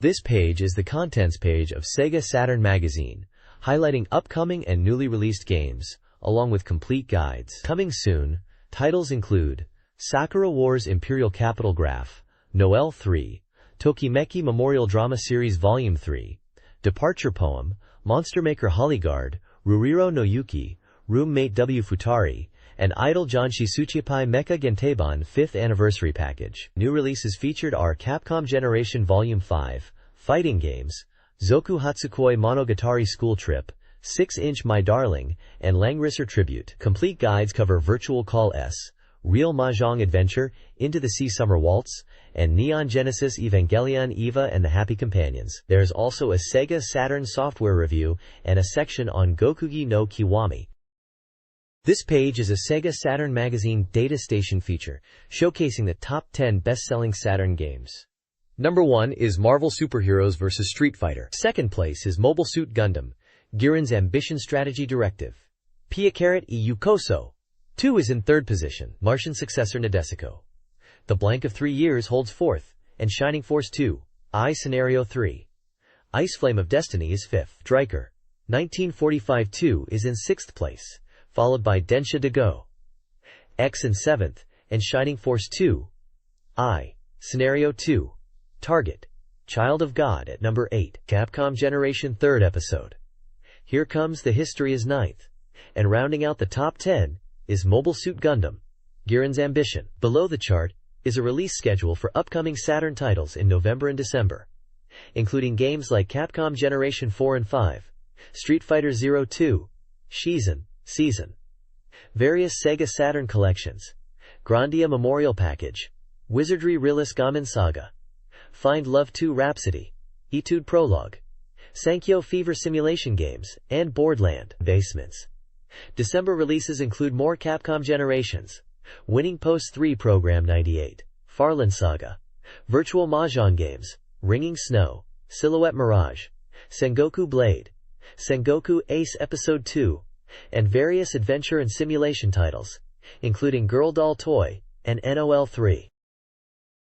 This page is the contents page of Sega Saturn Magazine, highlighting upcoming and newly released games, along with complete guides. Coming soon, titles include Sakura Wars Imperial Capital Graph, Noel 3, Tokimeki Memorial Drama Series Volume 3, Departure Poem, Monster Maker Hollyguard, Ruriro no Yuki, Roommate W Futari, and Idol Janshi Tsuchipai Mecha Genteban 5th Anniversary Package. New releases featured are Capcom Generation Volume 5, Fighting Games, Zoku Hatsukoi Monogatari School Trip, 6-inch My Darling, and Langrisser Tribute. Complete guides cover Virtual Call S, Real Mahjong Adventure, Into the Sea Summer Waltz, and Neon Genesis Evangelion Eva and the Happy Companions. There is also a Sega Saturn software review and a section on Gokugi no Kiwami. This page is a Sega Saturn Magazine data station feature, showcasing the top 10 best-selling Saturn games. Number 1 is Marvel Superheroes vs. Street Fighter. Second place is Mobile Suit Gundam, Giran's Ambition Strategy Directive. Piacarat e Yukoso. 2 is in third position, Martian successor Nadesico. The Blank of 3 Years holds fourth, and Shining Force 2, I Scenario 3. Ice Flame of Destiny is fifth. Striker 1945-2 is in sixth place, followed by Densha de Go. X in seventh, and Shining Force 2, I Scenario 2. Target, Child of God at number 8. Capcom Generation 3rd episode. Here Comes the History is 9th, and rounding out the top 10 is Mobile Suit Gundam, Giran's Ambition. Below the chart is a release schedule for upcoming Saturn titles in November and December, including games like Capcom Generation 4 and 5, Street Fighter 02, Shizen, Season, various Sega Saturn collections, Grandia Memorial Package, Wizardry Realist Gamen Saga, Find Love 2 Rhapsody, Etude Prologue, Sankyo Fever Simulation Games, and Boardland Basements. December releases include more Capcom Generations, Winning Post 3 Program 98, Farland Saga, Virtual Mahjong Games, Ringing Snow, Silhouette Mirage, Sengoku Blade, Sengoku Ace Episode 2, and various adventure and simulation titles, including Girl Doll Toy and NOL 3.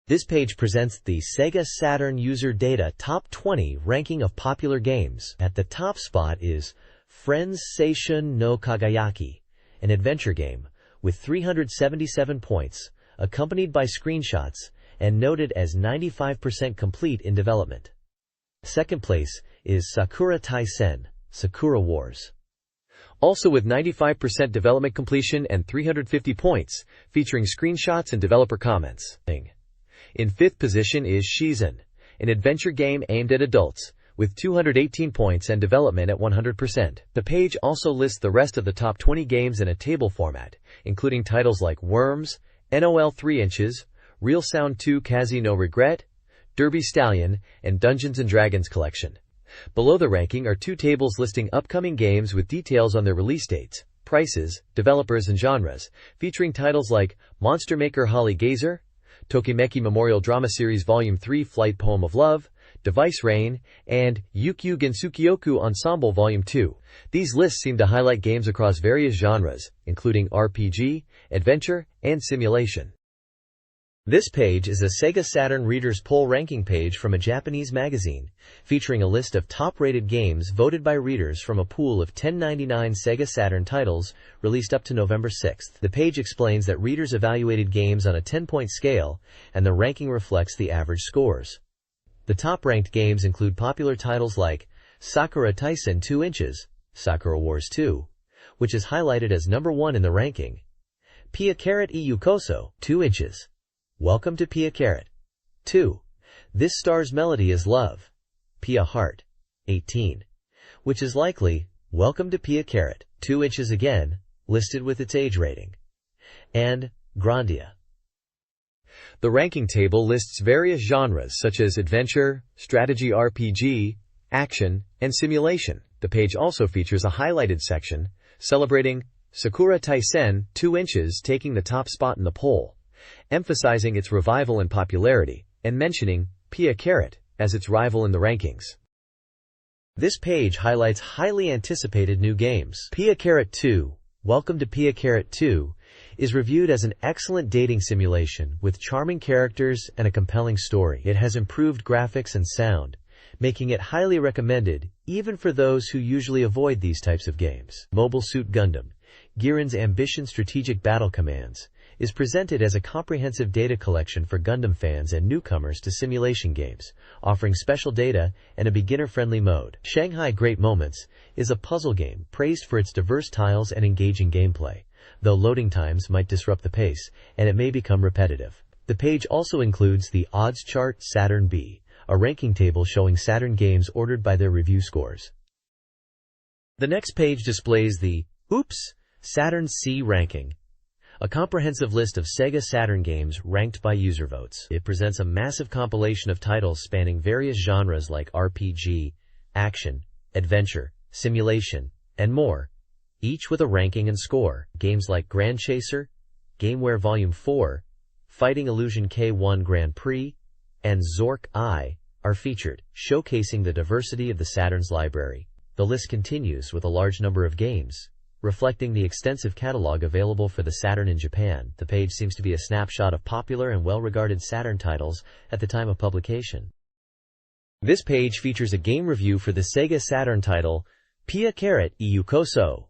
This page presents the Sega Saturn User Data Top 20 ranking of popular games. At the top spot is Friends Seishun no Kagayaki, an adventure game, with 377 points, accompanied by screenshots, and noted as 95% complete in development. Second place is Sakura Taisen, Sakura Wars. Also with 95% development completion and 350 points, featuring screenshots and developer comments. In fifth position is Shizen, an adventure game aimed at adults, with 218 points and development at 100%. The page also lists the rest of the top 20 games in a table format, including titles like Worms, NOL 3 Inches, Real Sound 2 Kazi no Regret, Derby Stallion, and Dungeons & Dragons Collection. Below the ranking are two tables listing upcoming games with details on their release dates, prices, developers, and genres, featuring titles like Monster Maker Holly Gazer, Tokimeki Memorial Drama Series Volume 3 Flight Poem of Love, Device Rain, and Yukyu Gensukyoku Ensemble Volume 2. These lists seem to highlight games across various genres, including RPG, adventure, and simulation. This page is a Sega Saturn Readers Poll ranking page from a Japanese magazine, featuring a list of top-rated games voted by readers from a pool of 1099 Sega Saturn titles released up to November 6. The page explains that readers evaluated games on a 10-point scale, and the ranking reflects the average scores. The top-ranked games include popular titles like Sakura Taisen 2 Inches, Sakura Wars 2, which is highlighted as number 1 in the ranking, Pia Carrot Iu Koso 2 Inches, Welcome to Pia Carrot. 2. This Star's Melody is Love. Pia Heart. 18. Which is likely, Welcome to Pia Carrot. 2 Inches again, listed with its age rating. And Grandia. The ranking table lists various genres such as adventure, strategy RPG, action, and simulation. The page also features a highlighted section celebrating Sakura Taisen 2 Inches taking the top spot in the poll, emphasizing its revival and popularity, and mentioning Pia Carrot as its rival in the rankings. This page highlights highly anticipated new games. Pia Carrot 2, Welcome to Pia Carrot 2, is reviewed as an excellent dating simulation with charming characters and a compelling story. It has improved graphics and sound, making it highly recommended even for those who usually avoid these types of games. Mobile Suit Gundam, Giran's Ambition Strategic Battle Commands, is presented as a comprehensive data collection for Gundam fans and newcomers to simulation games, offering special data and a beginner-friendly mode. Shanghai Great Moments is a puzzle game praised for its diverse tiles and engaging gameplay, though loading times might disrupt the pace, and it may become repetitive. The page also includes the Odds Chart Saturn B, a ranking table showing Saturn games ordered by their review scores. The next page displays the Oops! Saturn C ranking, a comprehensive list of Sega Saturn games ranked by user votes. It presents a massive compilation of titles spanning various genres like RPG, action, adventure, simulation, and more, each with a ranking and score. Games like Grand Chaser, Gameware Volume 4, Fighting Illusion K1 Grand Prix, and Zork I are featured, showcasing the diversity of the Saturn's library. The list continues with a large number of games, reflecting the extensive catalog available for the Saturn in Japan. The page seems to be a snapshot of popular and well-regarded Saturn titles at the time of publication. This page features a game review for the Sega Saturn title Pia Carrot Iu Koso,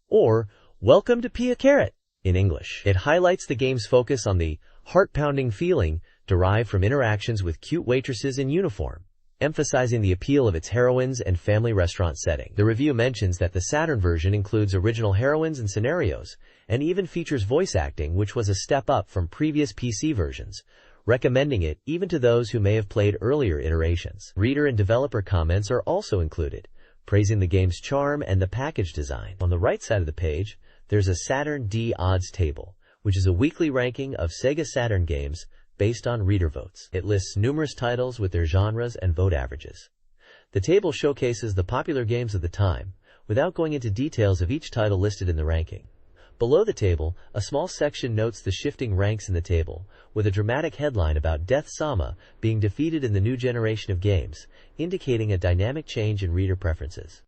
or Welcome to Pia Carrot in English. It highlights the game's focus on the heart-pounding feeling derived from interactions with cute waitresses in uniform, emphasizing the appeal of its heroines and family restaurant setting. The review mentions that the Saturn version includes original heroines and scenarios, and even features voice acting, which was a step up from previous PC versions, recommending it even to those who may have played earlier iterations. Reader and developer comments are also included, praising the game's charm and the package design. On the right side of the page, there's a Saturn D odds table, which is a weekly ranking of Sega Saturn games based on reader votes. It lists numerous titles with their genres and vote averages. The table showcases the popular games of the time, without going into details of each title listed in the ranking. Below the table, a small section notes the shifting ranks in the table, with a dramatic headline about Death Sama being defeated in the new generation of games, indicating a dynamic change in reader preferences.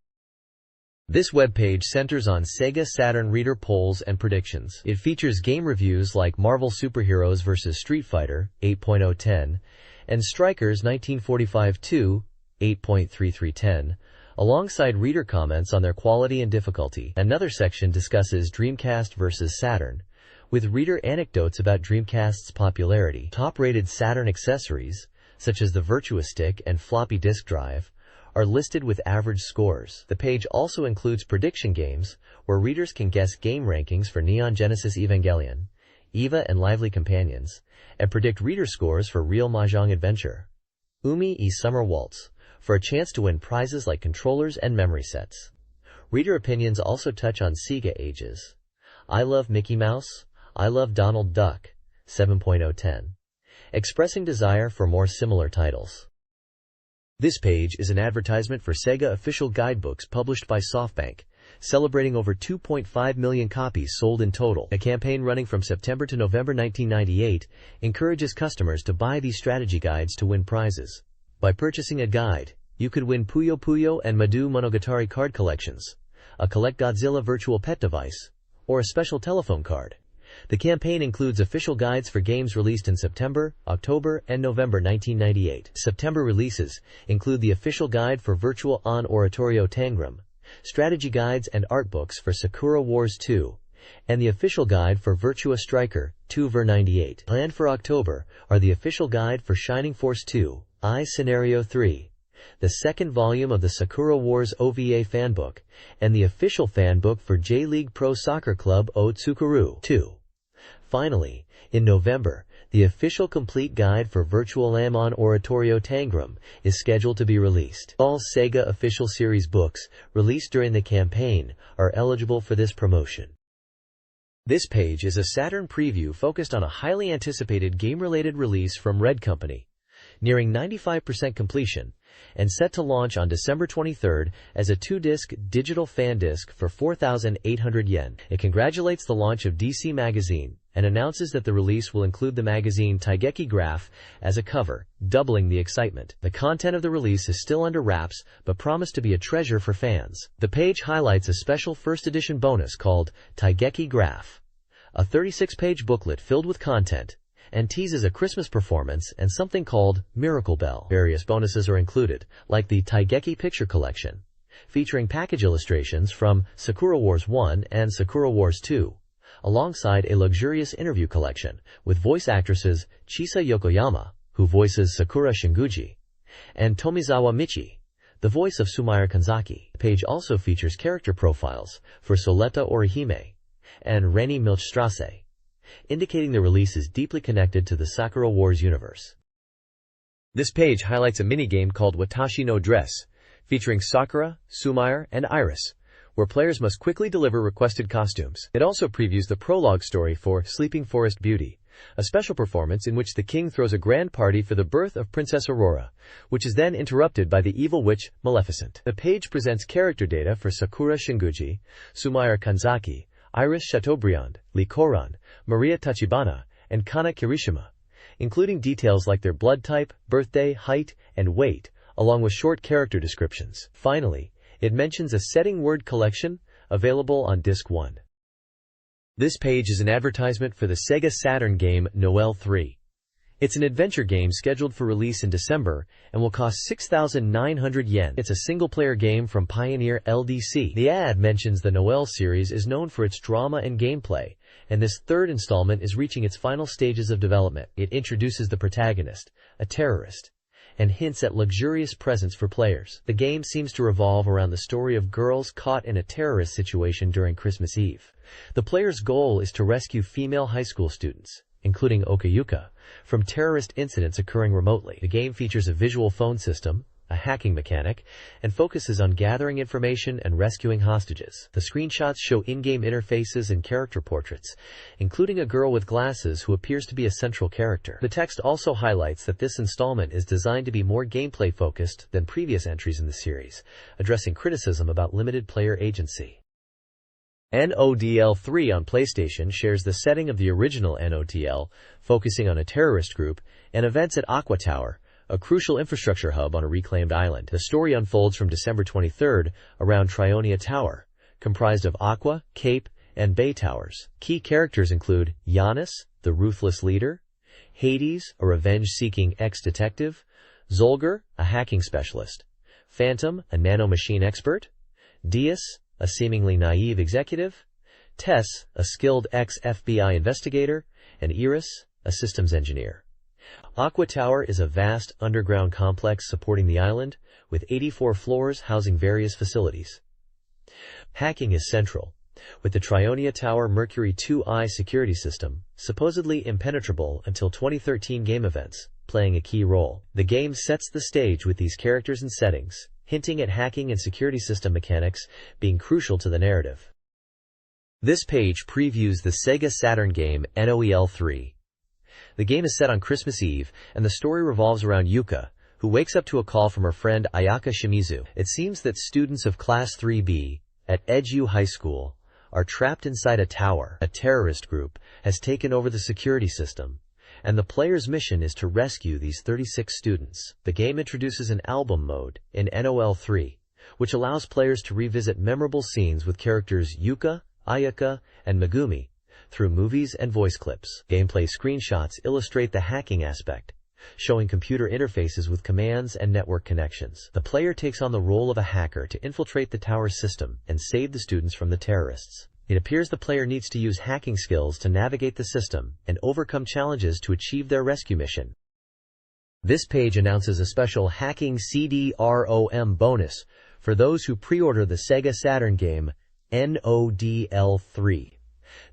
This webpage centers on Sega Saturn reader polls and predictions. It features game reviews like Marvel Superheroes vs. Street Fighter 8.010 and Strikers 1945-2 8.3310, alongside reader comments on their quality and difficulty. Another section discusses Dreamcast versus Saturn, with reader anecdotes about Dreamcast's popularity. Top-rated Saturn accessories, such as the Virtua Stick and floppy disk drive, are listed with average scores. The page also includes prediction games, where readers can guess game rankings for Neon Genesis Evangelion, EVA and Lively Companions, and predict reader scores for Real Mahjong Adventure, Umi Summer Waltz, for a chance to win prizes like controllers and memory sets. Reader opinions also touch on Sega ages. I Love Mickey Mouse, I Love Donald Duck, 7.010, expressing desire for more similar titles. This page is an advertisement for Sega official guidebooks published by SoftBank, celebrating over 2.5 million copies sold in total. A campaign running from September to November 1998 encourages customers to buy these strategy guides to win prizes. By purchasing a guide, you could win Puyo Puyo and Madu Monogatari card collections, a Collect Godzilla virtual pet device, or a special telephone card. The campaign includes official guides for games released in September, October, and November 1998. September releases include the official guide for Virtual On Oratorio Tangram, strategy guides and art books for Sakura Wars 2, and the official guide for Virtua Striker 2 Ver 98. Planned for October are the official guide for Shining Force 2, I Scenario 3, the second volume of the Sakura Wars OVA fanbook, and the official fanbook for J-League Pro Soccer Club O Tsukuru 2. Finally, in November, the official complete guide for Virtual On Oratorio Tangram is scheduled to be released. All Sega official series books released during the campaign are eligible for this promotion. This page is a Saturn preview focused on a highly anticipated game-related release from Red Company, nearing 95% completion, and set to launch on December 23rd as a 2-disc digital fan disc for 4,800 yen. It congratulates the launch of DC Magazine and announces that the release will include the magazine Taigeki Graph as a cover, doubling the excitement. The content of the release is still under wraps, but promised to be a treasure for fans. The page highlights a special first edition bonus called Taigeki Graph, a 36-page booklet filled with content, and teases a Christmas performance and something called Miracle Bell. Various bonuses are included, like the Taigeki Picture Collection, featuring package illustrations from Sakura Wars 1 and Sakura Wars 2, alongside a luxurious interview collection with voice actresses Chisa Yokoyama, who voices Sakura Shinguji, and Tomizawa Michi, the voice of Sumire Kanzaki. The page also features character profiles for Soleta Orihime and Reni Milchstrasse, indicating the release is deeply connected to the Sakura Wars universe. This page highlights a minigame called Watashi no Dress, featuring Sakura, Sumire, and Iris, where players must quickly deliver requested costumes. It also previews the prologue story for Sleeping Forest Beauty, a special performance in which the king throws a grand party for the birth of Princess Aurora, which is then interrupted by the evil witch Maleficent. The page presents character data for Sakura Shinguji, Sumire Kanzaki, Iris Chateaubriand, Lee Koran, Maria Tachibana, and Kana Kirishima, including details like their blood type, birthday, height, and weight, along with short character descriptions. Finally, it mentions a setting word collection available on Disc 1. This page is an advertisement for the Sega Saturn game Noel 3. It's an adventure game scheduled for release in December and will cost 6,900 yen. It's a single-player game from Pioneer LDC. The ad mentions the Noel series is known for its drama and gameplay, and this third installment is reaching its final stages of development. It introduces the protagonist, a terrorist, and hints at luxurious presents for players. The game seems to revolve around the story of girls caught in a terrorist situation during Christmas Eve. The player's goal is to rescue female high school students, including Okayuka, from terrorist incidents occurring remotely. The game features a visual phone system, a hacking mechanic, and focuses on gathering information and rescuing hostages. The screenshots show in-game interfaces and character portraits, including a girl with glasses who appears to be a central character. The text also highlights that this installment is designed to be more gameplay-focused than previous entries in the series, addressing criticism about limited player agency. NODL 3 on PlayStation shares the setting of the original NODL, focusing on a terrorist group, and events at Aqua Tower, a crucial infrastructure hub on a reclaimed island. The story unfolds from December 23rd around Trionia Tower, comprised of Aqua, Cape, and Bay Towers. Key characters include Giannis, the ruthless leader, Hades, a revenge-seeking ex-detective, Zolgar, a hacking specialist, Phantom, a nanomachine expert. Diaz, a seemingly naive executive. Tess, a skilled ex-FBI investigator. And Iris, a systems engineer. Aqua Tower is a vast underground complex supporting the island, with 84 floors housing various facilities. Hacking is central, with the Trionia Tower Mercury 2I security system, supposedly impenetrable until 2013 game events, playing a key role. The game sets the stage with these characters and settings, hinting at hacking and security system mechanics being crucial to the narrative. This page previews the Sega Saturn game NOEL 3. The game is set on Christmas Eve, and the story revolves around Yuka, who wakes up to a call from her friend Ayaka Shimizu. It seems that students of Class 3B at Edu High School are trapped inside a tower. A terrorist group has taken over the security system, and the player's mission is to rescue these 36 students. The game introduces an album mode in NOL 3, which allows players to revisit memorable scenes with characters Yuka, Ayaka, and Megumi through movies and voice clips. Gameplay screenshots illustrate the hacking aspect, showing computer interfaces with commands and network connections. The player takes on the role of a hacker to infiltrate the tower's system and save the students from the terrorists. It appears the player needs to use hacking skills to navigate the system and overcome challenges to achieve their rescue mission. This page announces a special Hacking CD-ROM bonus for those who pre-order the Sega Saturn game NODL 3.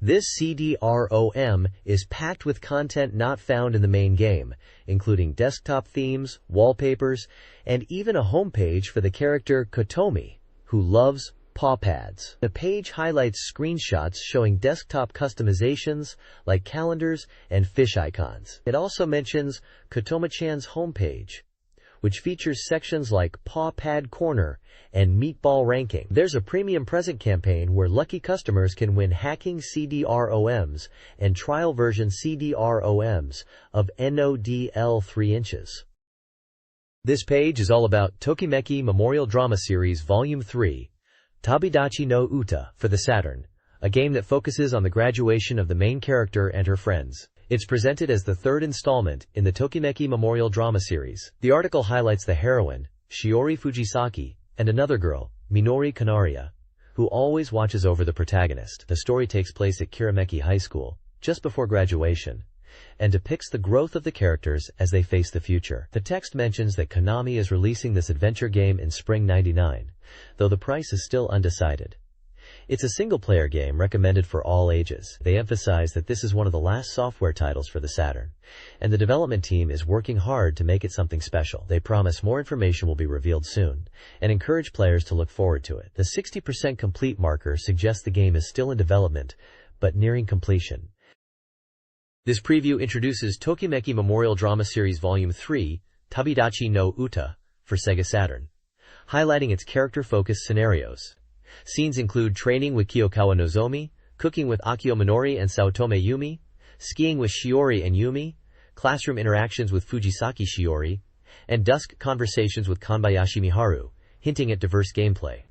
This CD-ROM is packed with content not found in the main game, including desktop themes, wallpapers, and even a homepage for the character Kotomi, who loves paw pads. The page highlights screenshots showing desktop customizations like calendars and fish icons. It also mentions Kotomi-chan's homepage, which features sections like Paw Pad Corner and Meatball Ranking. There's a premium present campaign where lucky customers can win hacking CD-ROMs and trial version CD-ROMs of NODL 3 inches. This page is all about Tokimeki Memorial Drama Series Volume 3, Tabidachi no Uta, for the Saturn, a game that focuses on the graduation of the main character and her friends. It's presented as the third installment in the Tokimeki Memorial Drama Series. The article highlights the heroine, Shiori Fujisaki, and another girl, Minori Kanaria, who always watches over the protagonist. The story takes place at Kirameki High School, just before graduation, and depicts the growth of the characters as they face the future. The text mentions that Konami is releasing this adventure game in spring '99, though the price is still undecided. It's a single-player game recommended for all ages. They emphasize that this is one of the last software titles for the Saturn, and the development team is working hard to make it something special. They promise more information will be revealed soon, and encourage players to look forward to it. The 60% complete marker suggests the game is still in development, but nearing completion. This preview introduces Tokimeki Memorial Drama Series Volume 3, Tabidachi no Uta, for Sega Saturn, highlighting its character-focused scenarios. Scenes include training with Kiyokawa Nozomi, cooking with Akio Minori and Saotome Yumi, skiing with Shiori and Yumi, classroom interactions with Fujisaki Shiori, and dusk conversations with Kanbayashi Miharu, hinting at diverse gameplay.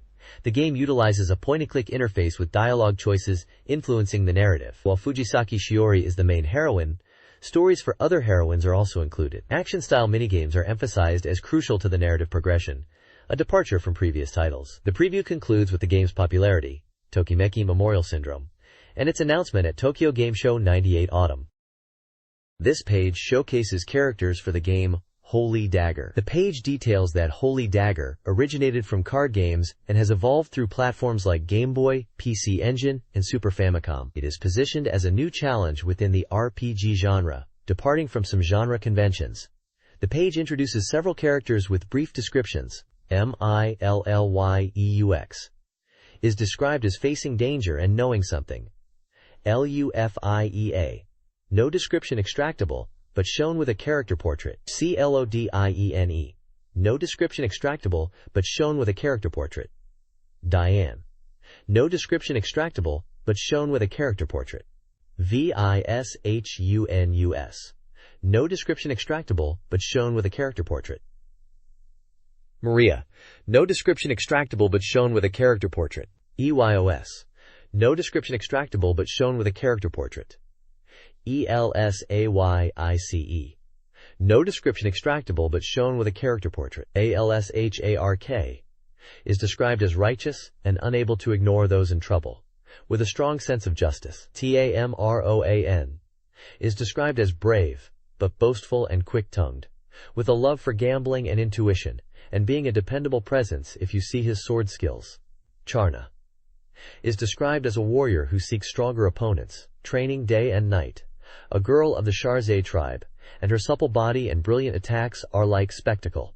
The game utilizes a point-and-click interface with dialogue choices influencing the narrative. While Fujisaki Shiori is the main heroine, stories for other heroines are also included. Action-style minigames are emphasized as crucial to the narrative progression, a departure from previous titles. The preview concludes with the game's popularity, Tokimeki Memorial Syndrome, and its announcement at Tokyo Game Show '98 Autumn. This page showcases characters for the game Holy Dagger. The page details that Holy Dagger originated from card games and has evolved through platforms like Game Boy, PC Engine, and Super Famicom. It is positioned as a new challenge within the RPG genre, departing from some genre conventions. The page introduces several characters with brief descriptions. Milllyeux is described as facing danger and knowing something. Lufia, no description extractable, but shown with a character portrait. Clodine, no description extractable, but shown with a character portrait. Diane, no description extractable, but shown with a character portrait. Vishunus, no description extractable, but shown with a character portrait. Maria, no description extractable but shown with a character portrait. EYOS, no description extractable but shown with a character portrait. ELSAYICE, No description extractable but shown with a character portrait. ALSHARK is described as righteous and unable to ignore those in trouble, with a strong sense of justice. TAMROAN is described as brave, but boastful and quick-tongued, with a love for gambling and intuition, and being a dependable presence if you see his sword skills. Charna is described as a warrior who seeks stronger opponents, training day and night, a girl of the Sharzay tribe, and her supple body and brilliant attacks are like spectacle.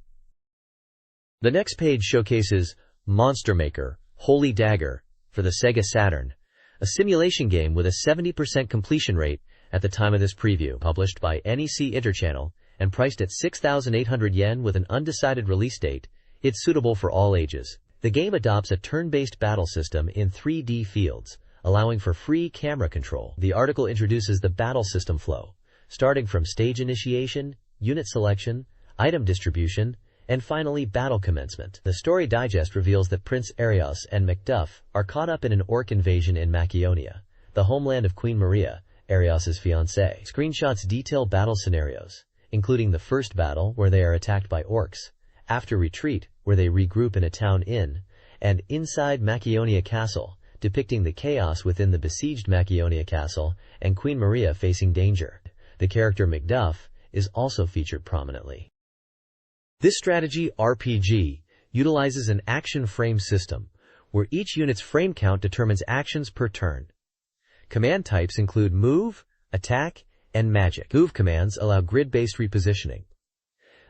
The next page showcases Monster Maker, Holy Dagger, for the Sega Saturn, a simulation game with a 70% completion rate at the time of this preview, published by NEC Interchannel, and priced at 6,800 yen with an undecided release date. It's suitable for all ages. The game adopts a turn-based battle system in 3D fields, allowing for free camera control. The article introduces the battle system flow, starting from stage initiation, unit selection, item distribution, and finally battle commencement. The story digest reveals that Prince Arios and Macduff are caught up in an orc invasion in Macedonia, the homeland of Queen Maria, Arios' fiancée. Screenshots detail battle scenarios, including the first battle where they are attacked by orcs, after retreat where they regroup in a town inn, and inside Macedonia Castle, depicting the chaos within the besieged Macedonia Castle and Queen Maria facing danger. The character Macduff is also featured prominently. This strategy RPG utilizes an action frame system, where each unit's frame count determines actions per turn. Command types include move, attack, and magic. Move commands allow grid-based repositioning.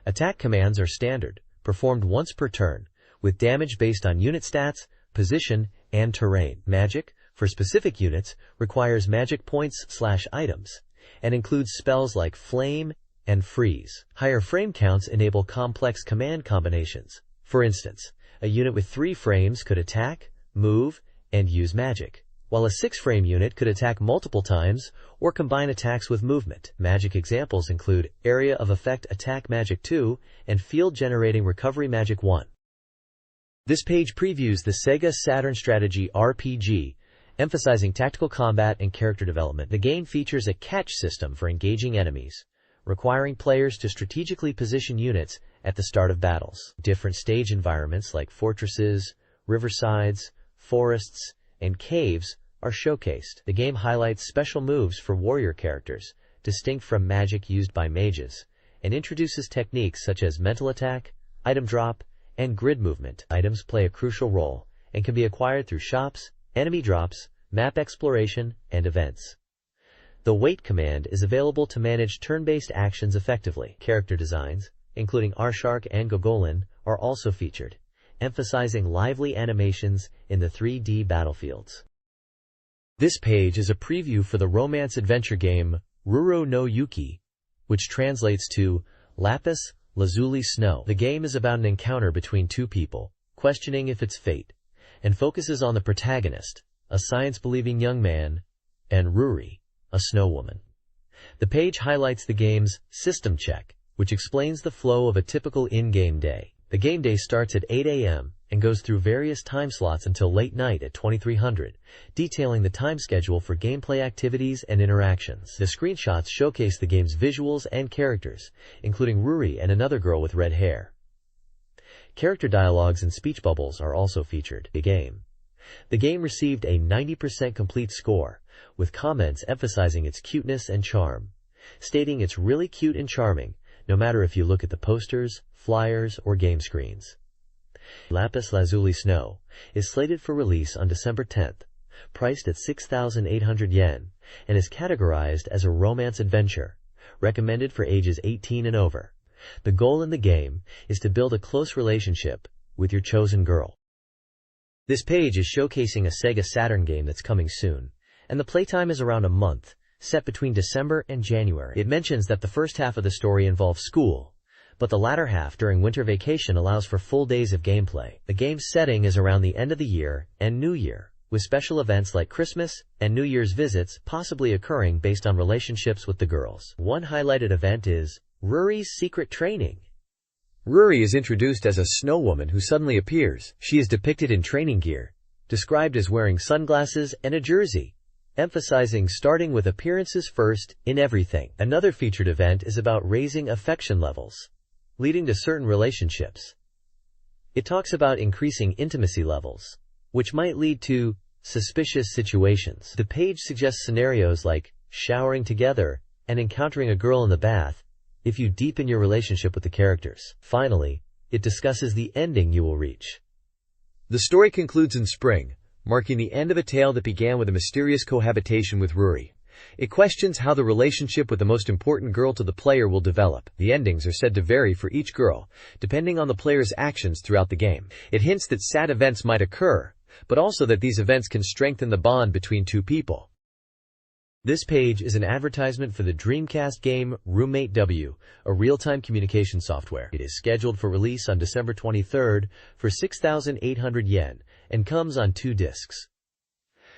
Attack commands are standard, performed once per turn, with damage based on unit stats, position, and terrain. Magic, for specific units, requires magic points/items, and includes spells like flame and freeze. Higher frame counts enable complex command combinations. For instance, a unit with 3 frames could attack, move, and use magic, while a 6-frame unit could attack multiple times or combine attacks with movement. Magic examples include Area of Effect Attack Magic 2 and Field Generating Recovery Magic 1. This page previews the Sega Saturn strategy RPG, emphasizing tactical combat and character development. The game features a catch system for engaging enemies, requiring players to strategically position units at the start of battles. Different stage environments like fortresses, riversides, forests, and caves are showcased. The game highlights special moves for warrior characters, distinct from magic used by mages, and introduces techniques such as mental attack, item drop, and grid movement. Items play a crucial role and can be acquired through shops, enemy drops, map exploration, and events. The Wait command is available to manage turn-based actions effectively. Character designs, including Arshark and Gogolin, are also featured, emphasizing lively animations in the 3D battlefields. This page is a preview for the romance-adventure game Ruro no Yuki, which translates to Lapis Lazuli Snow. The game is about an encounter between two people, questioning if it's fate, and focuses on the protagonist, a science-believing young man, and Ruri, a snow woman. The page highlights the game's system check, which explains the flow of a typical in-game day. The game day starts at 8 a.m. and goes through various time slots until late night at 2300, detailing the time schedule for gameplay activities and interactions. The screenshots showcase the game's visuals and characters, including Ruri and another girl with red hair. Character dialogues and speech bubbles are also featured. The game received a 90% complete score, with comments emphasizing its cuteness and charm, stating it's really cute and charming, no matter if you look at the posters, flyers, or game screens. Lapis Lazuli Snow is slated for release on December 10th, priced at 6,800 yen, and is categorized as a romance adventure, recommended for ages 18 and over. The goal in the game is to build a close relationship with your chosen girl. This page is showcasing a Sega Saturn game that's coming soon, and the playtime is around a month, set between December and January. It mentions that the first half of the story involves school, but the latter half during winter vacation allows for full days of gameplay. The game's setting is around the end of the year and New Year, with special events like Christmas and New Year's visits possibly occurring based on relationships with the girls. One highlighted event is Ruri's secret training. Ruri is introduced as a snow woman who suddenly appears. She is depicted in training gear, described as wearing sunglasses and a jersey, emphasizing starting with appearances first in everything. Another featured event is about raising affection levels, leading to certain relationships. It talks about increasing intimacy levels, which might lead to suspicious situations. The page suggests scenarios like showering together and encountering a girl in the bath if you deepen your relationship with the characters. Finally, it discusses the ending you will reach. The story concludes in spring, marking the end of a tale that began with a mysterious cohabitation with Ruri. It questions how the relationship with the most important girl to the player will develop. The endings are said to vary for each girl, depending on the player's actions throughout the game. It hints that sad events might occur, but also that these events can strengthen the bond between two people. This page is an advertisement for the Dreamcast game Roommate W, a real-time communication software. It is scheduled for release on December 23rd for 6,800 yen and comes on 2 discs.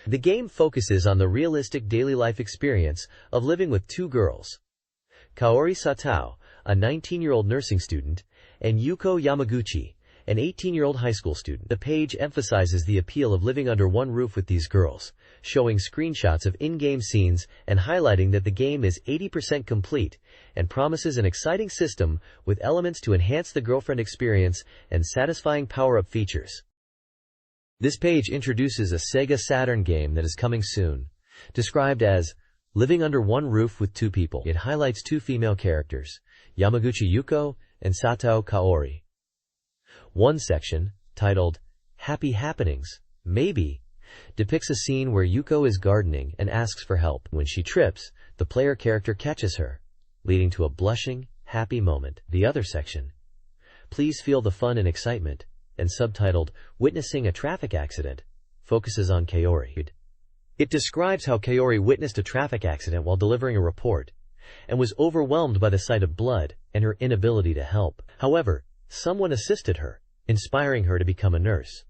The game focuses on the realistic daily life experience of living with 2 girls, Kaori Satao, a 19-year-old nursing student, and Yuko Yamaguchi, an 18-year-old high school student. The page emphasizes the appeal of living under one roof with these girls, showing screenshots of in-game scenes and highlighting that the game is 80% complete and promises an exciting system with elements to enhance the girlfriend experience and satisfying power-up features. This page introduces a Sega Saturn game that is coming soon, described as living under one roof with 2 people. It highlights 2 female characters, Yamaguchi Yuko and Satao Kaori. One section, titled Happy Happenings, Maybe, depicts a scene where Yuko is gardening and asks for help. When she trips, the player character catches her, leading to a blushing, happy moment. The other section, Please Feel the Fun and Excitement, and subtitled Witnessing a Traffic Accident, focuses on Kaori. It describes how Kaori witnessed a traffic accident while delivering a report, and was overwhelmed by the sight of blood and her inability to help. However, someone assisted her, inspiring her to become a nurse.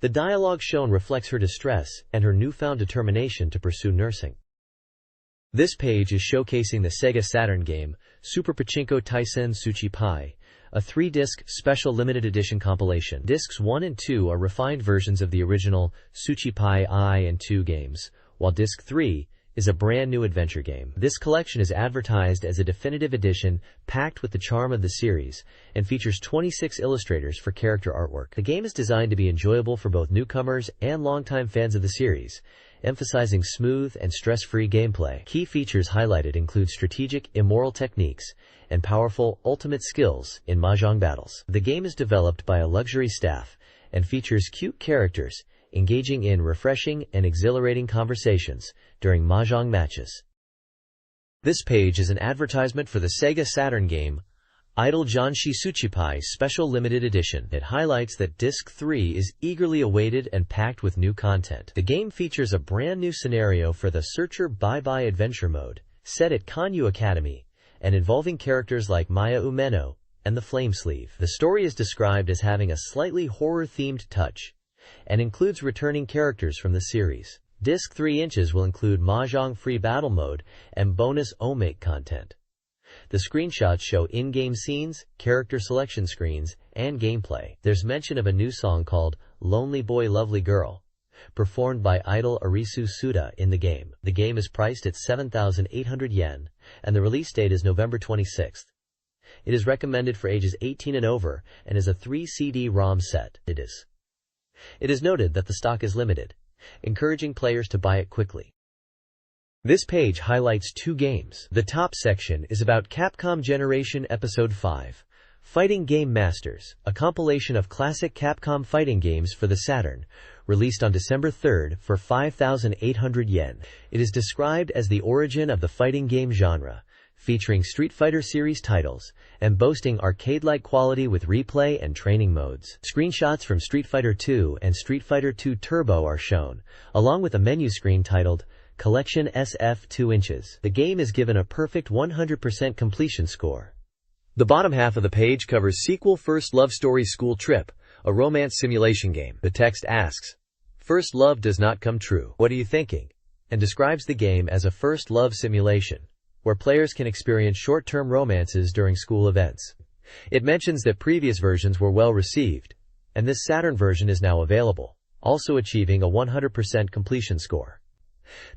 The dialogue shown reflects her distress and her newfound determination to pursue nursing. This page is showcasing the Sega Saturn game, Super Pachinko Taisen Tsuchi Pai, a 3-disc special limited edition compilation. Discs 1 and 2 are refined versions of the original Tsuchi Pai I and II games, while Disc 3 is a brand new adventure game. This collection is advertised as a definitive edition packed with the charm of the series and features 26 illustrators for character artwork. The game is designed to be enjoyable for both newcomers and longtime fans of the series, emphasizing smooth and stress-free gameplay. Key features highlighted include strategic, immoral techniques and powerful ultimate skills in mahjong battles. The game is developed by a luxury staff and features cute characters engaging in refreshing and exhilarating conversations during mahjong matches. This page is an advertisement for the Sega Saturn game Idol Janshi Tsuchipai Special Limited Edition. It highlights that Disc 3 is eagerly awaited and packed with new content. The game features a brand new scenario for the Searcher Bye-Bye Adventure mode, set at Kanyu Academy, and involving characters like Maya Umeno and the Flame Sleeve. The story is described as having a slightly horror-themed touch, and includes returning characters from the series. Disc 3 inches will include Mahjong Free Battle Mode and bonus OMake content. The screenshots show in-game scenes, character selection screens, and gameplay. There's mention of a new song called Lonely Boy Lovely Girl, performed by idol Arisu Suda in the game. The game is priced at 7,800 yen, and the release date is November 26th. It is recommended for ages 18 and over, and is a 3 CD-ROM set. It is noted that the stock is limited, encouraging players to buy it quickly. This page highlights 2 games. The top section is about Capcom Generation Episode 5, Fighting Game Masters, a compilation of classic Capcom fighting games for the Saturn, released on December 3rd for 5,800 yen. It is described as the origin of the fighting game genre, featuring Street Fighter series titles, and boasting arcade-like quality with replay and training modes. Screenshots from Street Fighter II and Street Fighter II Turbo are shown, along with a menu screen titled Collection SF 2 inches. The game is given a perfect 100% completion score. The bottom half of the page covers sequel First Love Story School Trip, a romance simulation game. The text asks, "First love does not come true. What are you thinking?" and describes the game as a first love simulation, where players can experience short-term romances during school events. It mentions that previous versions were well received, and this Saturn version is now available, also achieving a 100% completion score.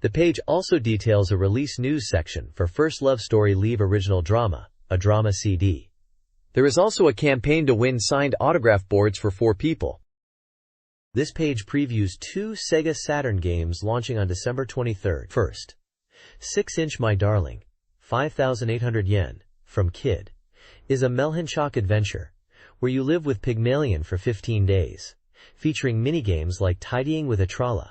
The page also details a release news section for First Love Story Leave Original Drama, a drama CD. There is also a campaign to win signed autograph boards for 4 people. This page previews 2 Sega Saturn games launching on December 23rd. First, 6-inch My Darling, 5,800 yen, from Kid, is a Melhinshock adventure, where you live with Pygmalion for 15 days, featuring minigames like tidying with Atrala,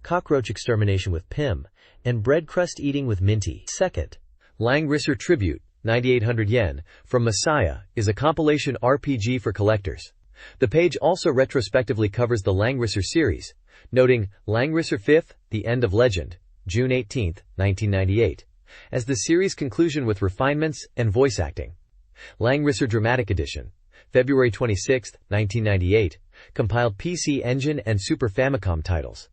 cockroach extermination with Pim, and bread crust eating with Minty. Second, Langrisser Tribute, 9,800 yen, from Messiah, is a compilation RPG for collectors. The page also retrospectively covers the Langrisser series, noting Langrisser 5th, The End of Legend, June 18, 1998, as the series' conclusion with refinements and voice acting. Langrisser Dramatic Edition, February 26, 1998, compiled PC Engine and Super Famicom titles.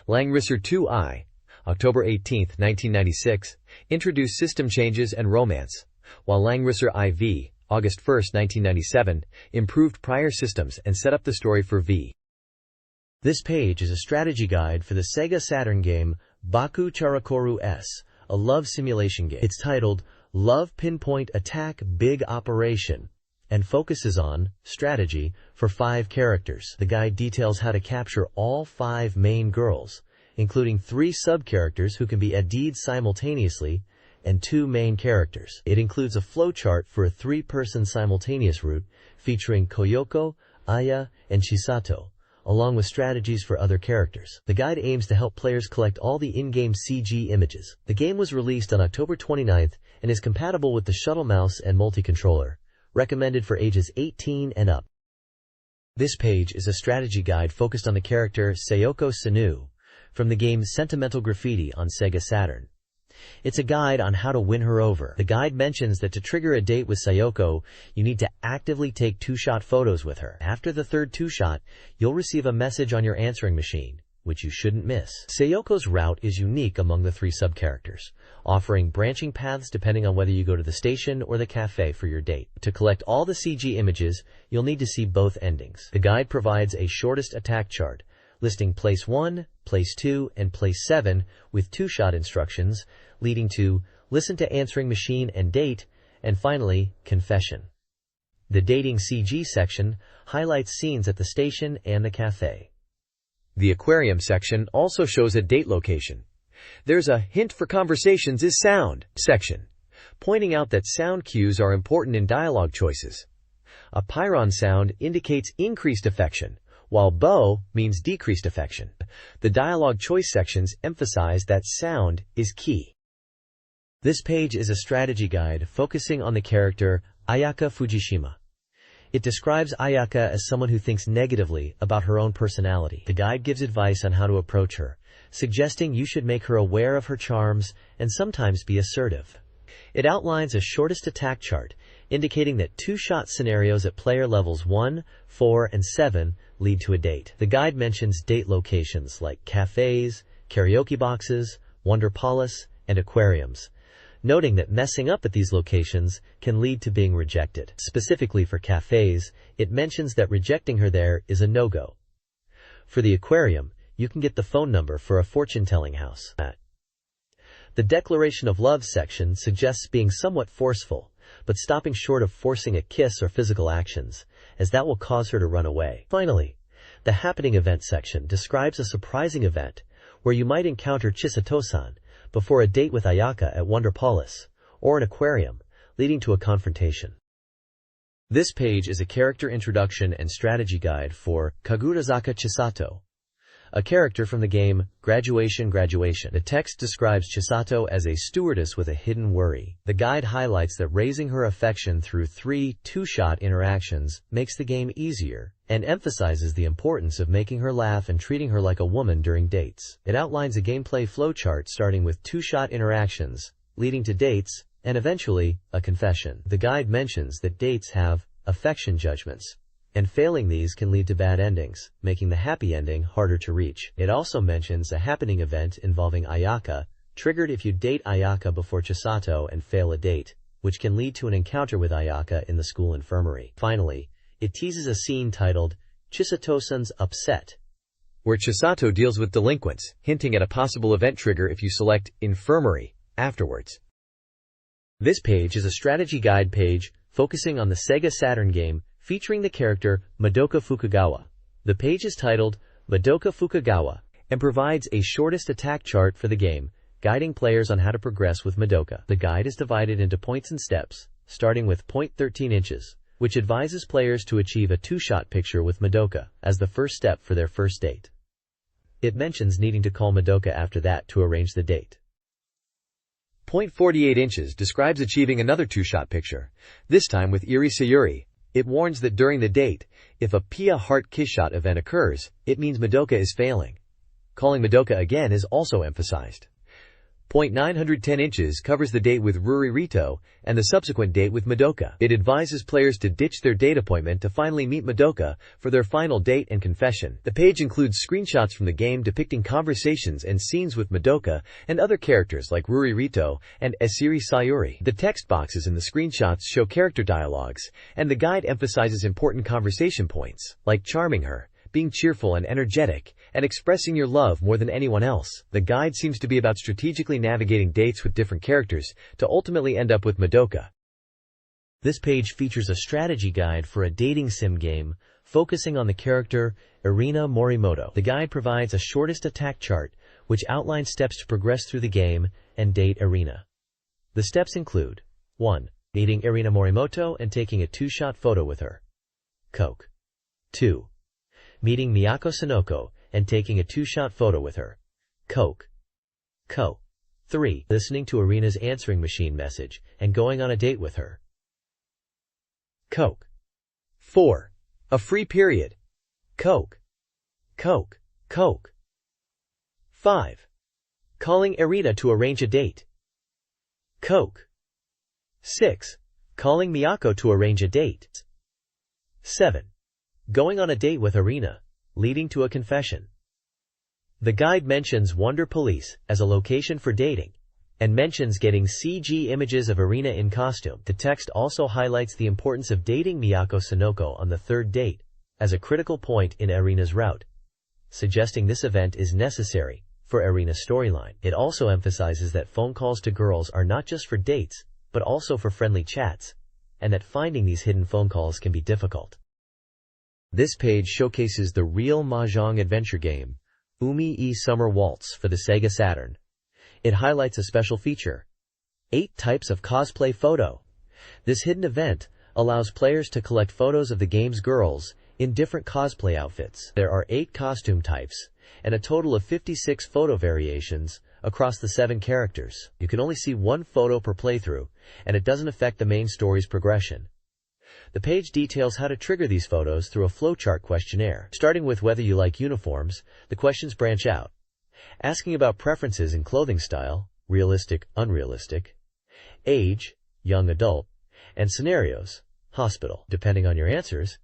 Langrisser 2i, October 18, 1996, introduced system changes and romance, while Langrisser IV, August 1, 1997, improved prior systems and set up the story for V. This page is a strategy guide for the Sega Saturn game Baku Charakoru S, a love simulation game. It's titled Love Pinpoint Attack Big Operation and focuses on strategy for 5 characters. The guide details how to capture all 5 main girls, including 3 sub-characters who can be at deeds simultaneously and 2 main characters. It includes a flowchart for a 3-person simultaneous route featuring Koyoko, Aya, and Chisato, along with strategies for other characters. The guide aims to help players collect all the in-game CG images. The game was released on October 29th and is compatible with the shuttle mouse and multi-controller, recommended for ages 18 and up. This page is a strategy guide focused on the character Sayoko Sanu from the game Sentimental Graffiti on Sega Saturn. It's a guide on how to win her over. The guide mentions that to trigger a date with Sayoko, you need to actively take 2-shot photos with her. After the 3rd 2-shot, you'll receive a message on your answering machine, which you shouldn't miss. Sayoko's route is unique among the 3 sub-characters, offering branching paths depending on whether you go to the station or the cafe for your date. To collect all the CG images, you'll need to see both endings. The guide provides a shortest attack chart, listing place 1, place 2, and place 7 with 2-shot instructions, leading to listen to answering machine and date, and finally, confession. The dating CG section highlights scenes at the station and the cafe. The aquarium section also shows a date location. There's a hint for conversations is sound section, pointing out that sound cues are important in dialogue choices. A pyron sound indicates increased affection, while bow means decreased affection. The dialogue choice sections emphasize that sound is key. This page is a strategy guide focusing on the character Ayaka Fujishima. It describes Ayaka as someone who thinks negatively about her own personality. The guide gives advice on how to approach her, suggesting you should make her aware of her charms and sometimes be assertive. It outlines a shortest attack chart, indicating that 2-shot scenarios at player levels 1, 4, and 7 lead to a date. The guide mentions date locations like cafes, karaoke boxes, Wonder Palace, and aquariums, noting that messing up at these locations can lead to being rejected. Specifically for cafes, it mentions that rejecting her there is a no-go. For the aquarium, you can get the phone number for a fortune-telling house. The Declaration of Love section suggests being somewhat forceful, but stopping short of forcing a kiss or physical actions, as that will cause her to run away. Finally, the Happening Event section describes a surprising event where you might encounter Chisato-san before a date with Ayaka at Wonder Palace, or an aquarium, leading to a confrontation. This page is a character introduction and strategy guide for Kagurazaka Chisato, a character from the game Graduation. The text describes Chisato as a stewardess with a hidden worry. The guide highlights that raising her affection through 3 2-shot interactions makes the game easier, and emphasizes the importance of making her laugh and treating her like a woman during dates. It outlines a gameplay flowchart starting with 2-shot interactions, leading to dates, and eventually, a confession. The guide mentions that dates have affection judgments, and failing these can lead to bad endings, making the happy ending harder to reach. It also mentions a happening event involving Ayaka, triggered if you date Ayaka before Chisato and fail a date, which can lead to an encounter with Ayaka in the school infirmary. Finally, it teases a scene titled Chisato-san's Upset, where Chisato deals with delinquents, hinting at a possible event trigger if you select Infirmary afterwards. This page is a strategy guide page focusing on the Sega Saturn game featuring the character Madoka Fukugawa. The page is titled Madoka Fukugawa and provides a shortest attack chart for the game, guiding players on how to progress with Madoka. The guide is divided into points and steps, starting with point 13 inches, which advises players to achieve a two-shot picture with Madoka as the first step for their first date. It mentions needing to call Madoka after that to arrange the date. Point 48 inches describes achieving another two-shot picture, this time with Iri Sayuri. It warns that during the date, if a Pia Heart Kiss Shot event occurs, it means Madoka is failing. Calling Madoka again is also emphasized. Point 910 inches covers the date with Ruri Rito and the subsequent date with Madoka. It advises players to ditch their date appointment to finally meet Madoka for their final date and confession. The page includes screenshots from the game depicting conversations and scenes with Madoka and other characters like Ruri Rito and Iri Sayuri. The text boxes in the screenshots show character dialogues, and the guide emphasizes important conversation points, like charming her, being cheerful and energetic, and expressing your love more than anyone else. The guide seems to be about strategically navigating dates with different characters to ultimately end up with Madoka. This page features a strategy guide for a dating sim game focusing on the character Irina Morimoto. The guide provides a shortest attack chart which outlines steps to progress through the game and date Irina. The steps include 1. Meeting Irina Morimoto and taking a two-shot photo with her. Coke. 2. Meeting Miyako Sonoko and taking a two-shot photo with her. Coke. 3. Listening to Irina's answering machine message and going on a date with her. Coke. 4. A free period. Coke. 5. Calling Irina to arrange a date. Coke. 6. Calling Miyako to arrange a date. 7. Going on a date with Irina, leading to a confession. The guide mentions Wonder Police as a location for dating, and mentions getting CG images of Irina in costume. The text also highlights the importance of dating Miyako Sonoko on the third date, as a critical point in Irina's route, suggesting this event is necessary for Irina's storyline. It also emphasizes that phone calls to girls are not just for dates, but also for friendly chats, and that finding these hidden phone calls can be difficult. This page showcases the real mahjong adventure game, Umi-e Summer Waltz for the Sega Saturn. It highlights a special feature, 8 types of cosplay photo. This hidden event allows players to collect photos of the game's girls in different cosplay outfits. There are 8 costume types, and a total of 56 photo variations across the 7 characters. You can only see 1 photo per playthrough, and it doesn't affect the main story's progression. The page details how to trigger these photos through a flowchart questionnaire. Starting with whether you like uniforms, the questions branch out, asking about preferences in clothing style, realistic, unrealistic, age, young adult, and scenarios, hospital. Depending on your answers,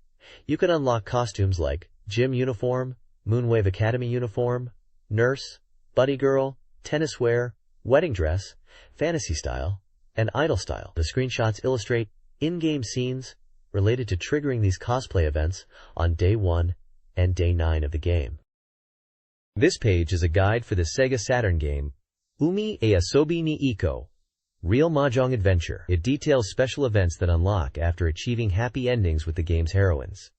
you can unlock costumes like gym uniform, Moonwave Academy uniform, nurse, buddy girl, tennis wear, wedding dress, fantasy style, and idol style. The screenshots illustrate in-game scenes related to triggering these cosplay events on Day 1 and Day 9 of the game. This page is a guide for the Sega Saturn game, Umi-e Asobi ni Iko, Real Mahjong Adventure. It details special events that unlock after achieving happy endings with the game's heroines.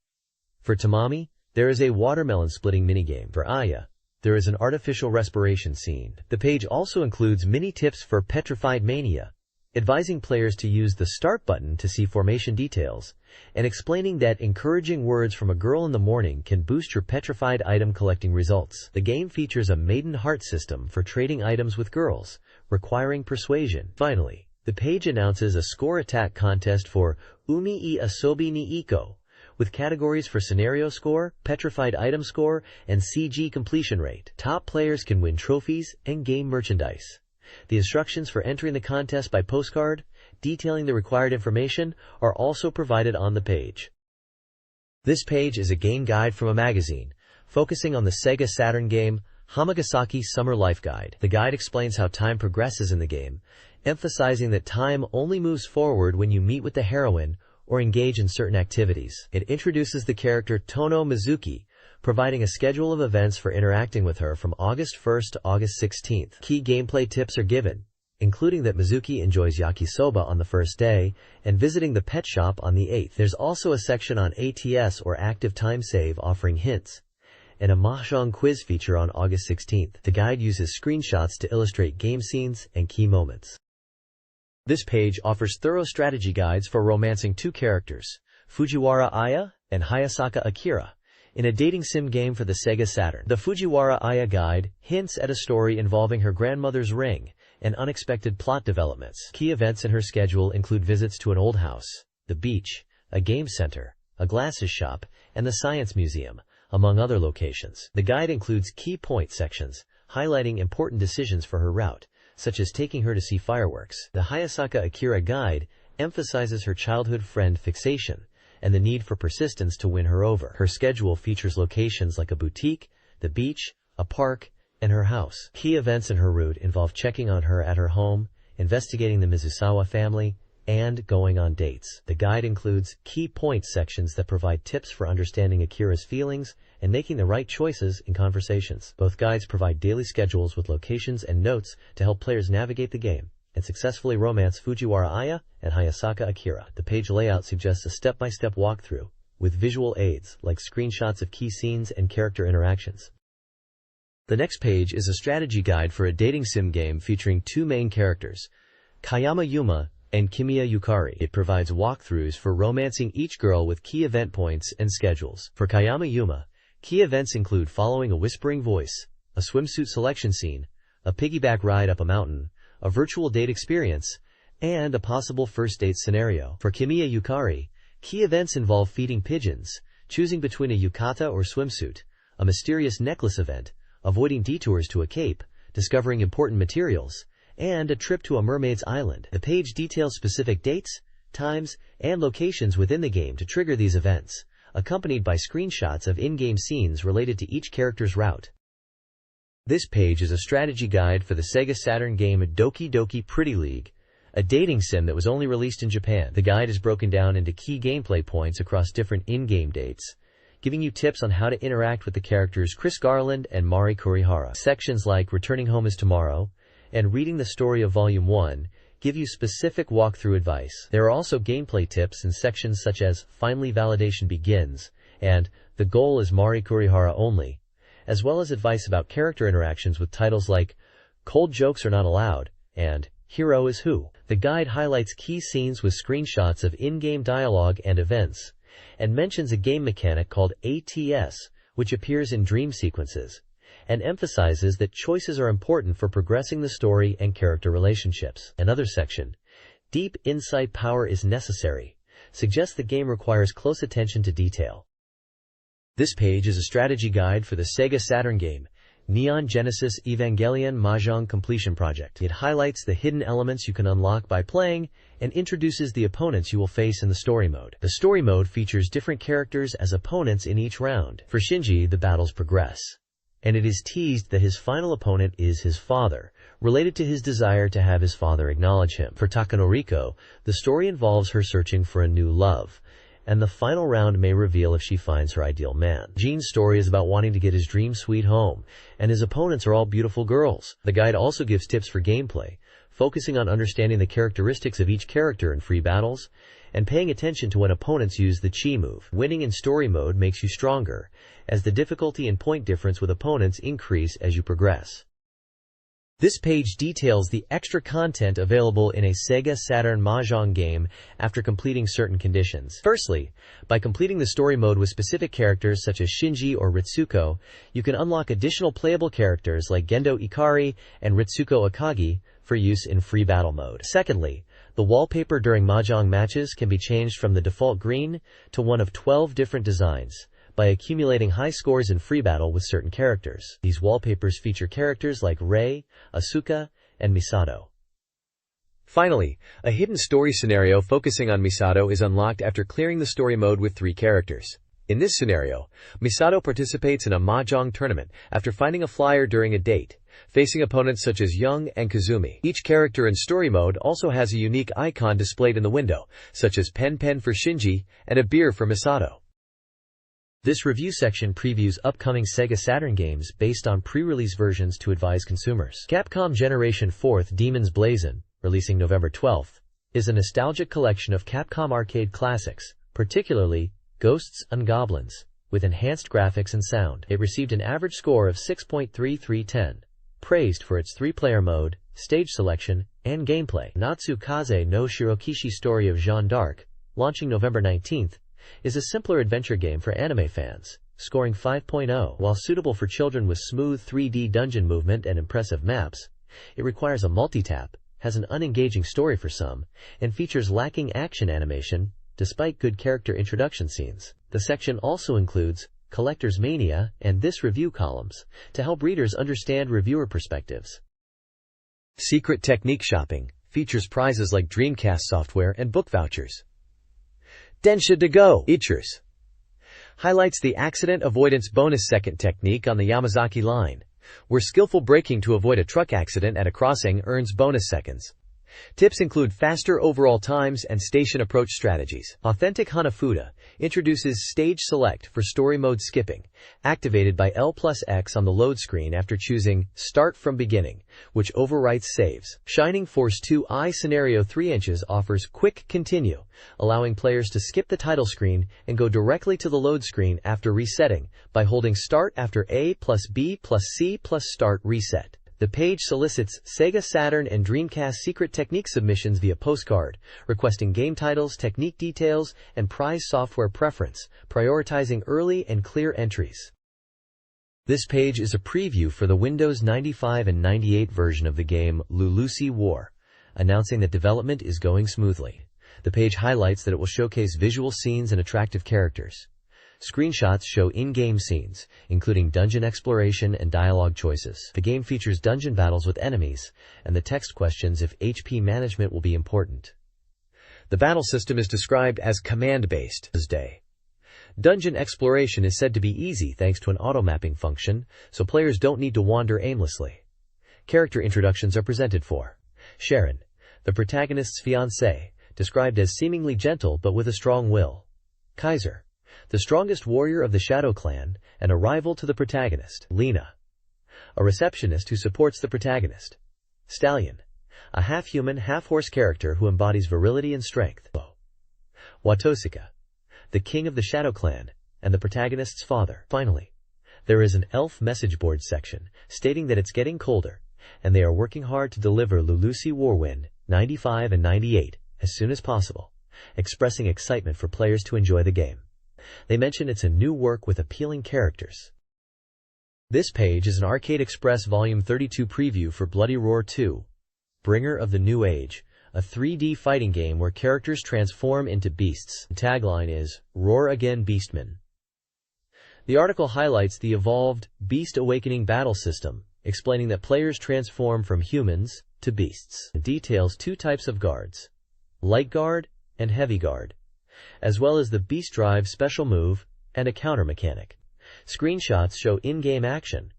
For Tamami, there is a watermelon splitting minigame. For Aya, there is an artificial respiration scene. The page also includes mini tips for Petrified Mania, advising players to use the Start button to see formation details, and explaining that encouraging words from a girl in the morning can boost your petrified item collecting results. The game features a maiden heart system for trading items with girls, requiring persuasion. Finally, the page announces a score attack contest for Umi-e Asobi ni Iko, with categories for scenario score, petrified item score, and CG completion rate. Top players can win trophies and game merchandise. The instructions for entering the contest by postcard, detailing the required information, are also provided on the page. This page is a game guide from a magazine, focusing on the Sega Saturn game, Hamagasaki Summer Life Guide. The guide explains how time progresses in the game, emphasizing that time only moves forward when you meet with the heroine or engage in certain activities. It introduces the character Tono Mizuki, providing a schedule of events for interacting with her from August 1st to August 16th. Key gameplay tips are given, including that Mizuki enjoys yakisoba on the first day and visiting the pet shop on the 8th. There's also a section on ATS or active time save offering hints, and a mahjong quiz feature on August 16th. The guide uses screenshots to illustrate game scenes and key moments. This page offers thorough strategy guides for romancing two characters, Fujiwara Aya and Hayasaka Akira, in a dating sim game for the Sega Saturn. The Fujiwara Aya guide hints at a story involving her grandmother's ring and unexpected plot developments. Key events in her schedule include visits to an old house, the beach, a game center, a glasses shop, and the science museum, among other locations. The guide includes key point sections, highlighting important decisions for her route, such as taking her to see fireworks. The Hayasaka Akira guide emphasizes her childhood friend fixation and the need for persistence to win her over. Her schedule features locations like a boutique, the beach, a park, and her house. Key events in her route involve checking on her at her home, investigating the Mizusawa family, and going on dates. The guide includes key points sections that provide tips for understanding Akira's feelings and making the right choices in conversations. Both guides provide daily schedules with locations and notes to help players navigate the game and successfully romance Fujiwara Aya and Hayasaka Akira. The page layout suggests a step-by-step walkthrough with visual aids like screenshots of key scenes and character interactions. The next page is a strategy guide for a dating sim game featuring two main characters, Kayama Yuma and Kimiya Yukari. It provides walkthroughs for romancing each girl with key event points and schedules. For Kayama Yuma, key events include following a whispering voice, a swimsuit selection scene, a piggyback ride up a mountain, a virtual date experience, and a possible first date scenario. For Kimiya Yukari, key events involve feeding pigeons, choosing between a yukata or swimsuit, a mysterious necklace event, avoiding detours to a cape, discovering important materials, and a trip to a mermaid's island. The page details specific dates, times, and locations within the game to trigger these events, accompanied by screenshots of in-game scenes related to each character's route. This page is a strategy guide for the Sega Saturn game Doki Doki Pretty League, a dating sim that was only released in Japan. The guide is broken down into key gameplay points across different in-game dates, giving you tips on how to interact with the characters Chris Garland and Mari Kurihara. Sections like Returning Home is Tomorrow and Reading the Story of Volume 1 give you specific walkthrough advice. There are also gameplay tips in sections such as Finally Validation Begins and The Goal is Mari Kurihara Only, as well as advice about character interactions with titles like Cold Jokes Are Not Allowed and Hero is Who. The guide highlights key scenes with screenshots of in-game dialogue and events, and mentions a game mechanic called ATS, which appears in dream sequences, and emphasizes that choices are important for progressing the story and character relationships. Another section, Deep Insight Power is Necessary, suggests the game requires close attention to detail. This page is a strategy guide for the Sega Saturn game, Neon Genesis Evangelion Mahjong Completion Project. It highlights the hidden elements you can unlock by playing and introduces the opponents you will face in the story mode. The story mode features different characters as opponents in each round. For Shinji, the battles progress, and it is teased that his final opponent is his father, related to his desire to have his father acknowledge him. For Takanorico, the story involves her searching for a new love, and the final round may reveal if she finds her ideal man. Gene's story is about wanting to get his dream sweet home, and his opponents are all beautiful girls. The guide also gives tips for gameplay, focusing on understanding the characteristics of each character in free battles, and paying attention to when opponents use the chi move. Winning in story mode makes you stronger, as the difficulty and point difference with opponents increase as you progress. This page details the extra content available in a Sega Saturn Mahjong game after completing certain conditions. Firstly, by completing the story mode with specific characters such as Shinji or Ritsuko, you can unlock additional playable characters like Gendo Ikari and Ritsuko Akagi for use in free battle mode. Secondly, the wallpaper during Mahjong matches can be changed from the default green to one of 12 different designs by accumulating high scores in free battle with certain characters. These wallpapers feature characters like Rei, Asuka, and Misato. Finally, a hidden story scenario focusing on Misato is unlocked after clearing the story mode with 3 characters. In this scenario, Misato participates in a Mahjong tournament after finding a flyer during a date, facing opponents such as Young and Kazumi. Each character in story mode also has a unique icon displayed in the window, such as Pen Pen for Shinji and a beer for Misato. This review section previews upcoming Sega Saturn games based on pre-release versions to advise consumers. Capcom Generation 4th Demons Blazon, releasing November 12th, is a nostalgic collection of Capcom arcade classics, particularly Ghosts and Goblins, with enhanced graphics and sound. It received an average score of 6.3310, praised for its 3-player mode, stage selection, and gameplay. Natsukaze no Shirokishi Story of Jeanne d'Arc, launching November 19th, is a simpler adventure game for anime fans, scoring 5.0. While suitable for children with smooth 3D dungeon movement and impressive maps, it requires a multi-tap, has an unengaging story for some, and features lacking action animation, despite good character introduction scenes. The section also includes Collector's Mania and This Review columns to help readers understand reviewer perspectives. Secret Technique Shopping features prizes like Dreamcast software and book vouchers. Densha to Go Ichers highlights the accident avoidance bonus second technique on the Yamazaki line, where skillful braking to avoid a truck accident at a crossing earns bonus seconds. Tips include faster overall times and station approach strategies. Authentic Hanafuda introduces Stage Select for story mode skipping, activated by L+X on the load screen after choosing Start from Beginning, which overwrites saves. Shining Force 2i Scenario 3 inches offers Quick Continue, allowing players to skip the title screen and go directly to the load screen after resetting by holding Start after A+B+C+Start reset. The page solicits Sega Saturn and Dreamcast secret technique submissions via postcard, requesting game titles, technique details, and prize software preference, prioritizing early and clear entries. This page is a preview for the Windows 95 and 98 version of the game Lulusi War, announcing that development is going smoothly. The page highlights that it will showcase visual scenes and attractive characters. Screenshots show in-game scenes, including dungeon exploration and dialogue choices. The game features dungeon battles with enemies, and the text questions if HP management will be important. The battle system is described as command-based. Dungeon exploration is said to be easy thanks to an auto-mapping function, so players don't need to wander aimlessly. Character introductions are presented for Sharon, the protagonist's fiancée, described as seemingly gentle but with a strong will. Kaiser, the strongest warrior of the Shadow Clan, and a rival to the protagonist. Lena, a receptionist who supports the protagonist. Stallion, a half-human, half-horse character who embodies virility and strength. Watosika, the king of the Shadow Clan, and the protagonist's father. Finally, there is an elf message board section, stating that it's getting colder, and they are working hard to deliver Lulusi Warwind 95 and 98 as soon as possible, expressing excitement for players to enjoy the game. They mention it's a new work with appealing characters. This page is an Arcade Express Volume 32 preview for Bloody Roar 2, Bringer of the New Age, a 3D fighting game where characters transform into beasts. The tagline is, Roar Again Beastman. The article highlights the evolved Beast Awakening battle system, explaining that players transform from humans to beasts. It details 2 types of guards, Light Guard and Heavy Guard, as well as the Beast Drive special move and a counter mechanic. Screenshots show in-game action,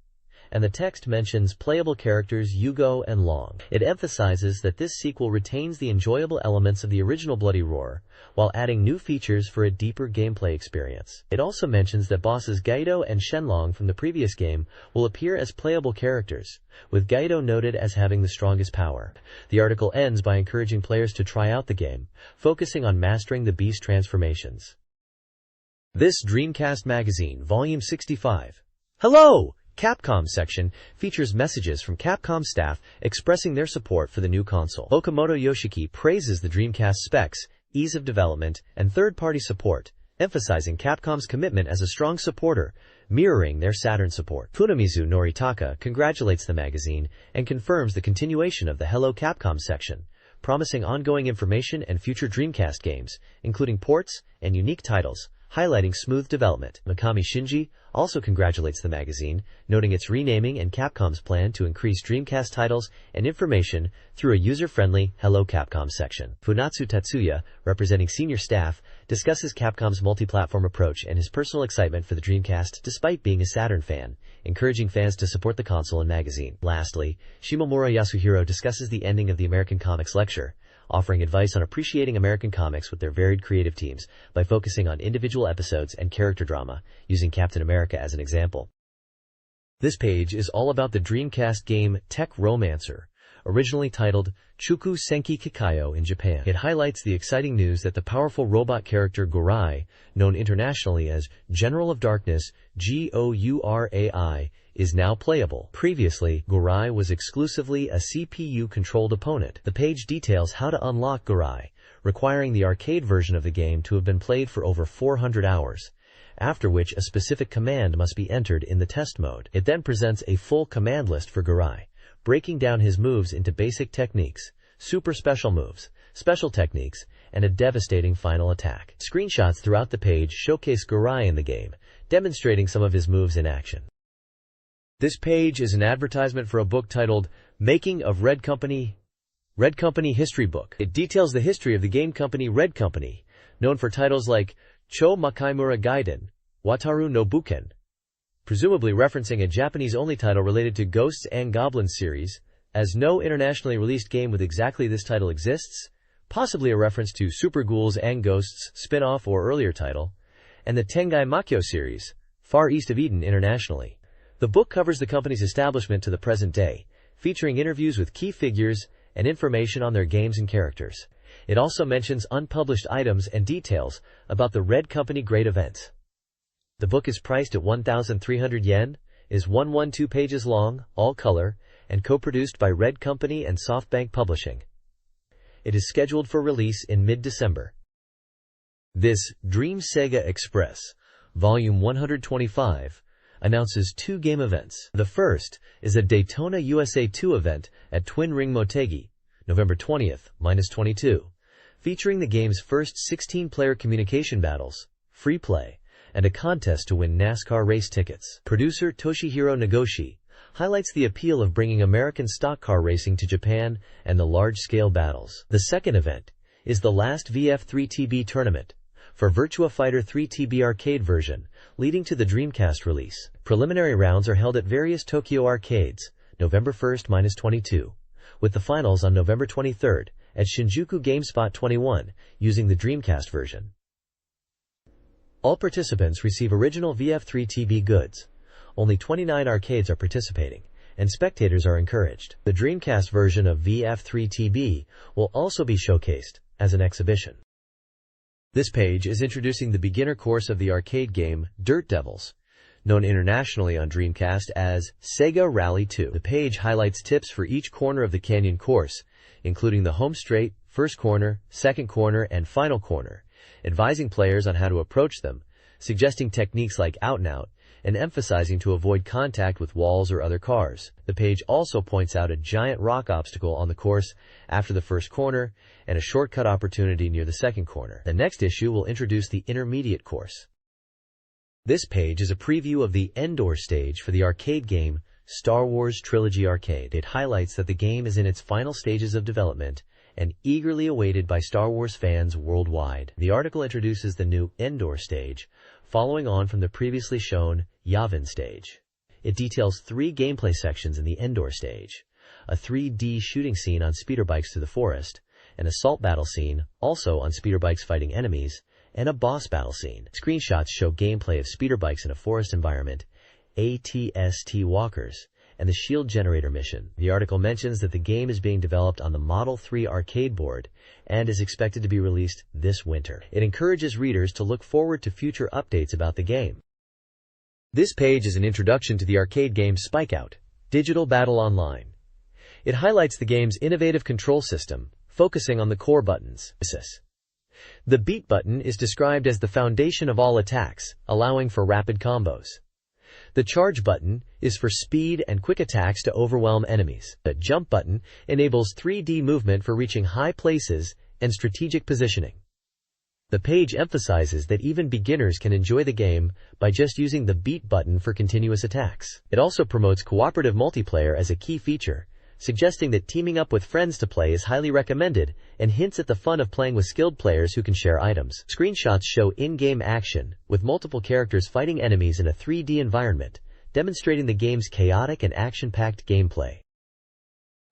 and the text mentions playable characters Yugo and Long. It emphasizes that this sequel retains the enjoyable elements of the original Bloody Roar, while adding new features for a deeper gameplay experience. It also mentions that bosses Gaido and Shenlong from the previous game will appear as playable characters, with Gaido noted as having the strongest power. The article ends by encouraging players to try out the game, focusing on mastering the beast transformations. This Dreamcast Magazine, Volume 65. Hello! Capcom section features messages from Capcom staff expressing their support for the new console. Okamoto Yoshiki praises the Dreamcast specs, ease of development, and third-party support, emphasizing Capcom's commitment as a strong supporter, mirroring their Saturn support. Funamizu Noritaka congratulates the magazine and confirms the continuation of the Hello Capcom section, promising ongoing information and future Dreamcast games, including ports and unique titles, highlighting smooth development. Mikami Shinji also congratulates the magazine, noting its renaming and Capcom's plan to increase Dreamcast titles and information through a user-friendly Hello Capcom section. Funatsu Tatsuya, representing senior staff, discusses Capcom's multi-platform approach and his personal excitement for the Dreamcast despite being a Saturn fan, encouraging fans to support the console and magazine. Lastly, Shimomura Yasuhiro discusses the ending of the American Comics Lecture, offering advice on appreciating American comics with their varied creative teams by focusing on individual episodes and character drama, using Captain America as an example. This page is all about the Dreamcast game Tech Romancer, originally titled Chuku Senki Kikayo in Japan. It highlights the exciting news that the powerful robot character Gourai, known internationally as General of Darkness, Gourai, is now playable. Previously, Gourai was exclusively a CPU-controlled opponent. The page details how to unlock Gourai, requiring the arcade version of the game to have been played for over 400 hours, after which a specific command must be entered in the test mode. It then presents a full command list for Gourai, breaking down his moves into basic techniques, super special moves, special techniques, and a devastating final attack. Screenshots throughout the page showcase Gourai in the game, demonstrating some of his moves in action. This page is an advertisement for a book titled Making of Red Company History Book. It details the history of the game company Red Company, known for titles like Cho Makaimura Gaiden, Wataru no Buken, presumably referencing a Japanese-only title related to Ghosts and Goblins series, as no internationally released game with exactly this title exists, possibly a reference to Super Ghouls and Ghosts spin-off or earlier title, and the Tengai Makyo series, Far East of Eden internationally. The book covers the company's establishment to the present day, featuring interviews with key figures and information on their games and characters. It also mentions unpublished items and details about the Red Company great events. The book is priced at 1,300 yen, is 112 pages long, all color, and co-produced by Red Company and SoftBank Publishing. It is scheduled for release in mid-December. This Dream Sega Express, Volume 125, announces 2 game events. The first is a Daytona USA 2 event at Twin Ring Motegi, November 20th, -22, featuring the game's first 16-player communication battles, free play, and a contest to win NASCAR race tickets. Producer Toshihiro Nagoshi highlights the appeal of bringing American stock car racing to Japan and the large-scale battles. The second event is the last VF3TB tournament for Virtua Fighter 3TB arcade version, leading to the Dreamcast release. Preliminary rounds are held at various Tokyo arcades, November 1st, -22, with the finals on November 23rd at Shinjuku GameSpot 21, using the Dreamcast version. All participants receive original VF3TB goods. Only 29 arcades are participating, and spectators are encouraged. The Dreamcast version of VF3TB will also be showcased as an exhibition. This page is introducing the beginner course of the arcade game Dirt Devils, known internationally on Dreamcast as Sega Rally 2. The page highlights tips for each corner of the canyon course, including the home straight, first corner, second corner, and final corner, advising players on how to approach them, suggesting techniques like out-and-out, and emphasizing to avoid contact with walls or other cars. The page also points out a giant rock obstacle on the course after the first corner and a shortcut opportunity near the second corner. The next issue will introduce the intermediate course. This page is a preview of the Endor stage for the arcade game Star Wars Trilogy Arcade. It highlights that the game is in its final stages of development and eagerly awaited by Star Wars fans worldwide. The article introduces the new Endor stage, following on from the previously shown Yavin stage. It details 3 gameplay sections in the Endor stage: a 3D shooting scene on speeder bikes through the forest, an assault battle scene, also on speeder bikes fighting enemies, and a boss battle scene. Screenshots show gameplay of speeder bikes in a forest environment, ATST walkers, and the shield generator mission. The article mentions that the game is being developed on the Model 3 arcade board and is expected to be released this winter. It encourages readers to look forward to future updates about the game. This page is an introduction to the arcade game Spike Out, Digital Battle Online. It highlights the game's innovative control system, focusing on the core buttons. The beat button is described as the foundation of all attacks, allowing for rapid combos. The charge button is for speed and quick attacks to overwhelm enemies. The jump button enables 3D movement for reaching high places and strategic positioning. The page emphasizes that even beginners can enjoy the game by just using the beat button for continuous attacks. It also promotes cooperative multiplayer as a key feature, suggesting that teaming up with friends to play is highly recommended and hints at the fun of playing with skilled players who can share items. Screenshots show in-game action, with multiple characters fighting enemies in a 3D environment, demonstrating the game's chaotic and action-packed gameplay.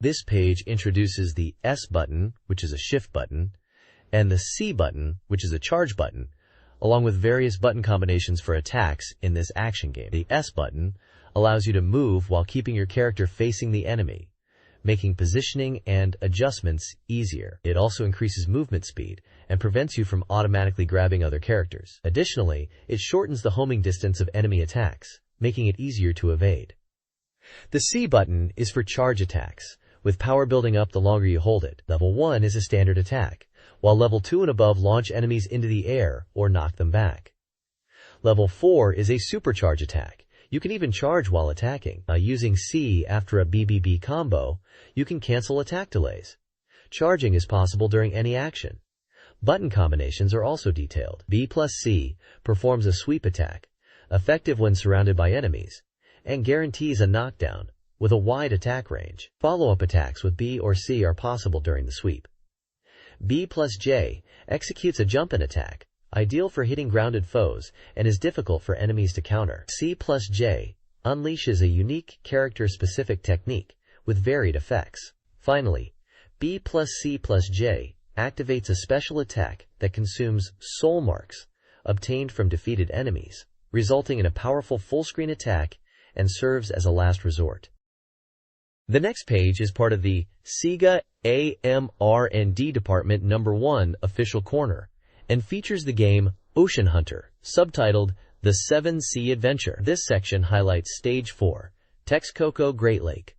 This page introduces the S button, which is a shift button, and the C button, which is a charge button, along with various button combinations for attacks in this action game. The S button allows you to move while keeping your character facing the enemy, making positioning and adjustments easier. It also increases movement speed and prevents you from automatically grabbing other characters. Additionally, it shortens the homing distance of enemy attacks, making it easier to evade. The C button is for charge attacks, with power building up the longer you hold it. Level 1 is a standard attack, while Level 2 and above launch enemies into the air or knock them back. Level 4 is a supercharge attack. You can even charge while attacking. By using C after a BBB combo, you can cancel attack delays. Charging is possible during any action. Button combinations are also detailed. B plus C performs a sweep attack, effective when surrounded by enemies, and guarantees a knockdown with a wide attack range. Follow-up attacks with B or C are possible during the sweep. B plus J executes a jump-in attack, ideal for hitting grounded foes and is difficult for enemies to counter. C plus J unleashes a unique character-specific technique with varied effects. Finally, B plus C plus J activates a special attack that consumes soul marks obtained from defeated enemies, resulting in a powerful full-screen attack and serves as a last resort. The next page is part of the Sega AMR&D Department No. 1 official corner and features the game Ocean Hunter, subtitled The Seven Sea Adventure. This section highlights Stage 4, Texcoco Great Lake.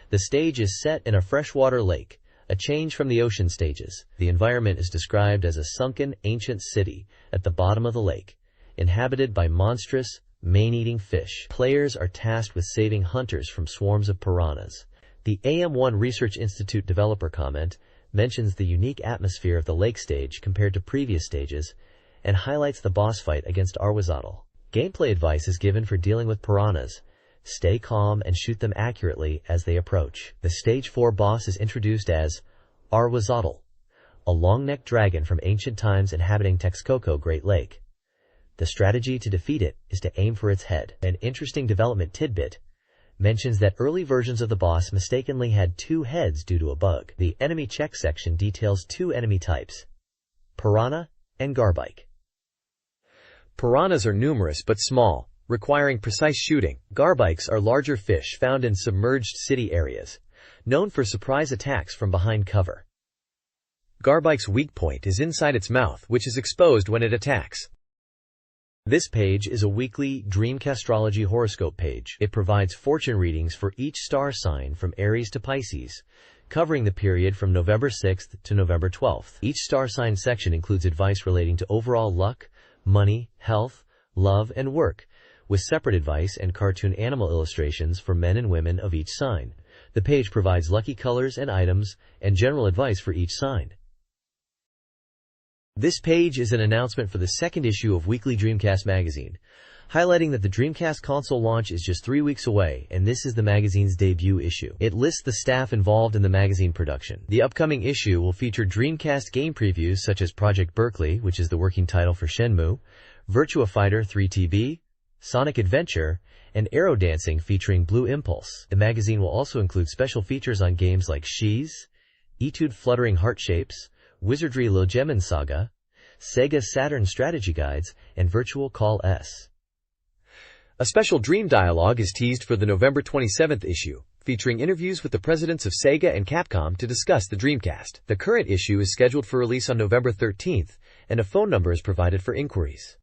The stage is set in a freshwater lake, a change from the ocean stages. The environment is described as a sunken ancient city at the bottom of the lake, inhabited by monstrous, mane-eating fish. Players are tasked with saving hunters from swarms of piranhas. The AM1 Research Institute developer comment mentions the unique atmosphere of the lake stage compared to previous stages and highlights the boss fight against Arwazotl. Gameplay advice is given for dealing with piranhas. Stay calm and shoot them accurately as they approach. The Stage 4 boss is introduced as Arwazotl, a long-necked dragon from ancient times inhabiting Texcoco Great Lake. The strategy to defeat it is to aim for its head. An interesting development tidbit mentions that early versions of the boss mistakenly had two heads due to a bug. The enemy check section details two enemy types, piranha and garbike. Piranhas are numerous but small, requiring precise shooting. Garbikes are larger fish found in submerged city areas, known for surprise attacks from behind cover. Garbike's weak point is inside its mouth, which is exposed when it attacks. This page is a weekly Dreamcastrology horoscope page. It provides fortune readings for each star sign from Aries to Pisces, covering the period from November 6th to November 12th. Each star sign section includes advice relating to overall luck, money, health, love, and work, with separate advice and cartoon animal illustrations for men and women of each sign. The page provides lucky colors and items and general advice for each sign. This page is an announcement for the second issue of Weekly Dreamcast Magazine, highlighting that the Dreamcast console launch is just 3 weeks away, and this is the magazine's debut issue. It lists the staff involved in the magazine production. The upcoming issue will feature Dreamcast game previews such as Project Berkeley, which is the working title for Shenmue, Virtua Fighter 3TB, Sonic Adventure, and Aero Dancing featuring Blue Impulse. The magazine will also include special features on games like She's, Etude Fluttering Heart Shapes, Wizardry Logemin Saga, Sega Saturn strategy guides, and Virtual Call S. A special Dream Dialogue is teased for the November 27th issue, featuring interviews with the presidents of Sega and Capcom to discuss the Dreamcast. The current issue is scheduled for release on November 13th, and a phone number is provided for inquiries.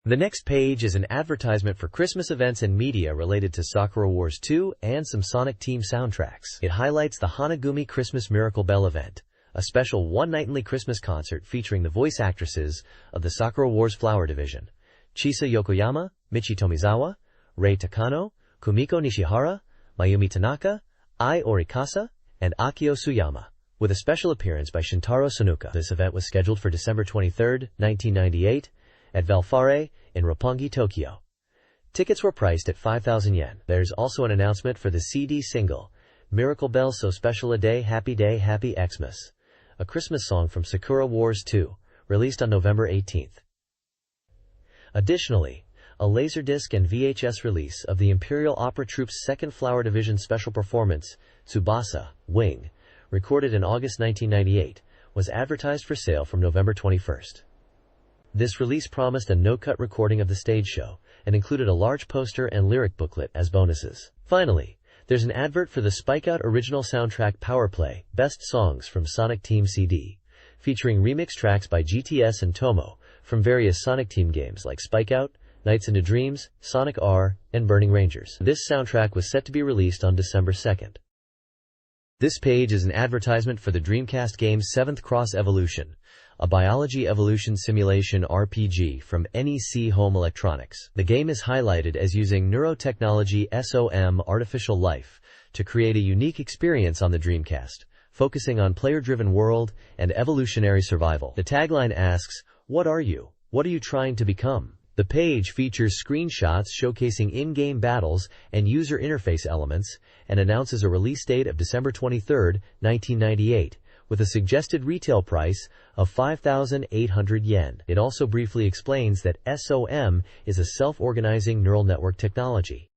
The next page is an advertisement for Christmas events and media related to Sakura Wars 2 and some Sonic Team soundtracks. It highlights the Hanagumi Christmas Miracle Bell event, a special one-nightly Christmas concert featuring the voice actresses of the Sakura Wars Flower Division, Chisa Yokoyama, Michi Tomizawa, Rei Takano, Kumiko Nishihara, Mayumi Tanaka, Ai Orikasa, and Akio Suyama, with a special appearance by Shintaro Sanuka. This event was scheduled for December 23, 1998, at Valfare in Roppongi, Tokyo. Tickets were priced at 5,000 yen. There's also an announcement for the CD single, Miracle Bell So Special A Day, Happy Xmas, a Christmas song from Sakura Wars 2, released on November 18th. Additionally, a Laserdisc and VHS release of the Imperial Opera Troupe's 2nd Flower Division special performance, Tsubasa, Wing, recorded in August 1998, was advertised for sale from November 21st. This release promised a no-cut recording of the stage show, and included a large poster and lyric booklet as bonuses. Finally, there's an advert for the Spike-Out original soundtrack Powerplay, Best Songs from Sonic Team CD, featuring remix tracks by GTS and Tomo from various Sonic Team games like Spike-Out, Nights into Dreams, Sonic R, and Burning Rangers. This soundtrack was set to be released on December 2nd. This page is an advertisement for the Dreamcast game 7th Cross Evolution, a biology evolution simulation RPG from NEC Home Electronics. The game is highlighted as using neurotechnology SOM artificial life to create a unique experience on the Dreamcast, focusing on player-driven world and evolutionary survival. The tagline asks, "What are you? What are you trying to become?" The page features screenshots showcasing in-game battles and user interface elements and announces a release date of December 23, 1998, with a suggested retail price of 5,800 yen. It also briefly explains that SOM is a self-organizing neural network technology.